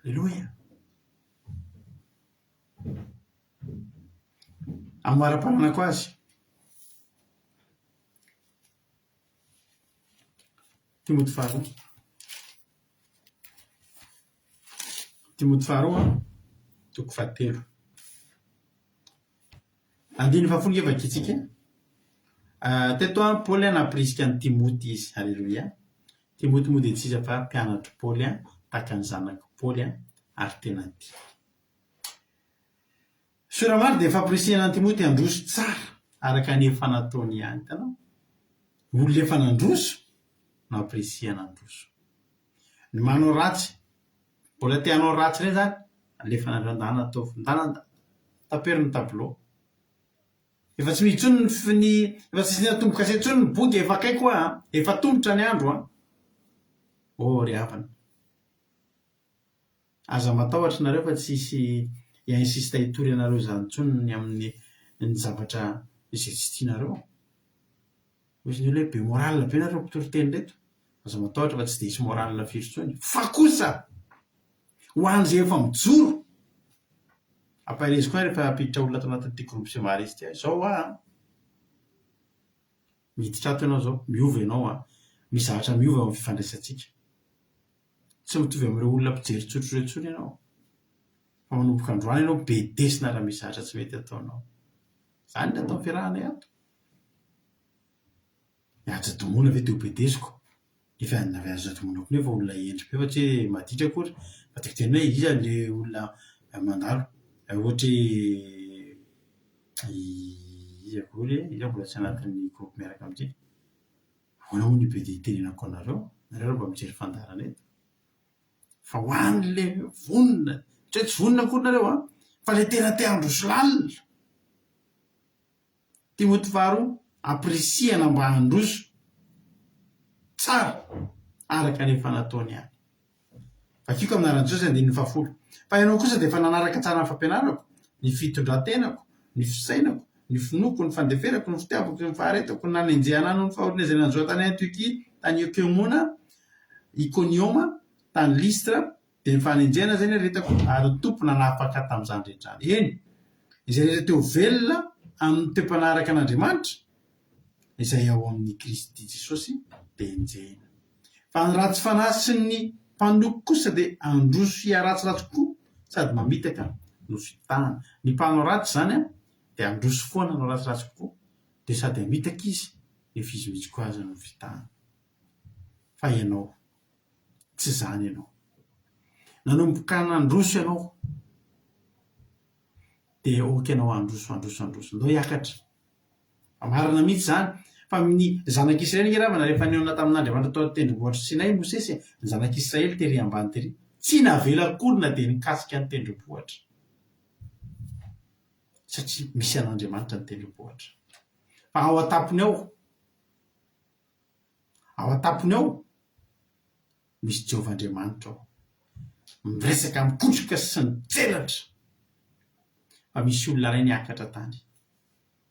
Alleloia. Amin'ny mara-pananako azy Timoty faharoa toko fahatelo andiny fafolo nge vakitsika. Teto Paoly napirisika ny Timoty izy. Alleloia. Timoty moa dia tsisa fa mpianatro Paoly tahaka ny zanako Paoly ary tena tia. Soramary dia fampirisihana ny Timoty handroso tsara araka ny efa nataony ihany. Hitanao olona efa nandroso no ampirisihana handroso. Ny manao ratsy mbola te hanao ratsy ireny zany alefa nandana ataovy taperiny tableau. Efa tsy mitsony efa tsy natomboka se tsony ny boky efa akaiko efa tombotra ny andro ry havana. Aza matahotra nareo fa tsisy insista hitory anareo zany tsony amin'ny ny zavatra izay tsy tianareo. Hozy ny hoe be moral be nareo mpitoroteny reto. Aza matahotra fa tsy dia hisy moral firy tsony fa kosa ho an'izay efa mijoro ampahirezy koa rehefa apiditra olona ato anatin'ity groupe semarisy ty zao miditra ato ianao zao miova ianao misy zavatra miova amin'ny fifandraisantsika. Tsy mitovy amin'ireo olona mpijery tsotro ireo tsony ianao fa manomboka androany ianao be desina raha misy zavatra tsy mety ataonao. Zany ny atao fiarahanay ato. Mihaja domona ve dia ho be desiko efa aza domonako nefa olona endry be fa tsy maditra akory fa tiako tena hoe iza le olona mandalo ohatra iza akory iza mbola tsy anatin'ny groupe miaraka amintsika. Ahoana moa ny be dia tenenako anareo nareo mba mijery fandarana eto fa ho an'le vonona tsy vonona akory nareo fa le tena te handroso lalina. Timoty faharoa ampirisihana mba handroso tsara araka ny efa nataony ihany. Vakiko aminaran'i Jesosy andininy fahafolo. Fa ianao kosa dia efa nanaraka tsara ny fampianarako, ny fitondrantenako, ny fisainako, ny finoko, ny fandeferako, ny fitiavako, ny faharetako, ny nanenjehanano, ny fahorinezana an'izao tany Antiokia, tany Ikeomona, Ikonioma, tany Listra, dia ny fanenjehana zay ny aretako ary ny tompona nahafaka tamin'izany rehetra. Eny, izay rehetra teo velona amin'ny toe-panaraka an'Andriamanitra izay ao amin'ny Kristy Jesosy dia enjehina. Fa ny ratsy fanahy sy ny mpanoko kosa dia androso hiaratsiratsy koa sady mamitaka no fitahana. Ny mpanao ratsy zany dia androso foana no ratsiratsy kokoa dia sady amitaka izy ny vizimitsy koa azy no vitahana fa ianao tsy zany ianao nanomboka nandroso ianao dia oka ianao androso ndao hiakatra marina mihitsy zany fa ny zanak'Israely nge ravana rehefa niona tamin'Andriamanitra tao tendrombohitra Sinay Mosesy ny zanak'Israely tery ambany tery tsy navela akory na dia nikasika ny tendrombohitra satria misy an'Andriamanitra ny tendrombohitra fa ao atapony ao misy Jehovahandriamanitra ao miresaka mikotroka sy mitselatra fa misy olona ray niakatra tany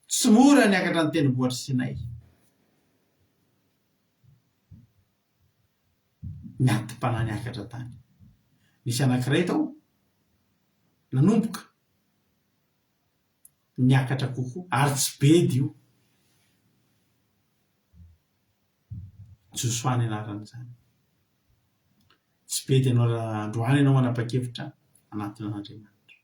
tsy mora niakatra ny tendrombohitra Sinay miatim-panahy niakatra tany nisy anankiray tao nanomboka niakatra kokoa ary tsy bedy io Josoany anaran'izany tsy bedy ianao raha androany ianao manapa-kevitra anatin'Andriamanitra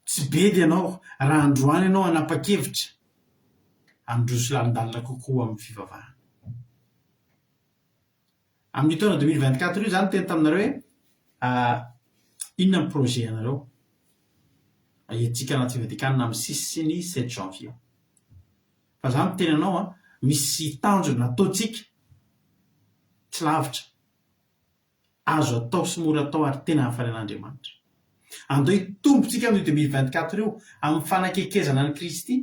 tsy bedy ianao raha androany ianao anapa-kevitra androso lalindalina kokoa amin'ny fivavahana amin'ny taona 2024 io zany teny taminareo hoe inona ny projet anareo entsika anaty Vaticanina amin'ny 6 sy ny 7 janvier fa za miteny anao misy tanjona nataontsika tsy lavitra azo atao sy mora atao ary tena hafaren'Andriamanitra andao hitombotsika amin'ny 2024 io amin'ny fanakekezana ny Kristy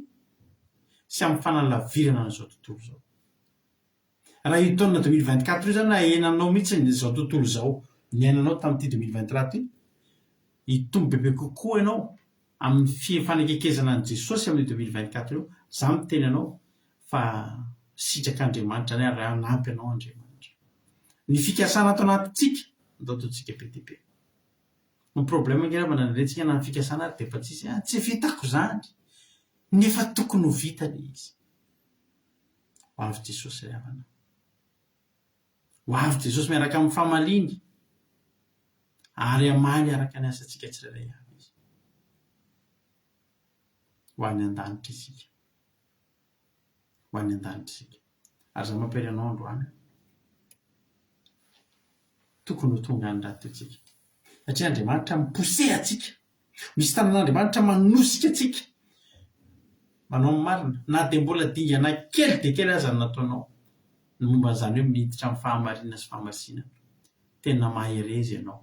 sy amin'ny fanalavirana n'izao tontolo izao raha io taona 2024 io zany na henanao mihitsy izao tontolo izao ny ainanao tamin'ity 2023 ty hitombo bebe kokoa ianao amin'ny fanakekezana ny Jesosy amin'ny 2024 io za miteny anao fa sitrak'Andriamanitra ny ary anampy anao Andriamanitra ny fikasana ato anatintsika ndao ataontsika be dia be ny problème nge raha mananiretsika na ny fikasana ary dia efa tsy vitako zany nefa tokony ho vitany izy ho avy Jesosy ry havana ho avy Jesosy miaraka amin'ny famaliny ary amaly araka ny asantsika tsirairay avy izy ho any an-danitra isika ho any an-danitra isika ary za mampiry anao androany tokony ho tonga any raha totsika satria Andriamanitra mipose atsika misy tanan'Andriamanitra manosika atsika manao marina na dia mbola dingana kely dia kely aza ny nataonao ny momba an'izany hoe miditra amin'ny fahamarina sy fahamasinana tena maherezy ianao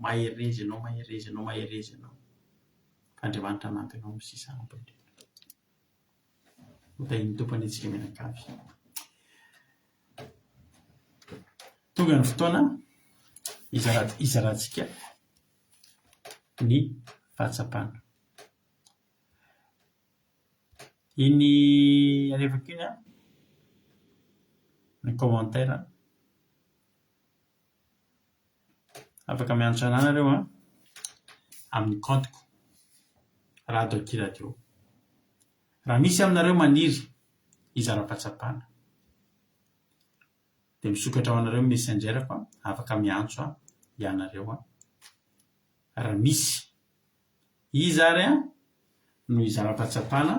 fa Andriamanitra nampy anao amin'ny sisa ampy hotahiny tompany antsika mianakavy tonga ny fotoana izarantsika ny fahatsapana iny alefako iny ny commentaire afaka miantso anay nareo amin'ny compteko Radoki Radio raha misy aminareo maniry izara-pahatsapana dia misokatra ao anareo messenger fa afaka miantso ianareo raha misy izary no izara-pahatsapana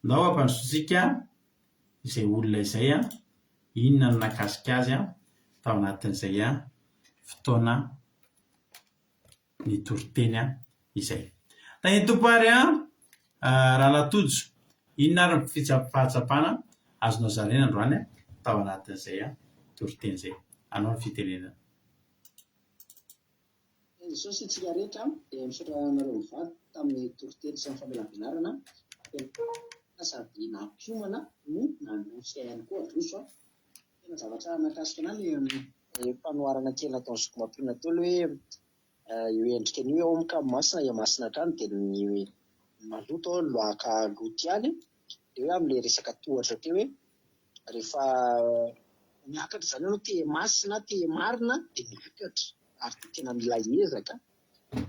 ndao ampandrosotsika izay olona izay inona no nakasika azy tao anatin'izay fotoana ny toriteny izay tany tompary raha latojo inona ary ny fahatsapana azonao zarena androany tao anatin'izay toriteny izay anao ny fitenenana Jesosy tsika rehetra dia misaotra anareo mivady tamin'ny toriteny sy ny famelam-pianarana sady nampiomana no nanosy ihany koa adroso tena zavatra nakasika anay ny fanoharana kely nataon'ny zoko mampiona tolo hoe io endrika an'io ao amin'ny kamomasina masina trano dia ny maloto loaka loto ihany dia hoe amin'ilay resaka tohatra teo hoe rehefa miakatra izany ianao te masina te marina dia miakatra ary dia tena mila ezaka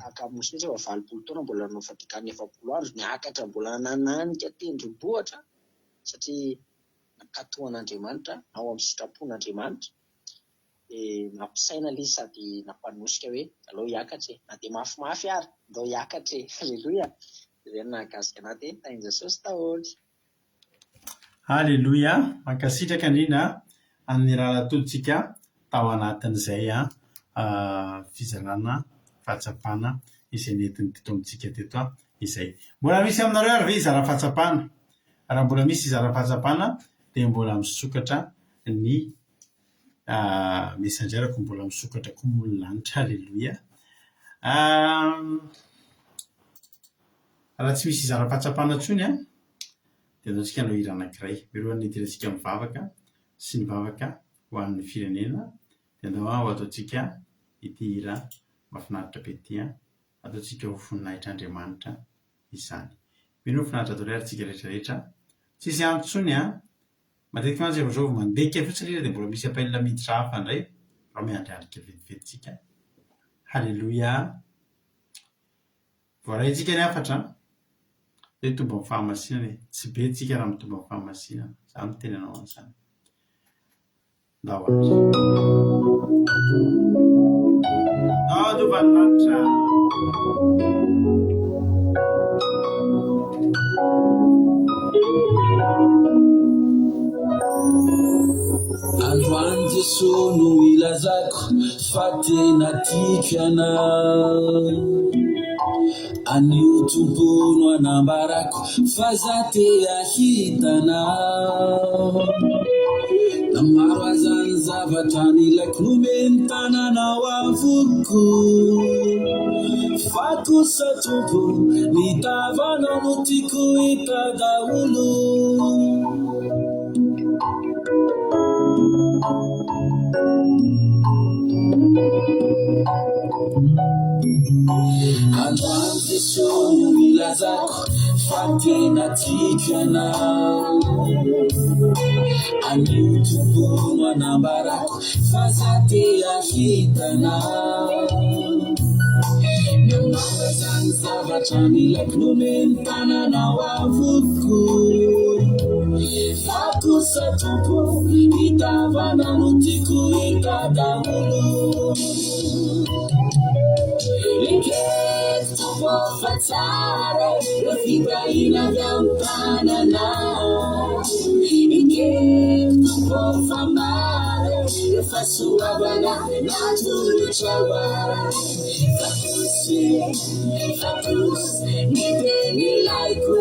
akamosi mihitsy efa 20 taona mbola nanao Vatikana 70 andro niakatra mbola nananika tendrombohitra satria nakatohan'Andriamanitra ao amin'ny sitrapon'Andriamanitra nampisaina ilay sady nampanosika hoe aleo hiakatra na dia mafimafy ary ndao hiakatra alleloia izay nahakasika anaty tainy Jesosy taholy. Halleloia, mankasitraka indrindra amin'ny raha nataontsika tao anatin'izay fizarana fahatsapana izay nentin'ny teto amintsika teto izay. Mbola misy aminareo ary ve izara fahatsapana? Raha mbola misy izara fahatsapana dia mbola misokatra ny mesanjerako, mbola misokatra koa moa lanitra. Halleloia. Raha tsy misy izara fahatsapana ntsony dia ataontsika hanao hira anankiray mirohan'ny idirantsika mivavaka sy ny vavaka ho an'ny firenena dia andao ataontsika ity hira mahafinaritra be ity, ataontsika ho voninahitran'Andriamanitra izany. Mino finaritra atao rehatsika rehetrarehetra, tsisy antsony matetika mantsy efa zao mandeka fotsiny dia mbola misy appel miditra hafa indray raha miandrialika vetivetsika. Halleloia. Voarahintsika ny afatra hoe tomba amin'ny fahamasinana, tsy be tsika raha mitomba amin'ny fahamasinana. Za miteny anao an'izany. Ndao dovan'ny lanitra. Androany Jesosy no ilazako fa tena tiako anao, anio tompono anambarako fa za te ahitanao. Na maro azany zavatra nilaiko nomeny tananao avoko, fa kosa tompo nitavanao no tiako hita daholo. Androany Jesosy no ilazako fa tena tiako anao, anio tompono anambarako fa za te ahitanao. Namaro zany zavatra nilaiko nomeny tananao avoko, fa kosa tompo hitavanao no tiako hita daholo. Iketo tompo fa tsara ireo fitahina avy amin'ny tananao, iketo tompo fa maro ireo fahasoavana natolotra ho azy. Fakosy ny teny ilaiko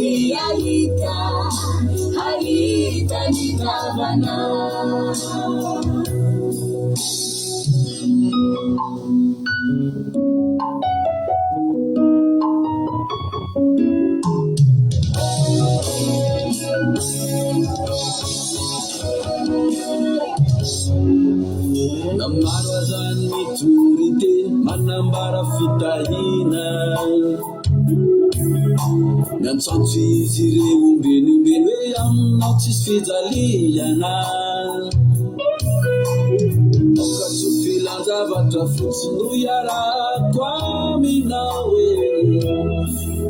ny ahita ny tavanao. Namaro azany mitorite manambara fitahina, miantsantso izy ireo ombeny hoe aminao tsisy fijaliana. Okatsy filan-javatra fotsy no iarako aminao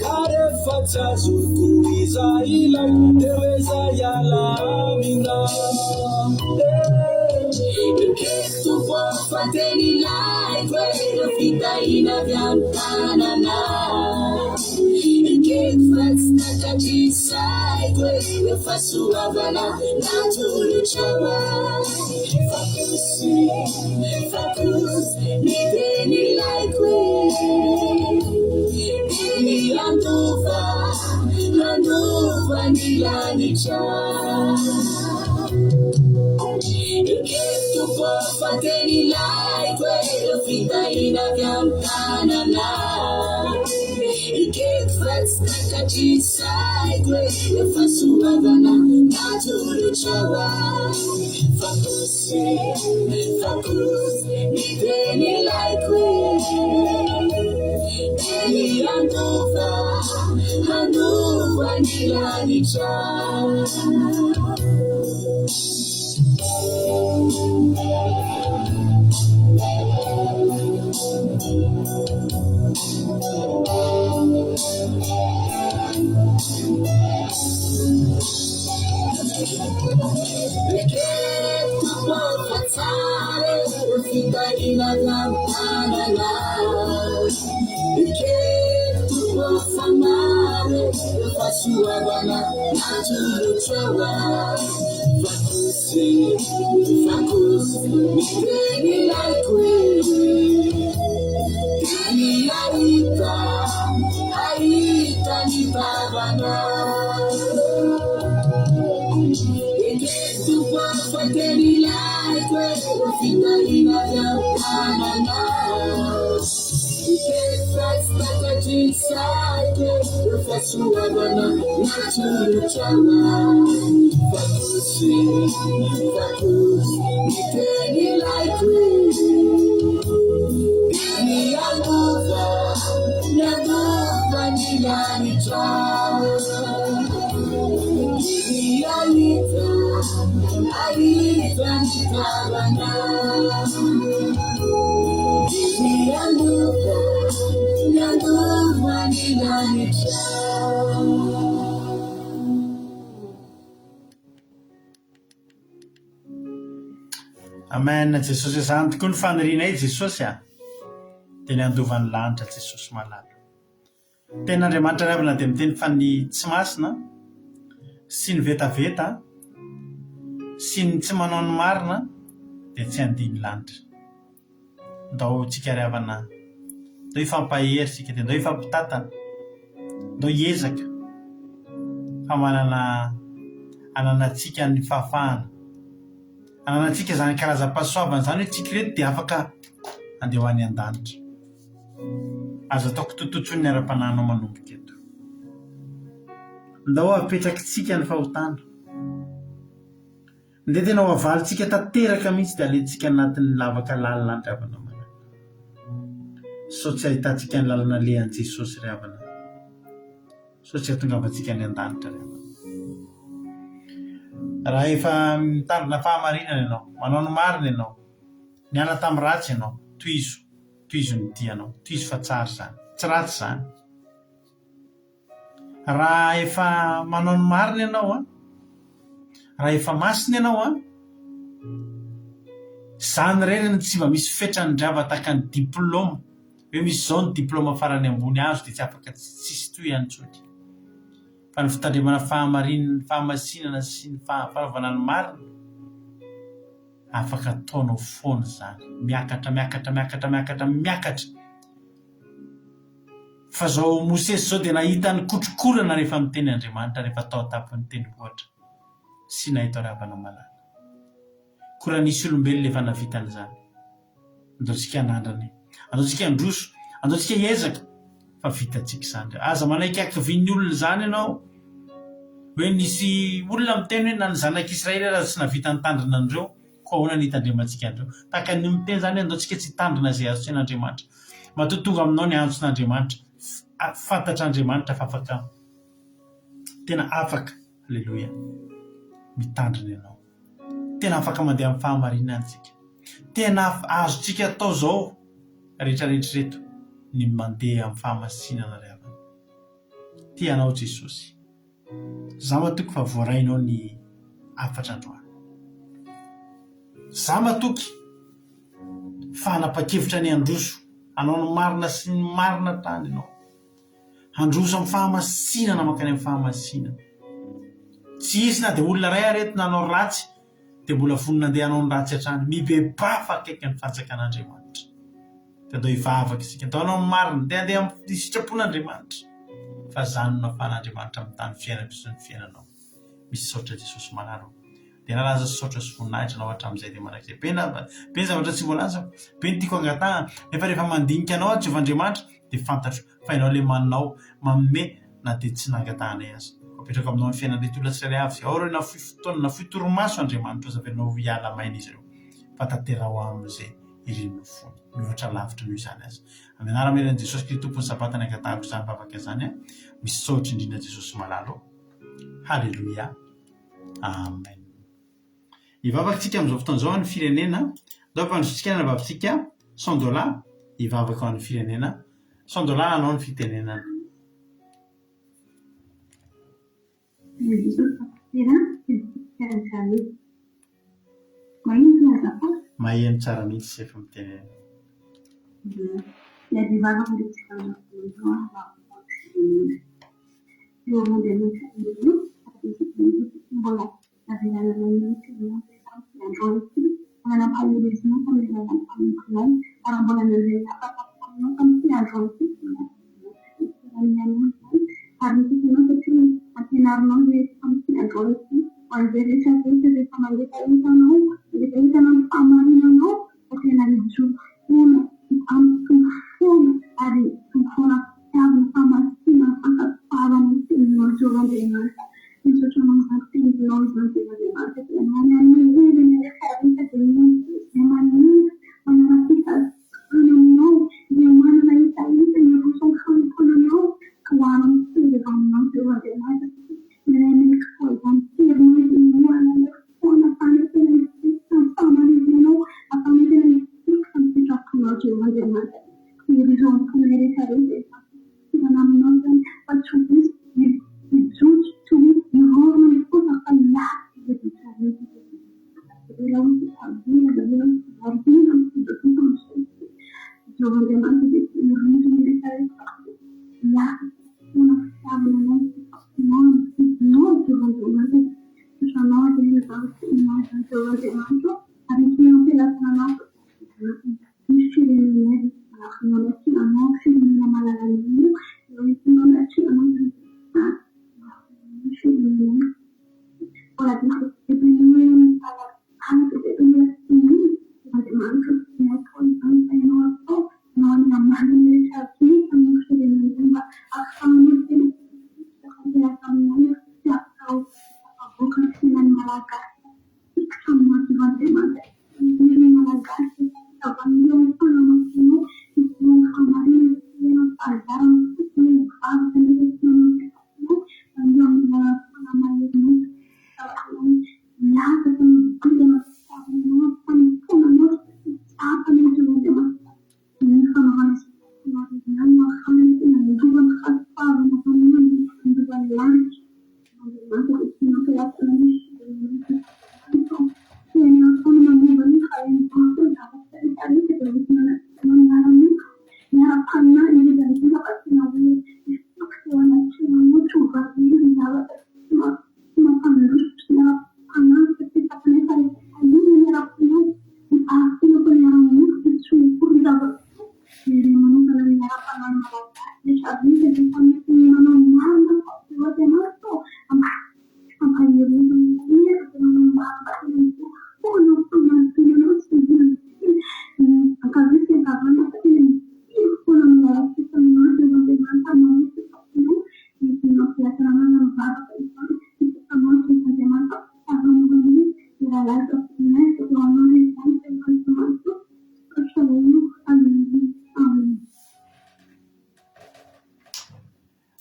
ka rehefa tsy azoko iza ilay dia hoe za hiala aminao. Iketo tompo fa teny ilaiko ireo fitahina avy amin'ny tananao, iketo fa tsy takatry-saiko ireo fahasoavana natolotra ho azy. Fakosy ny teny ilaiko ny andova ny lanitra. Iketo tompo fa teny ilaiko ireo fitahina avy amin'ny tananao, iketo fa tsy takatry-saiko ireo fahasoavana natolotra ho azy. Fakosy ny teny ilaiko ny andova ny lanitra. fitahinana tanana iketo famare fasoavana natolotrawa fakosy miteny laikoe teny arita ny tavana Fateli laikoe fitahinana tanana Ikefastakatrisaike fasoavana natolotrawa fakosy miteny laikoe Nyandova ny lanitra Arita ny tavana Nyandova ny lanitra Amen. Jesosy izany tokoa ny fanorinay Jesosy dia ny andovan'ny lanitra Jesosy malala. Ten'Andriamanitra ravina dia miteny fa ny tsy masina sy ny vetaveta sy ny tsy manao ny marina dia tsy andiny lanitra. Ndao tsika ravana, ndao ifampahery sika, dia ndao ifampitatana, ndao hiezaka fa ananatsika ny fahafahana. Ananatsika izany karazam-pahasoavana izany hoe tsika reto dia afaka andeha ho any an-danitra. Azo ataoko tototsony ny ara-panahinao manomboka eto. Ndao apetraky tsika ny fahotana. Nde tena ho avalitsika tanteraka mihitsy dia alentsika anatin'ny lavaka lalina ny ravana manana. So tsy ahitantsika ny lalana lehan'i Jesosy ravana. So tsy ahatongavantsika ny an-danitra ravana. Raha efa mitandrina fahamarinana ianao, manao ny marina ianao, niala tamin'ny ratsy ianao, tohizo ny dianao, tohizo fa tsara izany, tsy ratsy izany. Raha efa manao ny marina ianao, raha efa masina ianao, izany renany tsy mba misy fetrany drava tahaka ny diplôma, hoe misy izao ny diplôma farany ambony azo dia tsy afaka tsisy toy antsony. Fa ny fitandremana fahamasinana sy ny fanaovana ny marina afaka ataonao foana izany, miakatra. Fa zao Mosesy zao dia nahita ny kotrokorana rehefa miteny Andriamanitra, rehefa tao an-tapon'ny tendrombohitra sy nahita ravana malala. Koa nisy olombelona efa navitan'izany. Andaontsika hanandrana, andaontsika handroso, andaontsika hiezaka, fa vitantsika izany. Aza manaiky vin'ny olona izany ianao, hoe nisy olona miteny hoe na ny zanak'Israely raha tsy navita ny tandrina andreo, koa ahoana ny hitandremantsika andreo. Tahaka ny miteny izany andaontsika tsy hitandrina izay azo tsen'Andriamanitra. Matoa tonga aminao ny antson'Andriamanitra, fantatr'Andriamanitra fa afaka, tena afaka, alleluia, mitandrina ianao. Tena afaka mandeha amin'ny fahamarinantsika. Tena azotsika atao izao rehetrarehetra reto ny mandeha amin'ny fahamasinana ravana. Tianao Jesosy. Za matoky fa voarainao ny afatra androany. Za matoky fa hanapa-kevitra ny androso, hanao ny marina sy ny marina tany ianao. Handroso amin'ny fahamasinana mankany amin'ny fahamasinana. Tsy izy na dia olona ray aretina hanao ratsy dia mbola vonona andeha hanao ny ratsy hatrany. Mibeba fa akaiky ny fanjakan'Andriamanitra. Dia andao hivavaka isika, andao hanao ny marina, dia andeha amin'ny sitrapon'Andriamanitra. Fa zany no ahafahan'Andriamanitra amin'ny tany fiainana sy ny fiainanao. Misy saotra Jesosy manaro. Dia nalaza saotra sy voninahitra anao hatramin'izay dia manakizay. Be zavatra tsy voalaza, be ny tiako angatahana. Nefa rehefa mandinika anao Jehovahandriamanitra dia fantatro fa ianao ilay manao manome na dia tsy nangatahanay azy. Apetraka aminao ny fiainan'ilay olona tsirairay avy. Ao ireo nafoy fotoana, nafoy torimaso Andriamanitra zaverinao ho hiala maina izy ireo. Fa tantera ho amin'izay irin'ny fony. Mihoatra lavitra noho izany azy. Amin'ny anarana Jesosy Kristy tompony sabatana angatahako izany vavaka izany. Misy saotra indrindra Jesosy malalo. Halleluia. Amen. Hivavakantsika amin'izao fotoan'izao ny firenena. Ndao mpandrosotsika ny vavintsika $100 hivavaka ao amin'ny firenena. $100 anao ny fitenenana. Jesús, ¿verdad? maheno tsara mihitsy sy efa miteny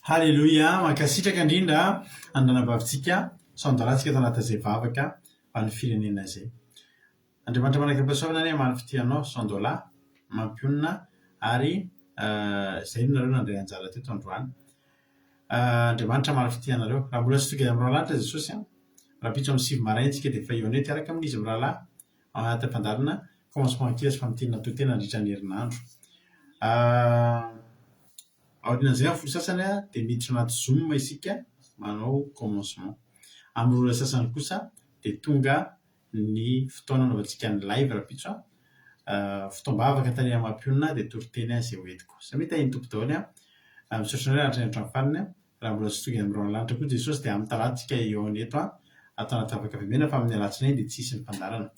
Halleloia, mankasitraka indrindra andranam-bavitsika sandolantsika tao anatin'izay vavaka ho an'ny firenena izay. Andriamanitra manaka-pahasoavana any amany fitianao sandola mampionina ary izay no nareo nandray anjara teto androany. Andriamanitra maro fitianareo. Raha mbola tsy tonga amin'ny rahalanitra Jesosy rapitso amin'ny sivy maraintsika dia efa eo anety araka amin'izy amin'ny rahalahy ao anatin'ny fandarina commencement ankera fa miteny natao-tena nandritra ny herinandro. Aorian'izay amin'ny folo sasany dia miditra anaty Zoom isika manao commencement. Amin'ny roa sasany kosa dia tonga ny fotoana anaovantsika ny live rapitso fotoam-bavaka tany amam-pionina dia toriteny izay hoentiko. Samita iny tompo daholo misaotra nareo anatray hatramin'ny farany raha mbola tsy tonga amin'ny roalanitra koa Jesosy dia amin'ny talatsika eo aneto atao anaty vavaka vemena fa amin'ny alatsinainy dia tsisy ny fandarana.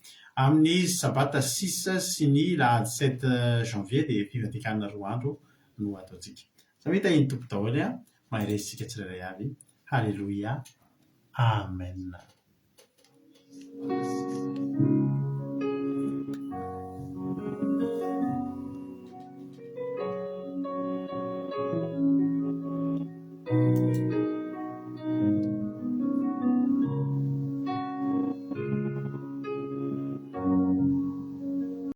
Amin'ny sabata 6 sy ny lahady 7 janvier dia fivantekanina 2 andro no ataontsika. Samita iny tompo daholo mahay resitsika tsirairay avy. Halleloia. Amen.